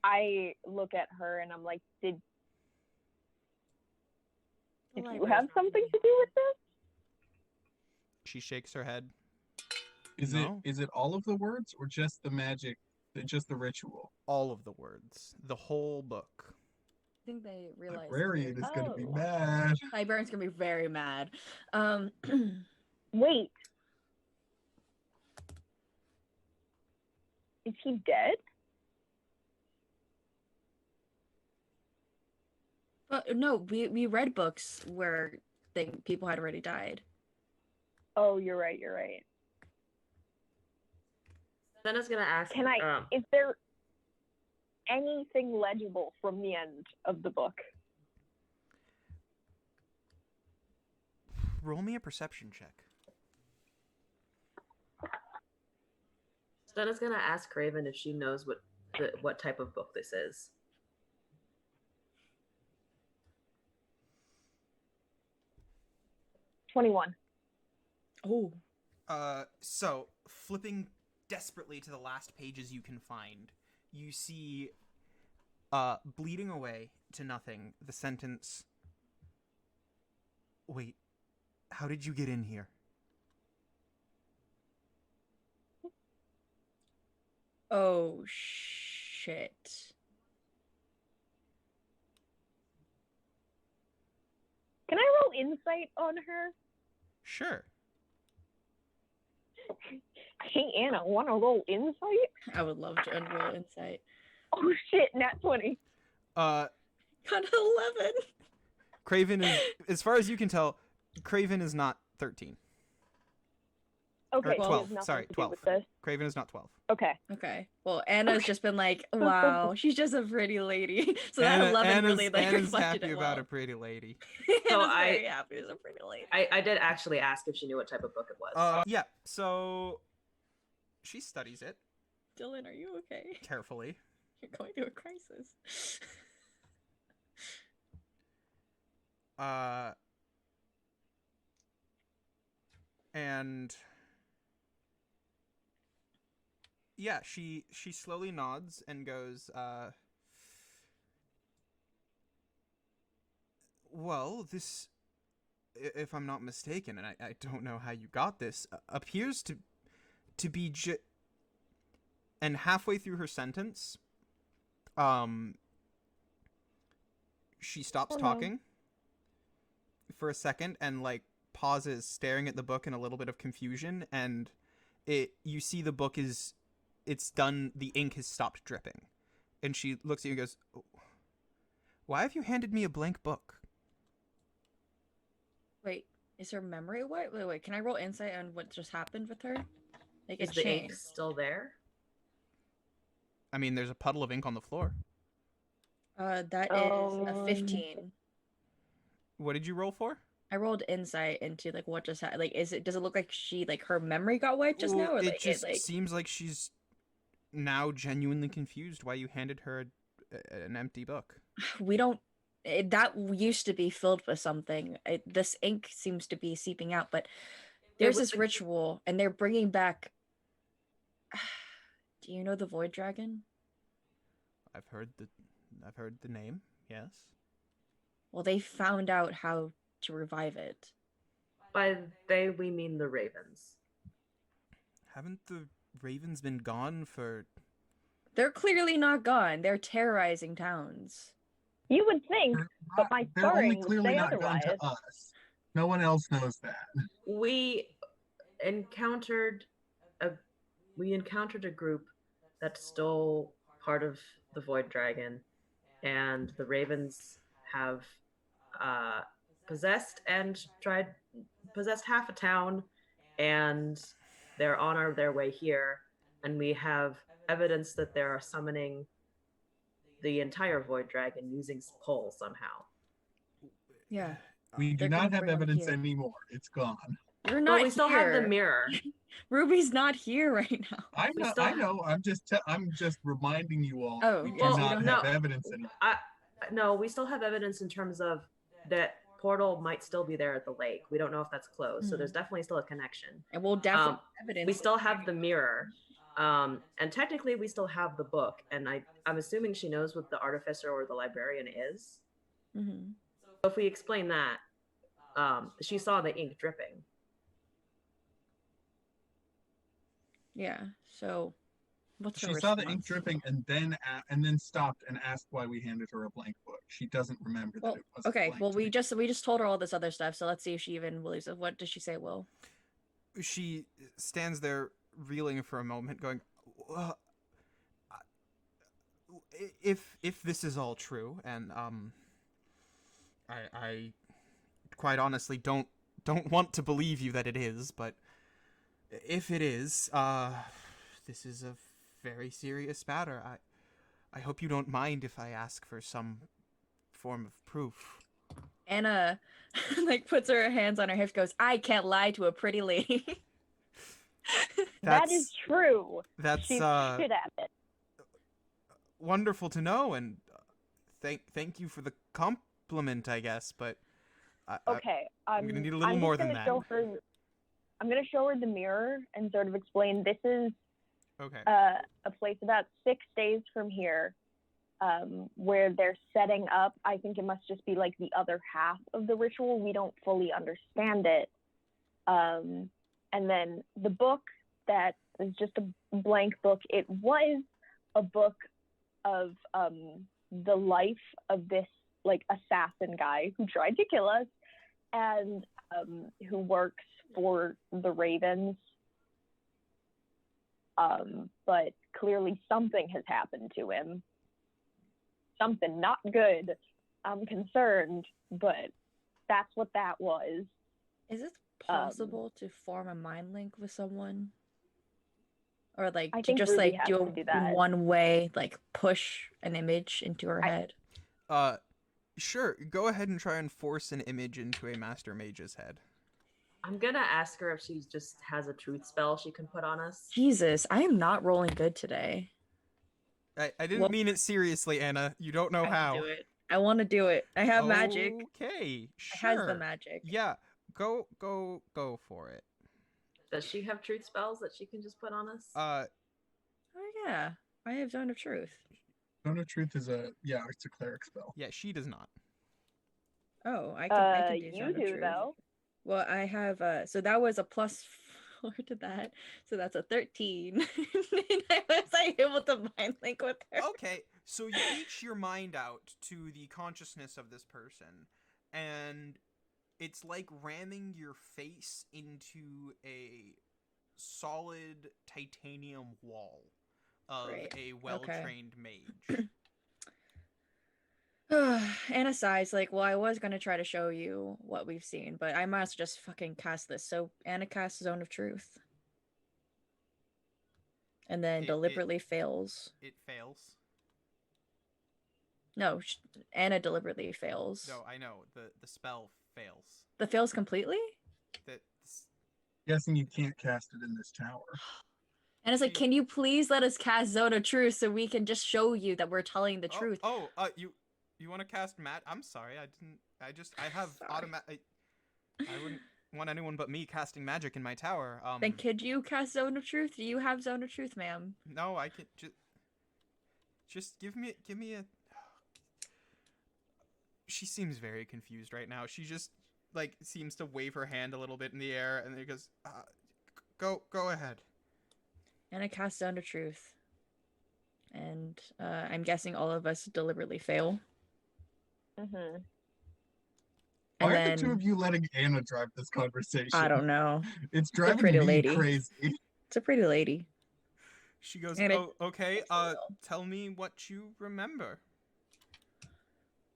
I look at her and I'm like, did The you library's have not something ready. to do with this? She shakes her head. Is No. it all of the words or just the magic, just the ritual? All of the words. The whole book. I think they realize. Librarian is gonna be Oh. mad. Librarian's gonna be very mad. Wait. Is he dead? But no, we read books where people had already died. Oh, you're right. You're right. Stena's gonna ask. Can I? Is there anything legible from the end of the book? Roll me a perception check. Stena's gonna ask Craven if she knows what type of book this is. $21. Oh. So, flipping desperately to the last pages you can find, you see, bleeding away to nothing, the sentence, "Wait, how did you get in here?" Oh shit. Can I roll insight on her? Sure. Hey, Anna, want to roll insight? I would love to unroll insight. Oh shit, nat 20. Uh, Got an 11. Craven is, as far as you can tell, Craven is not 13. Okay, Or so 12, there's nothing sorry, to do 12. with this. Craven is not 12. Okay. Okay. Well, Anna's just been like, wow, she's just a pretty lady. So that 11 really like Anna's reflected happy it about well. a pretty lady. So Anna's very happy as a pretty lady. I did actually ask if she knew what type of book it was. Yeah, so she studies it Dylan, are you okay? carefully. You're going through a crisis. And yeah, she slowly nods and goes, well, this if I'm not mistaken, and I don't know how you got this, appears to be and halfway through her sentence, she stops talking for a second and like pauses, staring at the book in a little bit of confusion, and you see the book it's done, the ink has stopped dripping, and she looks at you and goes, "Why have you handed me a blank book?" Wait, is her memory what? Wait, can I roll insight on what just happened with her? Like, Is it the ink changed. still there? I mean, there's a puddle of ink on the floor. That is a 15. What did you roll for? I rolled insight into like what just happened. Like, does it look like she like her memory got wiped just now, or it like just it like seems like she's now genuinely confused why you handed her an empty book. we don't that used to be filled with something. This ink seems to be seeping out, but there's was this ritual, and they're bringing back. Do you know the Void Dragon? I've heard the name. Yes. Well, they found out how to revive it. By they, we mean the Ravens. Haven't the ravens been gone for? They're clearly not gone. They're terrorizing towns. You would think, but my They're only sparring would clearly say not gone otherwise. to us. No one else knows that. We encountered a group that stole part of the Void Dragon, and the Ravens have possessed half a town, and they're on their way here, and we have evidence that they are summoning the entire Void Dragon using coal somehow. Yeah. We do They're not gonna have bring 'em evidence here. anymore. It's gone. You're not But we still have the here. mirror. Ruby's not here right now. I We know. still I know. I'm just reminding you all. Oh, we do well, not we have don't- evidence anymore. No, we still have evidence in terms of that portal might still be there at the lake. We don't know if that's closed, so there's definitely still a connection. And we'll definitely evidence. We still have the mirror, and technically we still have the book. And I'm assuming she knows what the artificer or the librarian is. Mm-hmm. So if we explain that, she saw the ink dripping. Yeah. So, what's her She saw the response? ink dripping and then stopped and asked why we handed her a blank book. She doesn't remember Well, that it was okay. blank Well, to we me. just told her all this other stuff. So let's see if she even believes it. What does she say, Will? She stands there reeling for a moment, going, if this is all true, and I quite honestly don't want to believe you that it is, but if it is, this is a very serious matter. I hope you don't mind if I ask for some form of proof. Anna, like, puts her hands on her hips, goes, "I can't lie to a pretty lady." That is true. That's She's shit at it. wonderful to know, and thank you for the compliment, I guess, but Okay, I'm gonna need a little more than that. I'm gonna show her the mirror and sort of explain this is Okay. a place about 6 days from here, where they're setting up. I think it must just be like the other half of the ritual. We don't fully understand it. And then the book that is just a blank book. It was a book of the life of this like assassin guy who tried to kill us, and who works for the Ravens. But clearly something has happened to him. Something not good. I'm concerned, but that's what that was. Is it possible to form a mind link with someone? Or like I to think just Ruby like has do to do that. a one way, like push an image into her head? Sure. Go ahead and try and force an image into a master mage's head. I'm gonna ask her if she just has a truth spell she can put on us. Jesus, I am not rolling good today. I didn't Well- mean it seriously, Anna. You don't know I how. wanna do it. I want to do it. I have magic. Okay, It sure. has the magic. Yeah, go for it. Does she have truth spells that she can just put on us? Oh yeah, I have Zone of Truth. Zone of Truth is it's a cleric spell. Yeah, she does not. Oh, I can do You Zone of do Truth. though. Well, I have so that was a +4 to that. So that's a 13. And I was like able to mind link with her. Okay, so you reach your mind out to the consciousness of this person, and it's like ramming your face into a solid titanium wall of Right. a Okay. well-trained mage. Anna sighs, like, well, I was gonna try to show you what we've seen, but I must just fucking cast this. So Anna casts Zone of Truth. And then deliberately fails. It fails. No, Anna deliberately fails. No, I know. The spell fails. The fails completely? That's Guessing you can't cast it in this tower. And it's like, can you please let us cast Zone of Truth so we can just show you that we're telling the truth? You want to cast Matt? I'm sorry, I didn't. I have automatic. I wouldn't want anyone but me casting magic in my tower. Then could you cast Zone of Truth? Do you have Zone of Truth, ma'am? No, I can just give me a. She seems very confused right now. She just like seems to wave her hand a little bit in the air, and then it goes, go ahead. And I cast Zone of Truth. And I'm guessing all of us deliberately fail. Mm-hmm. Why are the two of you letting Anna drive this conversation? I don't know. It's driving pretty me lady. crazy. It's a pretty lady. She goes, And okay, tell me what you remember.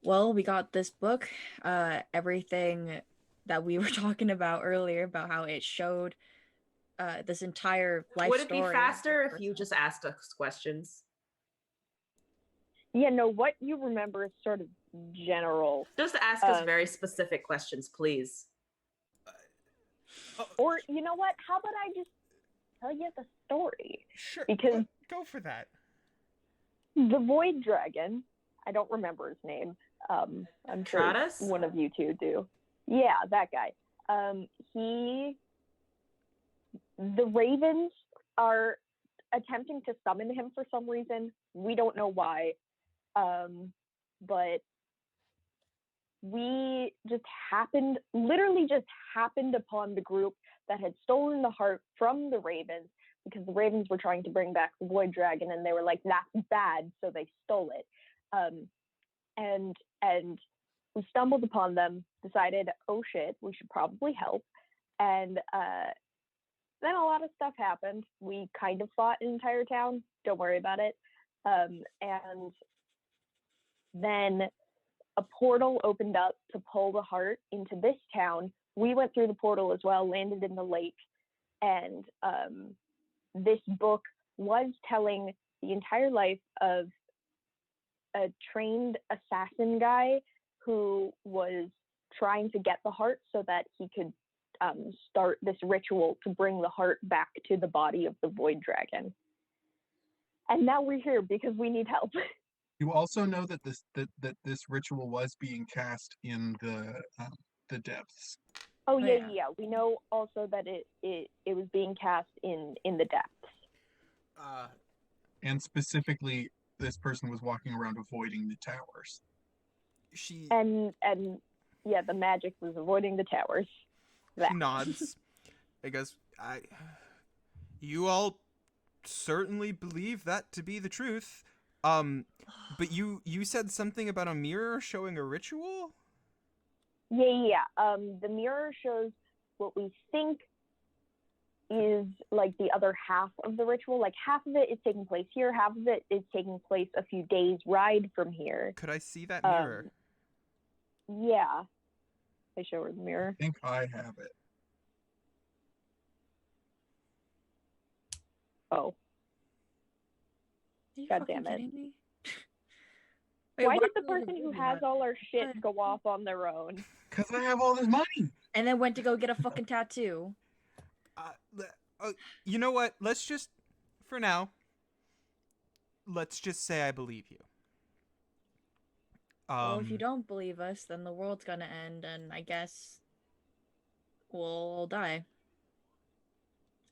Well, we got this book, everything that we were talking about earlier, about how it showed this entire life Would it story. be faster if you just asked us questions? Yeah, no, what you remember is sort of general. Just ask us very specific questions, please. Or, you know what? How about I just tell you the story? Sure. Because go for that. the Void Dragon, I don't remember his name. I'm sure Tratus? one of you two do. Yeah, that guy. The Ravens are attempting to summon him for some reason. We don't know why. But we literally just happened upon the group that had stolen the heart from the Ravens, because the Ravens were trying to bring back the Void Dragon, and they were like, that's bad, so they stole it. And we stumbled upon them, decided, oh shit, we should probably help. And then a lot of stuff happened. We kind of fought an entire town. Don't worry about it. And then a portal opened up to pull the heart into this town. We went through the portal as well, landed in the lake, and this book was telling the entire life of a trained assassin guy who was trying to get the heart so that he could start this ritual to bring the heart back to the body of the Void Dragon. And now we're here because we need help. You also know that this ritual was being cast in the depths. Oh yeah. We know also that it was being cast in the depths. And specifically, this person was walking around avoiding the towers. And yeah, the magic was avoiding the towers. She nods. I guess you all certainly believe that to be the truth. But you said something about a mirror showing a ritual? Yeah. The mirror shows what we think is like the other half of the ritual. Like half of it is taking place here, half of it is taking place a few days ride from here. Could I see that mirror? Yeah. I show her the mirror. I think I have it. Oh. God damn it. Wait, why did the person who has all our shit go off on their own? Because I have all this money. And then went to go get a fucking tattoo. You know what? Let's just, for now, let's just say I believe you. Well, if you don't believe us, then the world's gonna end, and I guess we'll all die.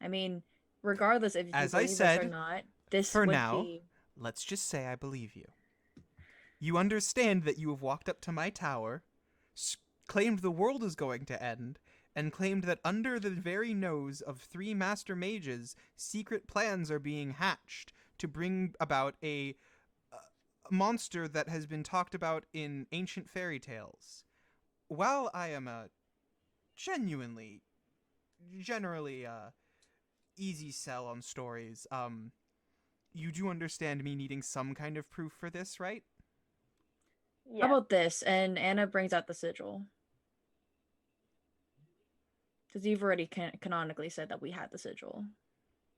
I mean, regardless if you as believe I said, us or not, this for would now, be... let's just say I believe you. You understand that you have walked up to my tower, claimed the world is going to end, and claimed that under the very nose of 3 master mages, secret plans are being hatched to bring about a monster that has been talked about in ancient fairy tales. While I am a generally easy sell on stories, you do understand me needing some kind of proof for this, right? Yeah. How about this? And Anna brings out the sigil. Because you've already canonically said that we had the sigil.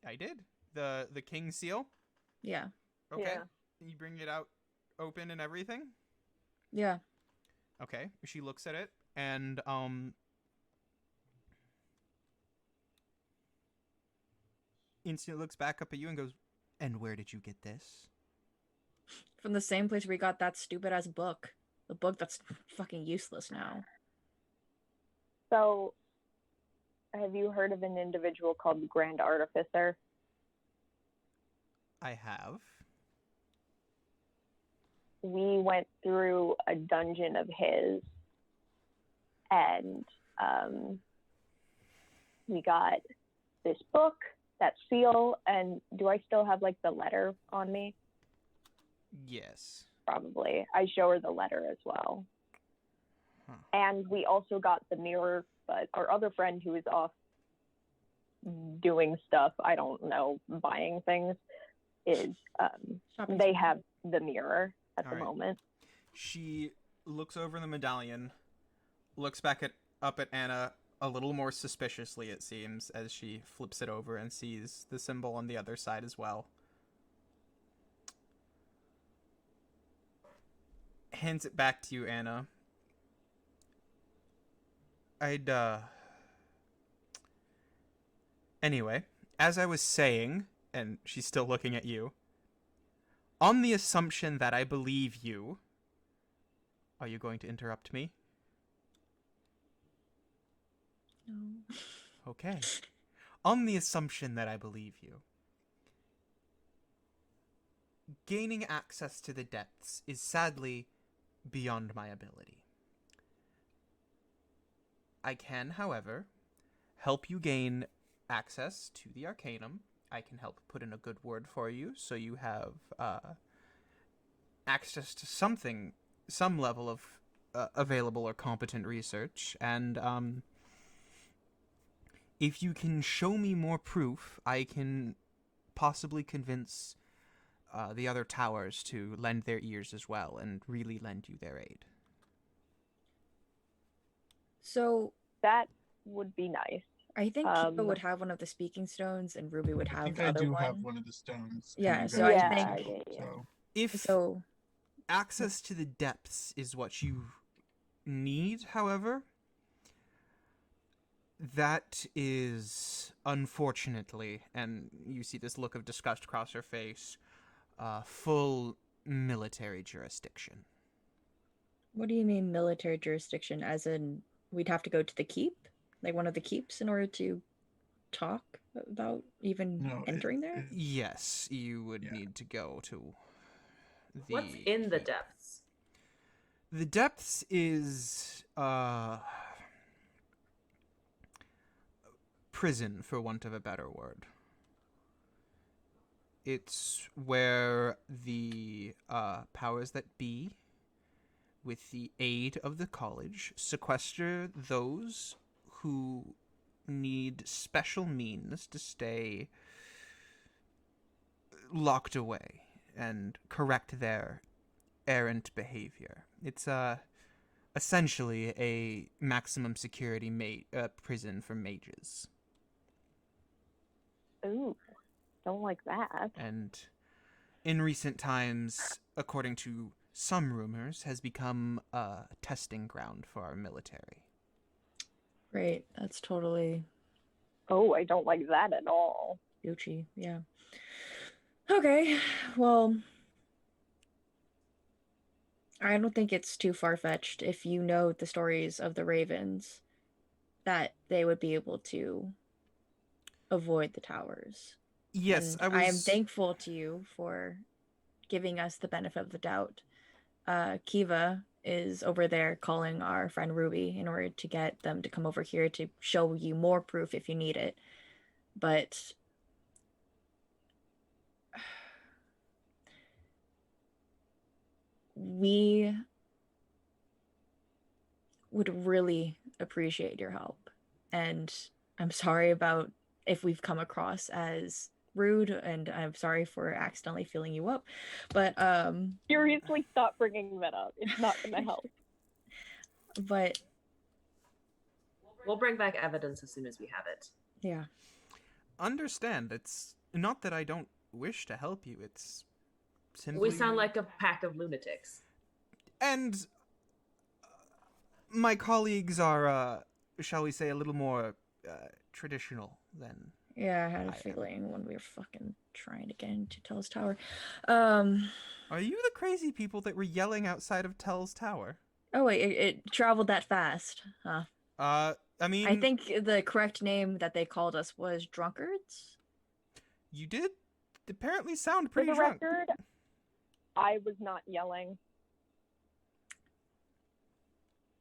I did. The king seal? Yeah. Okay. Yeah. You bring it out open and everything? Yeah. Okay. She looks at it and instantly looks back up at you and goes, "And where did you get this?" From the same place we got that stupid ass book. The book that's fucking useless now. So, have you heard of an individual called the Grand Artificer? I have. We went through a dungeon of his, and we got this book, that seal, and do I still have like the letter on me? Yes. Probably. I show her the letter as well. Huh. And we also got the mirror, but our other friend who is off doing stuff, I don't know, buying things, is Shopping they spree. have the mirror at All the right. moment. She looks over the medallion, looks back up at Anna a little more suspiciously, it seems, as she flips it over and sees the symbol on the other side as well. Hands it back to you, Anna. Anyway, as I was saying, and she's still looking at you, on the assumption that I believe you, are you going to interrupt me? No. Okay. On the assumption that I believe you, gaining access to the depths is sadly beyond my ability. I can, however, help you gain access to the Arcanum. I can help put in a good word for you so you have access to something, some level of available or competent research. And if you can show me more proof, I can possibly convince the other towers to lend their ears as well and really lend you their aid. So That would be nice. I think Kiba would have one of the speaking stones and Ruby would I have think the I other do one. have one of the stones. and Yeah, you so guys I do think- too, so. If So access to the depths is what you need, however, that is, unfortunately, and you see this look of disgust cross her face, full military jurisdiction. what do you mean military jurisdiction? As in we'd have to go to the keep? Like one of the keeps in order to talk about even No, entering there? Yes, you would Yeah. need to go to the What's in the keep. depths? The depths is prison, for want of a better word. It's where the powers that be, with the aid of the college, sequester those who need special means to stay locked away and correct their errant behavior. It's essentially a maximum security prison for mages. Ooh, don't like that. And in recent times, according to some rumors, has become a testing ground for our military. Right, that's totally Oh, I don't like that at all. Gucci, yeah. Okay, well, I don't think it's too far-fetched if you know the stories of the Ravens that they would be able to avoid the towers. Yes, And I am thankful to you for giving us the benefit of the doubt. Kiva, is over there calling our friend Ruby in order to get them to come over here to show you more proof if you need it. But we would really appreciate your help. And I'm sorry about if we've come across as rude, and I'm sorry for accidentally filling you up. But Seriously, stop bringing that up. It's not going to help. but We'll bring back evidence as soon as we have it. yeah. Understand, it's not that I don't wish to help you, it's simply... We sound like a pack of lunatics. And my colleagues are, shall we say, a little more traditional than... Yeah, I had a I am. feeling when we were fucking trying to get into Tell's Tower. Are you the crazy people that were yelling outside of Tell's Tower? Oh wait, it traveled that fast, huh? I mean... I think the correct name that they called us was drunkards. You did apparently sound For pretty the drunk. record, I was not yelling.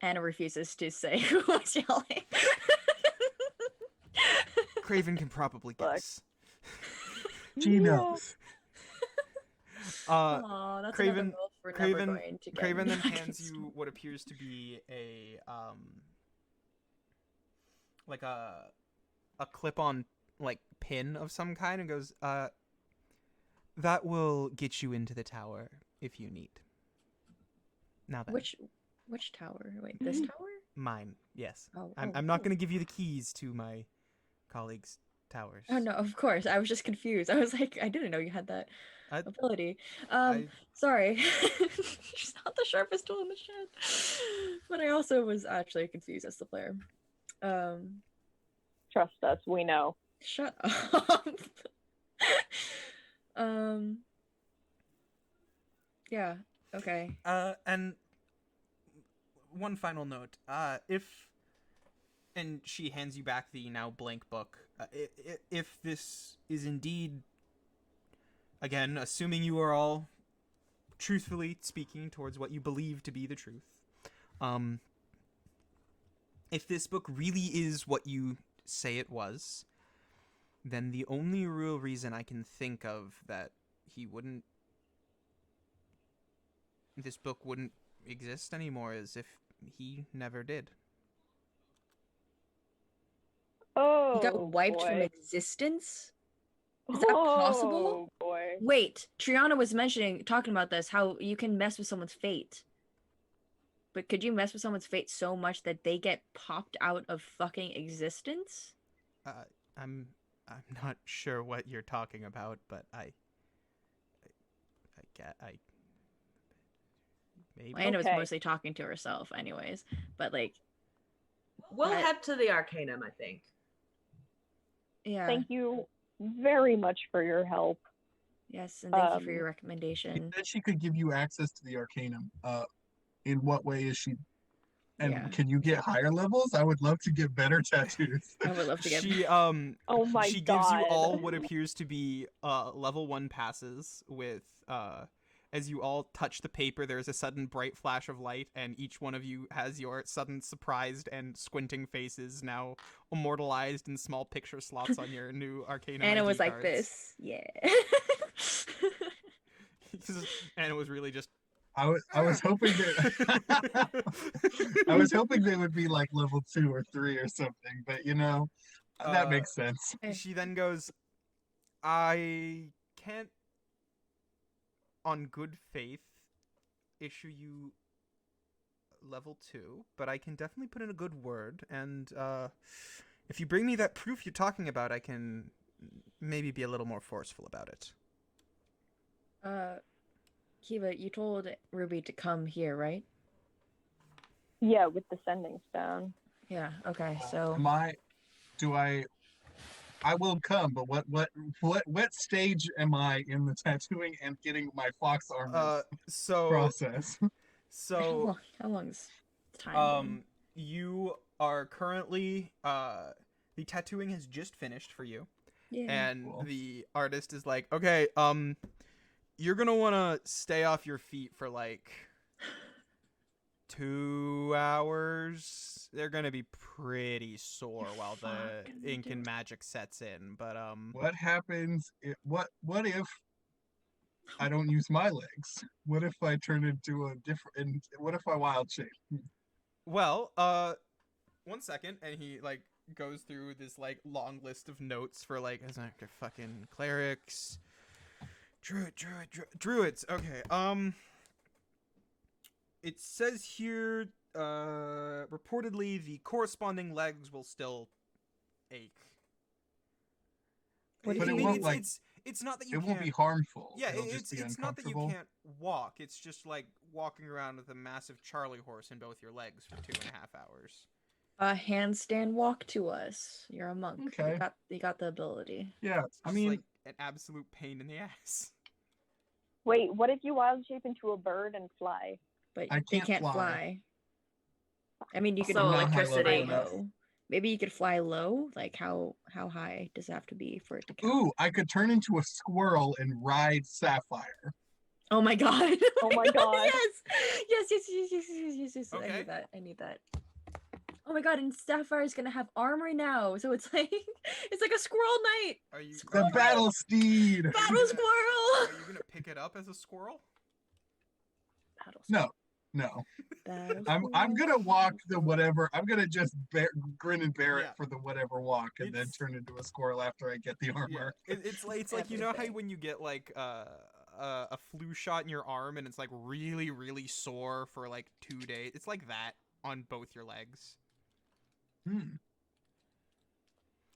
Anna refuses to say who was yelling. Craven can probably Look. guess. She knows. Aw, that's Craven- another milf we're Craven- never going to get. Craven then back hands into. you what appears to be like a clip-on like pin of some kind, and goes, that will get you into the tower if you need. Now then, Which tower? Wait, this tower? mine, yes. Oh, I'm not going to give you the keys to my colleagues' towers. Oh no, of course. I was just confused. I was like, I didn't know you had that I- ability. I- Sorry. She's not the sharpest tool in the shed. But I also was actually confused as the player. Trust us, we know. Shut up. Yeah, okay. And one final note. And she hands you back the now blank book. If this is indeed, again, assuming you are all truthfully speaking towards what you believe to be the truth, if this book really is what you say it was, then the only real reason I can think of that this book wouldn't exist anymore is if he never did. Oh, He got wiped from boy. existence? Is that possible? Oh, boy. Wait, Triana was talking about this, how you can mess with someone's fate. But could you mess with someone's fate so much that they get popped out of fucking existence? I'm not sure what you're talking about, but I maybe. Anna was Okay. mostly talking to herself anyways, but like, We'll That- head to the Arcanum, I think. yeah. Thank you very much for your help. Yes, and thank you for your recommendation. She said she could give you access to the Arcanum. In what way is she? And Yeah. can you get higher levels? I would love to get better tattoos. I would love to get She Oh my she god. gives you all what appears to be level 1 passes with as you all touch the paper, there's a sudden bright flash of light, and each one of you has your sudden surprised and squinting faces now immortalized in small picture slots on your new Arcanum Anna ID was like cards. this. Yeah. Anna was really just I was hoping that I was hoping they would be like level 2 or 3 or something, but that makes sense. She then goes, I can't, on good faith, issue you level 2, but I can definitely put in a good word, and if you bring me that proof you're talking about, I can maybe be a little more forceful about it. Kiva, you told Ruby to come here, right? Yeah, with the sending stone. Yeah, okay, so I will come, but what stage am I in the tattooing and getting my fox armor So process? so how long's time? been? you are currently the tattooing has just finished for you. Yeah. And Cool. the artist is like, okay, you're gonna want to stay off your feet for like 2 hours. They're gonna be pretty sore while the Fuck, ink and dude. magic sets in. But What happens? What if I don't use my legs? What if I turn into a different? What if I wild shape? well, 1 second, and he like goes through this like long list of notes for like as like fucking clerics, druids. Okay, it says here, reportedly the corresponding legs will still ache. What do But you it mean? won't, like, It's not that you It won't be can't. harmful. Yeah, It'll just be it's not that you uncomfortable. can't walk. It's just like walking around with a massive Charlie horse in both your legs for 2.5 hours. Handstand walk to us. You're a monk. Okay. You got the ability. Yeah, It's I just mean, like an absolute pain in the ass. Wait, what if you wild shape into a bird and fly? But I they can't can't fly. fly. I mean, you could Also, I'm not high fly electricity. level enough. low. Maybe you could fly low. Like how high does it have to be for it to count? ooh, I could turn into a squirrel and ride Sapphire. Oh my god! Oh my god. Yes. I Okay. need that. I need that. Oh my god! And Sapphire's gonna have armory now, so it's like it's like a squirrel knight. Are you The battle steed. Battle squirrel. Are you gonna pick it up as a squirrel? Battle No, no. Battle I'm squirrel. gonna walk the whatever. I'm gonna just grin and bear Yeah. it for the whatever walk, and then It's- turn into a squirrel after I get the Yeah. armor. It's like you know how Everything. when you get like a flu shot in your arm and it's like really really sore for like 2 days. It's like that on both your legs.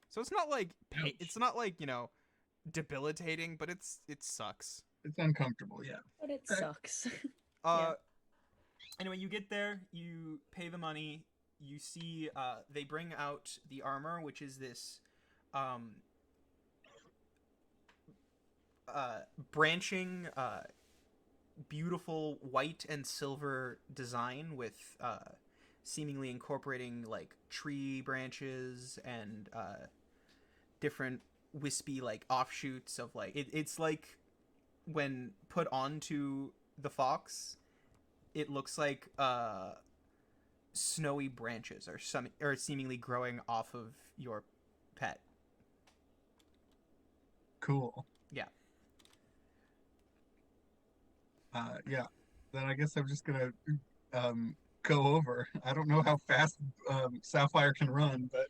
So it's not like Ouch. it's not like, debilitating, but it sucks. It's uncomfortable. Yeah. But it Okay. sucks. Anyway, you get there, you pay the money, you see they bring out the armor, which is this branching beautiful white and silver design with seemingly incorporating like tree branches and different wispy like offshoots of like it's like when put onto the fox, it looks like snowy branches or seemingly growing off of your pet. Cool. Yeah. Yeah. Then I guess I'm just gonna go over. I don't know how fast Sapphire can run, but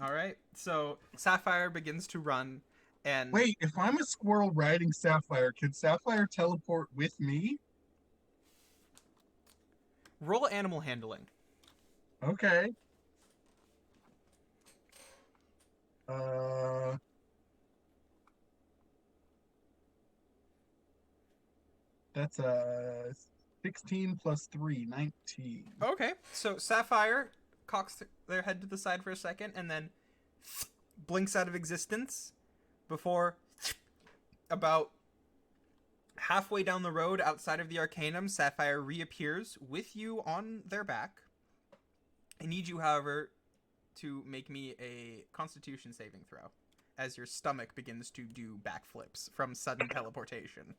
All right. So Sapphire begins to run, and wait, if I'm a squirrel riding Sapphire, can Sapphire teleport with me? roll animal handling. Okay. That's a 16 plus 3, 19. Okay. So Sapphire cocks their head to the side for a second, and then blinks out of existence before about halfway down the road outside of the Arcanum, Sapphire reappears with you on their back. I need you, however, to make me a Constitution saving throw as your stomach begins to do backflips from sudden teleportation.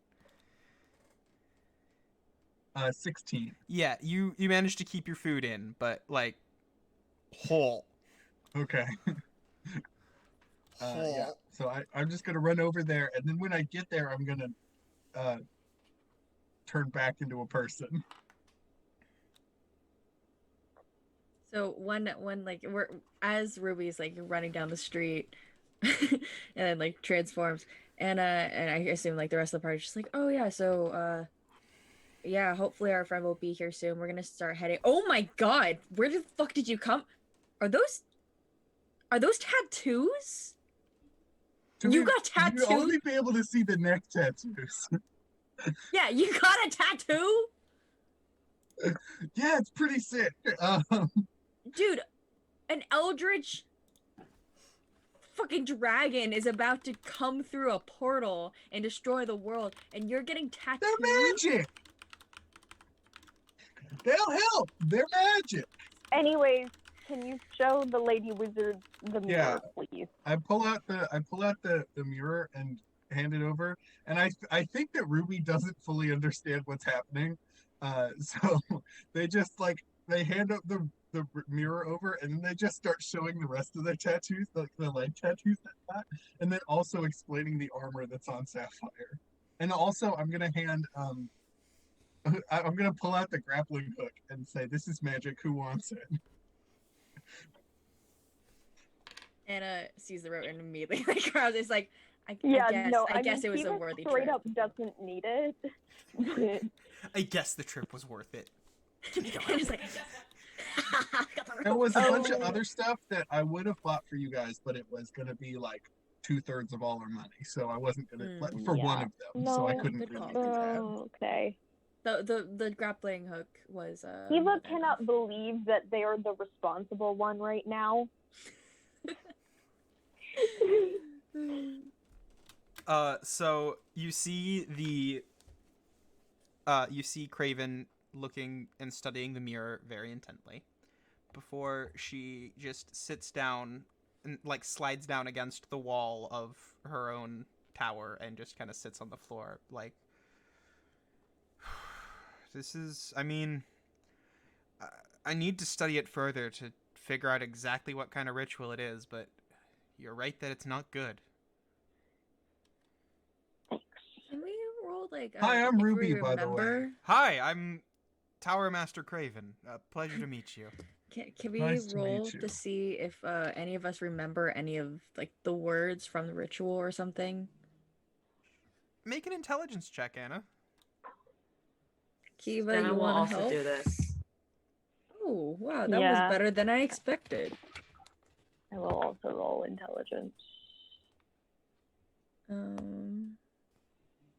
16. Yeah, you managed to keep your food in, but like whole. Okay. Whole. Yeah. So I'm just gonna run over there, and then when I get there, I'm gonna turn back into a person. So when like we're as Ruby's like running down the street and then like transforms and I assume like the rest of the party is just like, oh yeah, so yeah, hopefully our friend will be here soon. We're gonna start heading. Oh my god, where the fuck did you come? Are those tattoos? You got tattoos? You'll only be able to see the neck tattoos. Yeah, you got a tattoo? Yeah, it's pretty sick. Dude, an eldritch fucking dragon is about to come through a portal and destroy the world, and you're getting They're tattooed? magic. They'll help. They're magic. Anyways, can you show the lady wizard the Yeah. mirror, please? I pull out the mirror and hand it over, and I think that Ruby doesn't fully understand what's happening. So they just like they hand up the mirror over, and then they just start showing the rest of their tattoos, like the leg tattoos they got, and then also explaining the armor that's on Sapphire. And also, I'm gonna I'm gonna pull out the grappling hook and say, "This is magic. Who wants it?" Anna sees the rope and immediately like grabs it. It's like, I guess it was a worthy straight trip. up doesn't need it. I guess the trip was worth it. It's like, There was a bunch of other stuff that I would have bought for you guys, but it was gonna be like 2/3 of all our money, so I wasn't gonna for yeah. one of them, so I No, couldn't good really call. do that. Oh, okay. the grappling hook was Eva cannot believe that they are the responsible one right now. So you see Craven looking and studying the mirror very intently before she just sits down and like slides down against the wall of her own tower and just kind of sits on the floor like, this is, I mean, I need to study it further to figure out exactly what kind of ritual it is, but you're right that it's not good. Can we roll like? Hi, I'm if we Ruby, by the way. remember- Hi, I'm Tower Master Craven. Pleasure to meet you. Can we Nice to roll meet you. to see if any of us remember any of like the words from the ritual or something? Make an intelligence check, Anna. Kiva, Then I you will want also to help? do this. Oh wow, that Yeah. was better than I expected. I will also roll intelligence.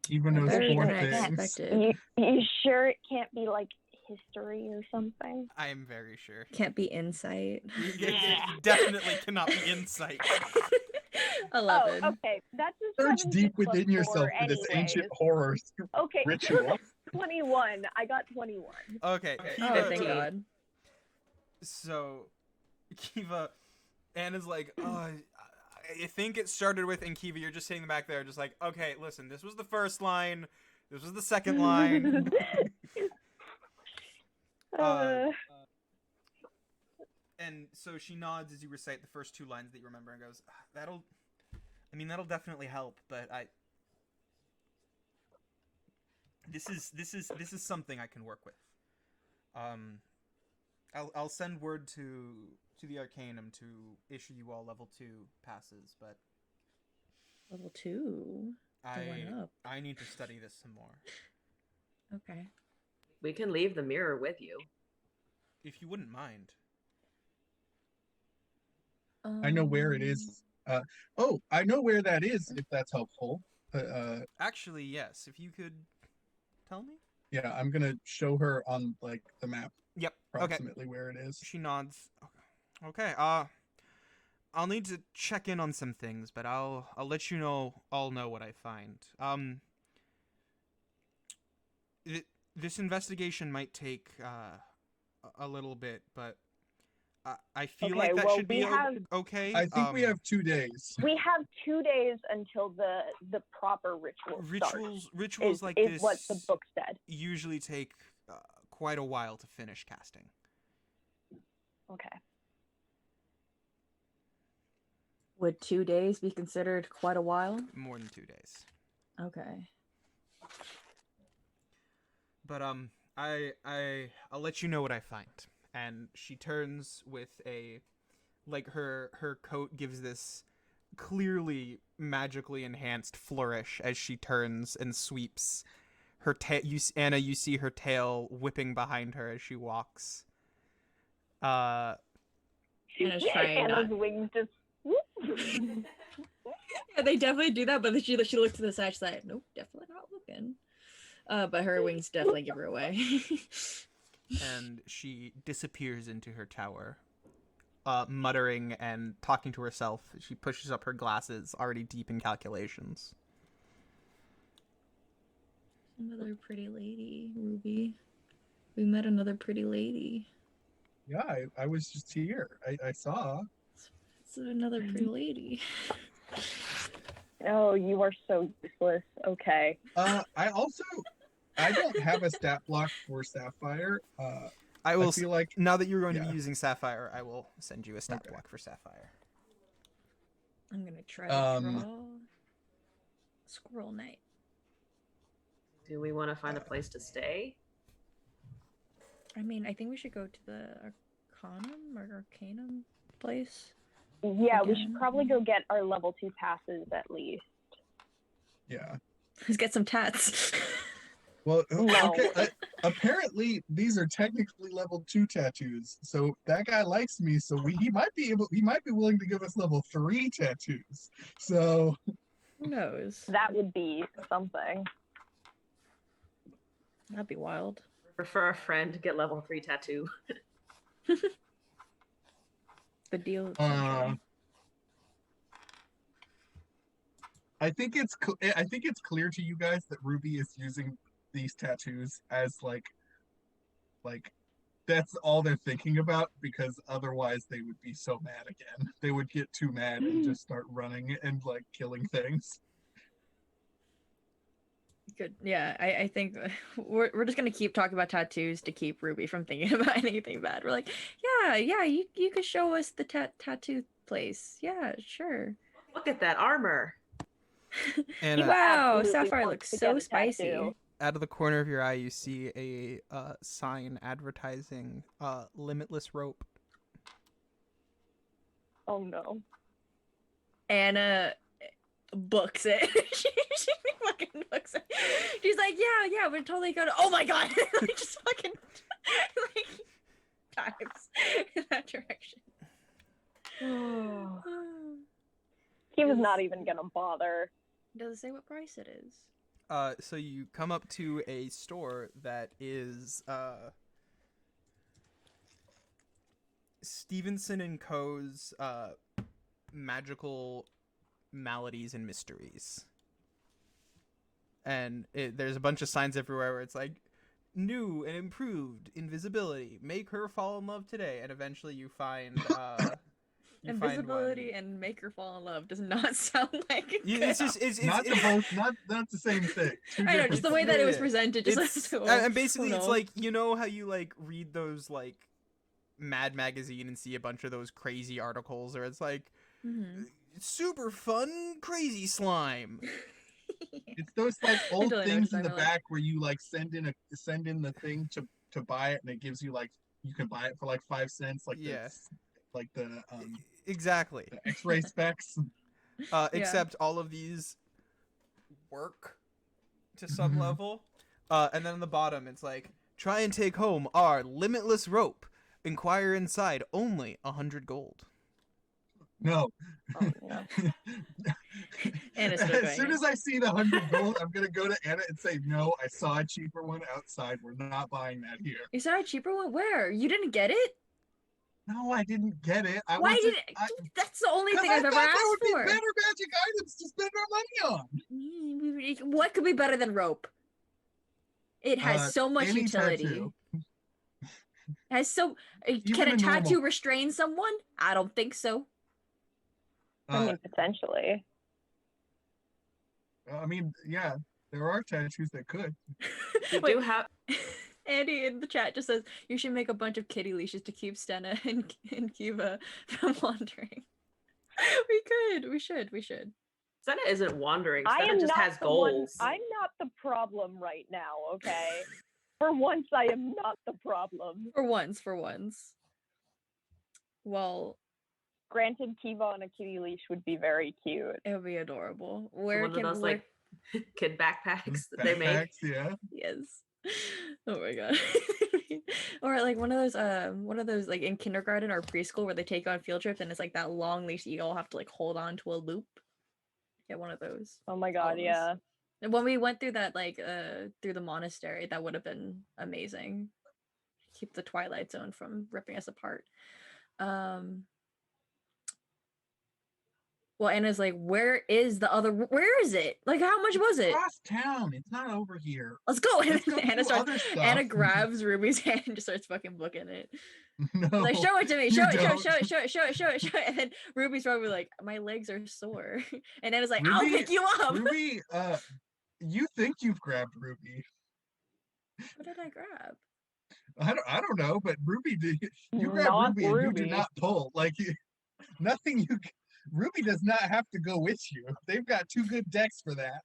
Even knows Better four than I things. expected. You sure it can't be like history or something? I am very sure. Can't be insight. It definitely cannot be insight. 11. Oh, okay. That's just Search deep within yourself for this ancient horror Okay, ritual. 21. I got 21. Okay, Oh, Kiva, thank God. So, Kiva, Anna's like, oh, I think it started with, and Kiva, you're just sitting back there, just like, okay, listen, this was the first line, this was the second line. And so she nods as you recite the first two lines that you remember and goes, that'll definitely help, but this is something I can work with. I'll send word to the Arcanum to issue you all level 2 passes, but Level 2. Going up. I need to study this some more. Okay. We can leave the mirror with you. If you wouldn't mind. I know where it is. I know where that is, if that's helpful. Actually, yes. If you could tell me? Yeah, I'm gonna show her on like the map Yep. Okay. approximately where it is. She nods. Okay. I'll need to check in on some things, but I'll let you all know what I find. This investigation might take a little bit, but I feel like that should be okay. I think we have 2 days. We have 2 days until the proper ritual starts. Rituals like is this what the book said. usually take quite a while to finish casting. Okay. Would 2 days be considered quite a while? More than 2 days. Okay. But I'll let you know what I find. And she turns with her coat gives this clearly magically enhanced flourish as she turns and sweeps her tail. Anna, you see her tail whipping behind her as she walks. Anna's trying Anna's not. wings just. Yeah, they definitely do that, but then she looks to the side. She's like, nope, definitely not looking. But her wings definitely give her away. And she disappears into her tower, muttering and talking to herself. She pushes up her glasses, already deep in calculations. Another pretty lady, Ruby. We met another pretty lady. Yeah, I was just here. I saw. It's another pretty lady. Oh, you are so useless. Okay. I don't have a stat block for Sapphire. I will. feel like Now that you're going to yeah. be using Sapphire, I will send you a stat Okay. block for Sapphire. I'm gonna try to draw Squirrel Knight. Do we want to find a place to stay? I mean, I think we should go to the Arcanum or Arcanum place. Yeah, we Again. should probably go get our level 2 passes at least. Yeah. Let's get some tats. Well, No. okay. Apparently, these are technically level 2 tattoos. So that guy likes me. So he might be willing to give us level 3 tattoos. So Who knows? That would be something. That'd be wild. Refer a friend to get level 3 tattoo. The deal. of Uh, century. I think it's clear to you guys that Ruby is using these tattoos as like that's all they're thinking about, because otherwise they would be so mad again. They would get too mad and just start running and like killing things. Good. Yeah, I think we're just gonna keep talking about tattoos to keep Ruby from thinking about anything bad. We're like, yeah, you could show us the tattoo place. Yeah, sure. Look at that armor. And Wow, Absolutely Sapphire wants looks to so get a spicy. tattoo. out of the corner of your eye, you see a sign advertising limitless rope. Oh no. Anna books it. she fucking books it. She's like, yeah, we're totally gonna. Oh my god! Like, just fucking like dives in that direction. He was not even gonna bother. Does it say what price it is? So you come up to a store that is Stevenson and Co.'s magical maladies and mysteries. And there's a bunch of signs everywhere where it's like, new and improved invisibility, make her fall in love today. And eventually you find Invisibility and make her fall in love does not sound like it's Not the same thing. Two I know, different just the way that it was Yeah. presented. Just It's, like, and basically oh, it's no. like, you know how you like read those like Mad Magazine and see a bunch of those crazy articles, or it's like Mhm. super fun crazy slime. It's those like old totally know what things you're in the talking about. back where you like send in the thing to buy it, and it gives you like, you can buy it for like 5 cents, like Yeah. the Exactly. X-ray specs. Except all of these work to some Mhm. level. And then on the bottom it's like, try and take home our limitless rope. Inquire inside, only 100 gold. No. Oh, no. Anna's still As going soon in. as I see the 100 gold, I'm gonna go to Anna and say, no, I saw a cheaper one outside. We're not buying that here. You saw a cheaper one? Where? You didn't get it? No, I didn't get it. I Why wasn't- did That's the only Because thing I I've ever thought asked there would be for. better magic items to spend our money on. What could be better than rope? It has so much Any utility. tattoo. Has so can Even a a tattoo normal- restrain someone? I don't think so. I mean, potentially. I mean, yeah, there are tattoos that could. We Wait. do have. Andy in the chat just says you should make a bunch of kitty leashes to keep Stena and Kiva from wandering. We should. Senna isn't wandering. I Senna am just not has the one. goals. I'm not the problem right now, okay? For once, I am not the problem. For once. Well, Granted, Kiva on a kitty leash would be very cute. it would be adorable. Where One of can those where- like kid backpacks that they make. Backpacks, yeah. Yes. Oh my god. Or like one of those like in kindergarten or preschool where they take on field trips and it's like that long leash that you all have to like hold on to a loop. Get one of those. Oh my All god, of us. yeah. And when we went through that like through the monastery, that would have been amazing. Keep the Twilight Zone from ripping us apart. Well, Anna's like, where is it? Like, how much was it? Across town. It's not over here. Let's go. And Let's go then do other stuff. Anna grabs Ruby's hand and just starts fucking booking it. No. Like, show it to me. you Show don't. it. And then Ruby's probably like, my legs are sore. And Anna's like, I'll Ruby- pick you up. Ruby, you think you've grabbed Ruby. What did I grab? I don't know, but Ruby did. You grab Not Ruby and you do Ruby. not pull. Like nothing. Ruby does not have to go with you. They've got 2 good decks for that.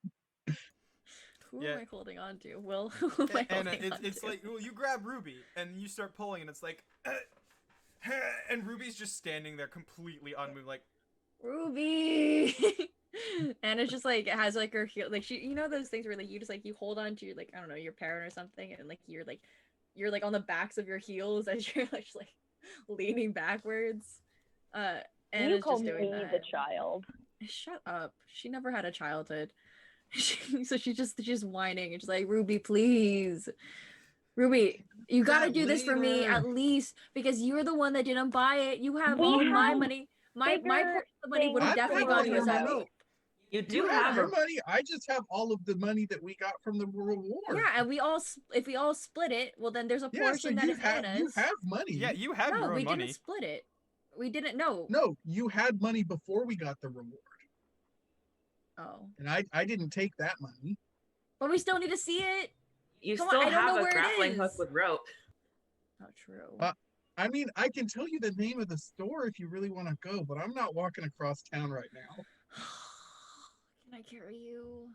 Who Yeah. am I holding on to? Will, who am I And holding on it's to? like, well, you grab Ruby and you start pulling, and it's like, and Ruby's just standing there completely unmoved, like, Ruby. And it's just like it has like her heel, like she, you know those things where like you just like you hold on to your, like, I don't know, your parent or something, and like you're like on the backs of your heels as you're like, just, like leaning backwards. And You it's call just me doing the that. child. Shut up. She never had a childhood. So she's whining and she's like, Ruby, please. Ruby, you gotta That do this for me later. at least because you're the one that didn't buy it. You have We all my have money. My bigger portion of the money would have things to definitely have gone all to your us at money. Rope. You do You have have your a money. I just have all of the money that we got from the World War. Yeah, and if we all split it, well then there's a Yeah, so portion that you is have Anna's. money. yeah, you have No, your we own money. didn't split it. We didn't know. No, you had money before we got the reward, Oh. and I didn't take that money. But we still need to see it. you Come on, still I don't have know a where it grappling hook is. with rope. Not true. I mean, I can tell you the name of the store if you really want to go, but I'm not walking across town right now. Can I carry you?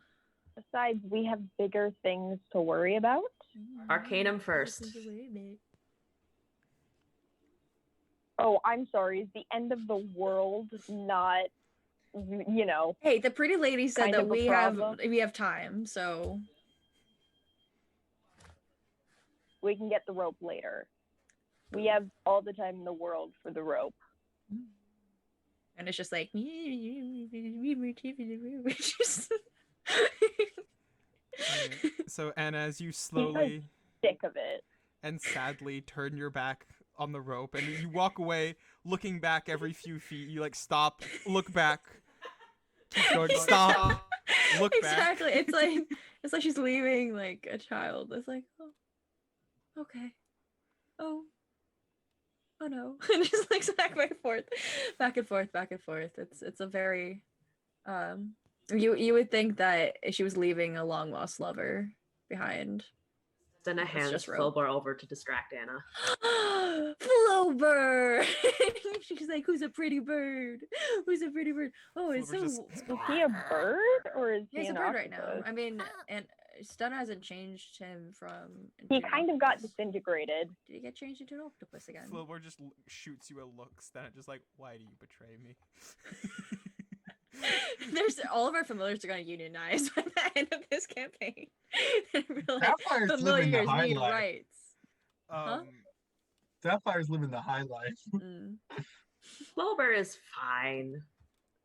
Besides, we have bigger things to worry about. Arcanum first. Oh, I'm sorry. Is the end of the world not, you know, Hey, the pretty lady said Kind that of a we problem. have time, so we can get the rope later. We have all the time in the world for the rope. and it's just like So Anna, as you slowly Sick of it. and sadly turn your back on the rope, and you walk away, looking back every few feet. You like stop, look back, keep going, stop, look back. exactly. It's like she's leaving like a child. It's like, oh, okay, oh no, and just like back and forth, back and forth, back and forth. It's a very you would think that she was leaving a long lost lover behind. Senna It's hands just rope. Filbar over to distract Anna. Flober! She's like, who's a pretty bird? Who's a pretty bird? Oh, it's Flober's so. just- Is he a bird or is Yeah, he he's a an bird right now. octopus? I mean, and Stun hasn't changed him from. He into an kind of got octopus. disintegrated. Did he get changed into an octopus again? Flobor just shoots you a look, then it just like, why do you betray me? There's all of our familiars are going to unionize by the end of this campaign. They're like, Sapphire's living the familiars high need life. rights. Huh? Sapphire's living the high life. Mm. Filbar is fine.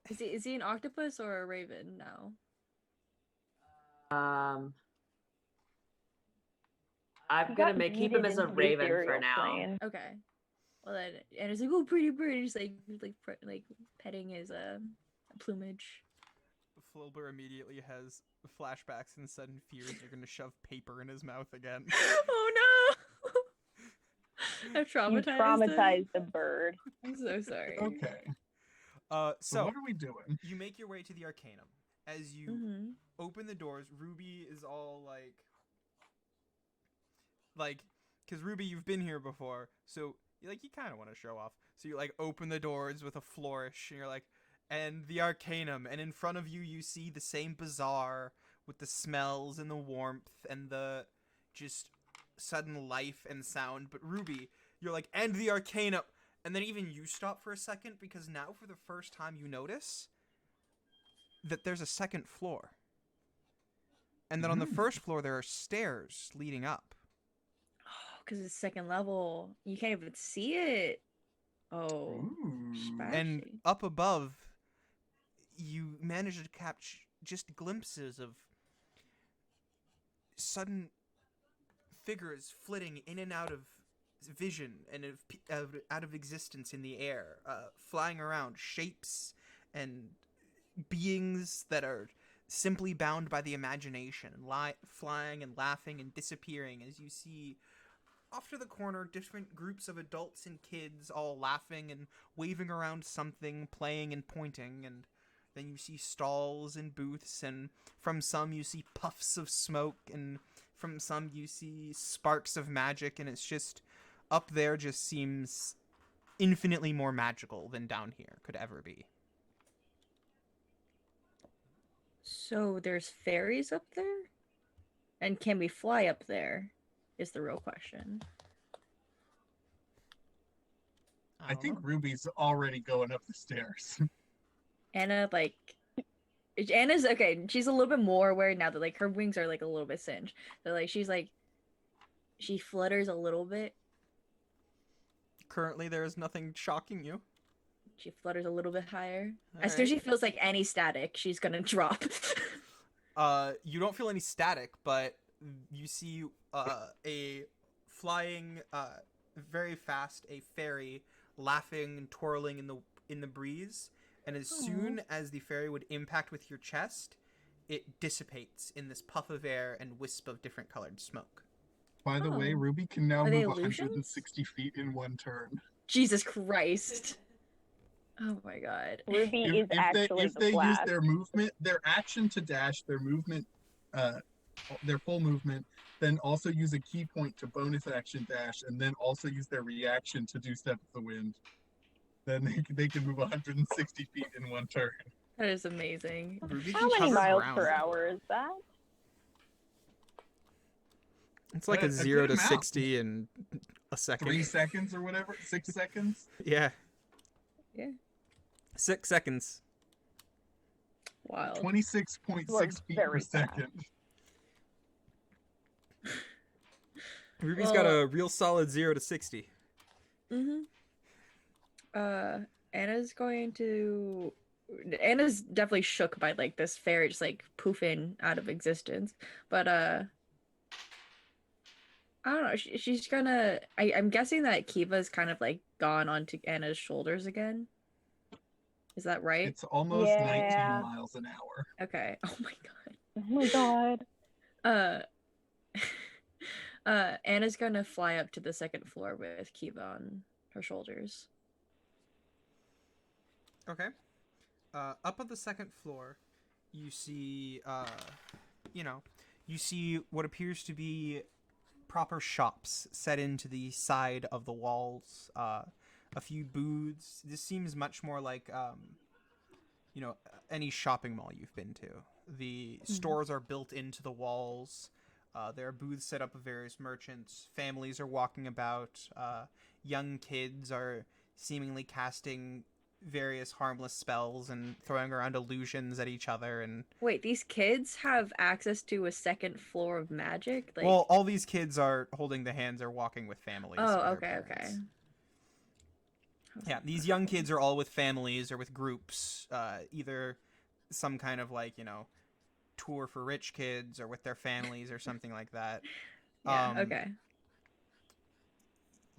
Is he an octopus or a raven now? I'm He gonna got keep him yeeted as a into the raven for ethereal now. plane. Okay. Well then, and it's like, oh, pretty bird. Just like petting his plumage. Flobor immediately has flashbacks and sudden fears you're gonna shove paper in his mouth again. Oh no! I've You traumatized. traumatized the bird. I'm so sorry. Okay. So So what are we doing? you make your way to the Arcanum. As you Mm-hmm. open the doors, Ruby is all like, because Ruby, you've been here before, so you kind of want to show off. So you like open the doors with a flourish, and you're like, and the Arcanum, and in front of you, you see the same bazaar with the smells and the warmth and the just sudden life and sound. But Ruby, you're like, and the Arcanum, and then even you stop for a second because now for the first time you notice that there's a second floor. And then on the first floor, there are stairs leading up. Oh, because it's second level. You can't even see it. Oh. Ooh. And Actually. up above, you manage to catch just glimpses of sudden figures flitting in and out of vision and out of existence in the air, flying around, shapes and beings that are simply bound by the imagination, flying and laughing and disappearing as you see off to the corner different groups of adults and kids all laughing and waving around something, playing and pointing, and then you see stalls and booths, and from some you see puffs of smoke and From some, you see sparks of magic, and it's just up there just seems infinitely more magical than down here could ever be. So there's fairies up there? And can we fly up there? Is the real question. I don't think know. Ruby's already going up the stairs. Anna, Anna's okay. She's a little bit more aware now that her wings are a little bit singed. So she flutters a little bit. Currently, there is nothing shocking you. She flutters a little bit higher. All As soon as right. she feels any static, she's gonna drop. You don't feel any static, but you see a flying, very fast, a fairy laughing and twirling in the breeze. And as soon as the fairy would impact with your chest, it dissipates in this puff of air and wisp of different colored smoke. By the way, Oh. Ruby can now Are they move illusions? 160 feet in one turn. Jesus Christ. Oh my god. Ruby is actually if the they use Flash. their movement, their action to dash, their movement, their full movement, then also use a key point to bonus action dash, and then also use their reaction to do Step of the Wind. Then they can move 160 feet in one turn. That is amazing. Ruby How can many cover miles ground. per hour is that? It's like A a 0 good to amount. 60 in a second. 3 seconds or whatever? 6 seconds? Yeah. Yeah. 6 seconds. Wow. 26.6 Well, feet per very fast. second. Ruby's got a real solid 0 to 60. Mm-hmm. Anna's going to. Anna's definitely shook by this fairy just poofing out of existence. But I don't know. She's gonna. I'm guessing that Kiva's kind of gone onto Anna's shoulders again. Is that right? It's almost Yeah. 19 miles an hour. Okay. Oh my god. Oh my god. Anna's gonna fly up to the second floor with Kiva on her shoulders. Okay. Up on the second floor, you see, you see what appears to be proper shops set into the side of the walls. A few booths. This seems much more like, any shopping mall you've been to. The stores are built into the walls. There are booths set up of various merchants. Families are walking about. Young kids are seemingly casting various harmless spells and throwing around illusions at each other. And Wait, these kids have access to a second floor of magic? well, all these kids are holding the hands or walking with families. Oh, or their okay. parents. Yeah, these young kids are all with families or with groups, either some kind of tour for rich kids or with their families or something like that. Yeah, okay.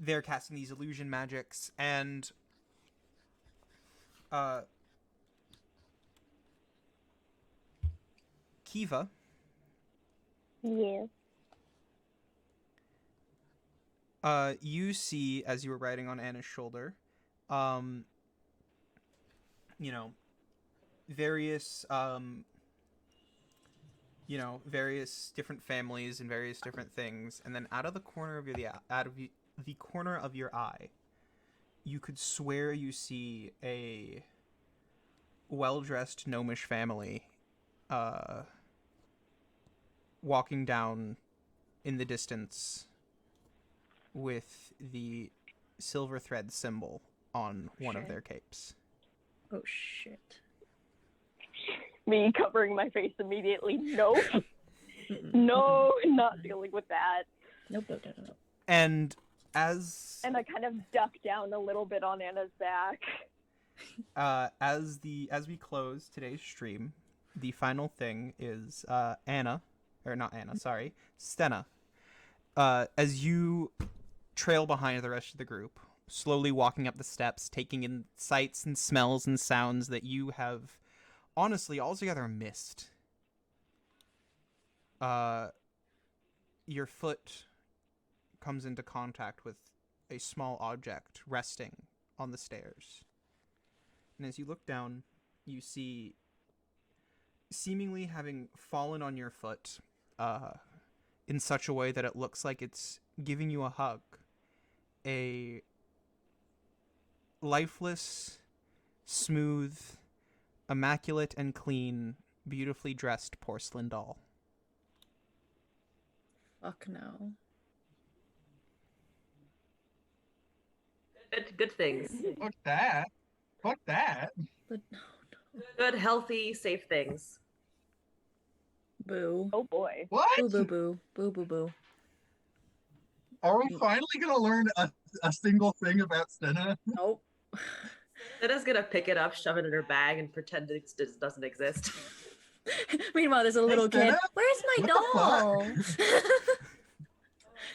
They're casting these illusion magics, and Kiva, Yes. you see as you were riding on Anna's shoulder, various various different families and various different things, and then out of the corner of the corner of your eye, you could swear you see a well-dressed gnomish family walking down in the distance with the silver thread symbol on one of their capes. Oh shit. Me covering my face immediately. Nope. No, not dealing with that. Nope. And as And I kind of duck down a little bit on Anna's back. as we close today's stream, the final thing is Stenna. As you trail behind the rest of the group, slowly walking up the steps, taking in sights and smells and sounds that you have honestly altogether missed. Your foot comes into contact with a small object resting on the stairs. And as you look down, you see, seemingly having fallen on your foot, in such a way that it looks like it's giving you a hug. A lifeless, smooth, immaculate and clean, beautifully dressed porcelain doll. Fuck no. Good things. Fuck that. Fuck that. But Good, healthy, safe things. boo. Oh boy. What? Boo boo boo. Boo boo boo. Are we finally gonna learn a single thing about Stena? Nope. Stena's gonna pick it up, shove it in her bag, and pretend it doesn't exist. Meanwhile, there's a little kid. Stella? Where's my What the doll?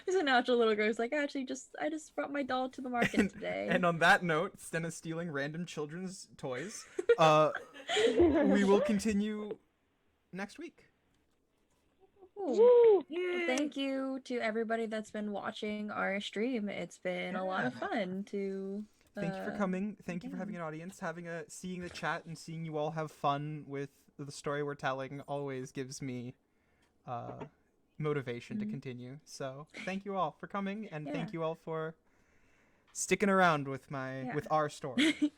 There's a natural little girl who's like, I just brought my doll to the market today. And on that note, Stena stealing random children's toys. We will continue next week. Ooh. Woo! Thank you to everybody that's been watching our stream. It's been a lot of fun to. Thank you for coming. Thank you for yeah. having an audience. Seeing the chat and seeing you all have fun with the story we're telling always gives me motivation to continue. So thank you all for coming, and Yeah. thank you all for sticking around with with our story.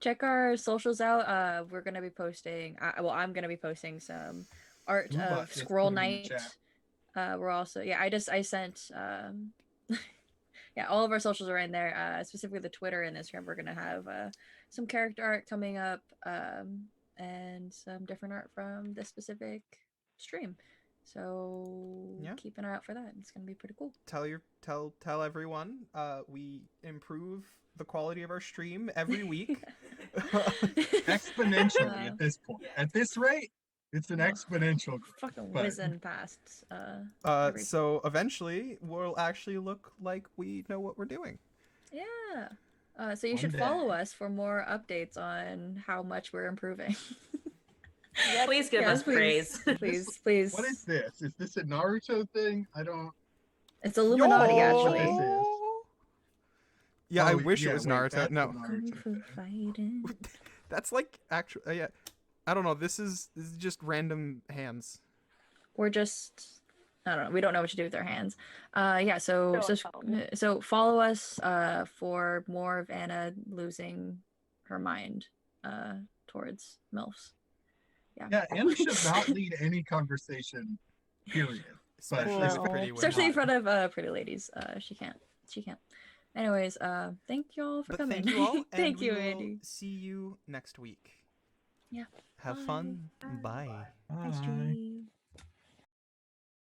Check our socials out. We're gonna be posting. I'm gonna be posting some art Bluebot of just Squirrel put it in the Night. chat. We're also I sent yeah, all of our socials are in there. Specifically the Twitter and Instagram. We're gonna have some character art coming up, and some different art from this specific stream. So Yeah. keep an eye out for that. It's gonna be pretty cool. Tell everyone. We improve the quality of our stream every week. Exponentially at this point. At this rate, it's an exponential growth. Fucking but- whizzing past. Every- So eventually we'll actually look like we know what we're doing. Yeah. So you One should day. follow us for more updates on how much we're improving. Please give Yes, us praise. Please. What is this? Is this a Naruto thing? I don't. It's Illuminati, Yo! actually. What is this? Yeah, I Oh, wish it yeah, was wait, Naruto. that's No, the Kung Naruto Fu thing. fighting. that's like actual. Yeah, I don't know. This is just random hands. We're just, I don't know. We don't know what to do with our hands. Yeah. So So so unfollow. so follow us for more of Anna losing her mind towards MILFs. Yeah, Anna should not lead any conversation, period. Especially Well, with pretty women. Especially in front of pretty ladies. She can't. Anyways, thank y'all for But coming. thank you all. Thank and we you, will Andy. See you next week. Yeah. Have Bye. fun. Bye. Bye, Bye. stream.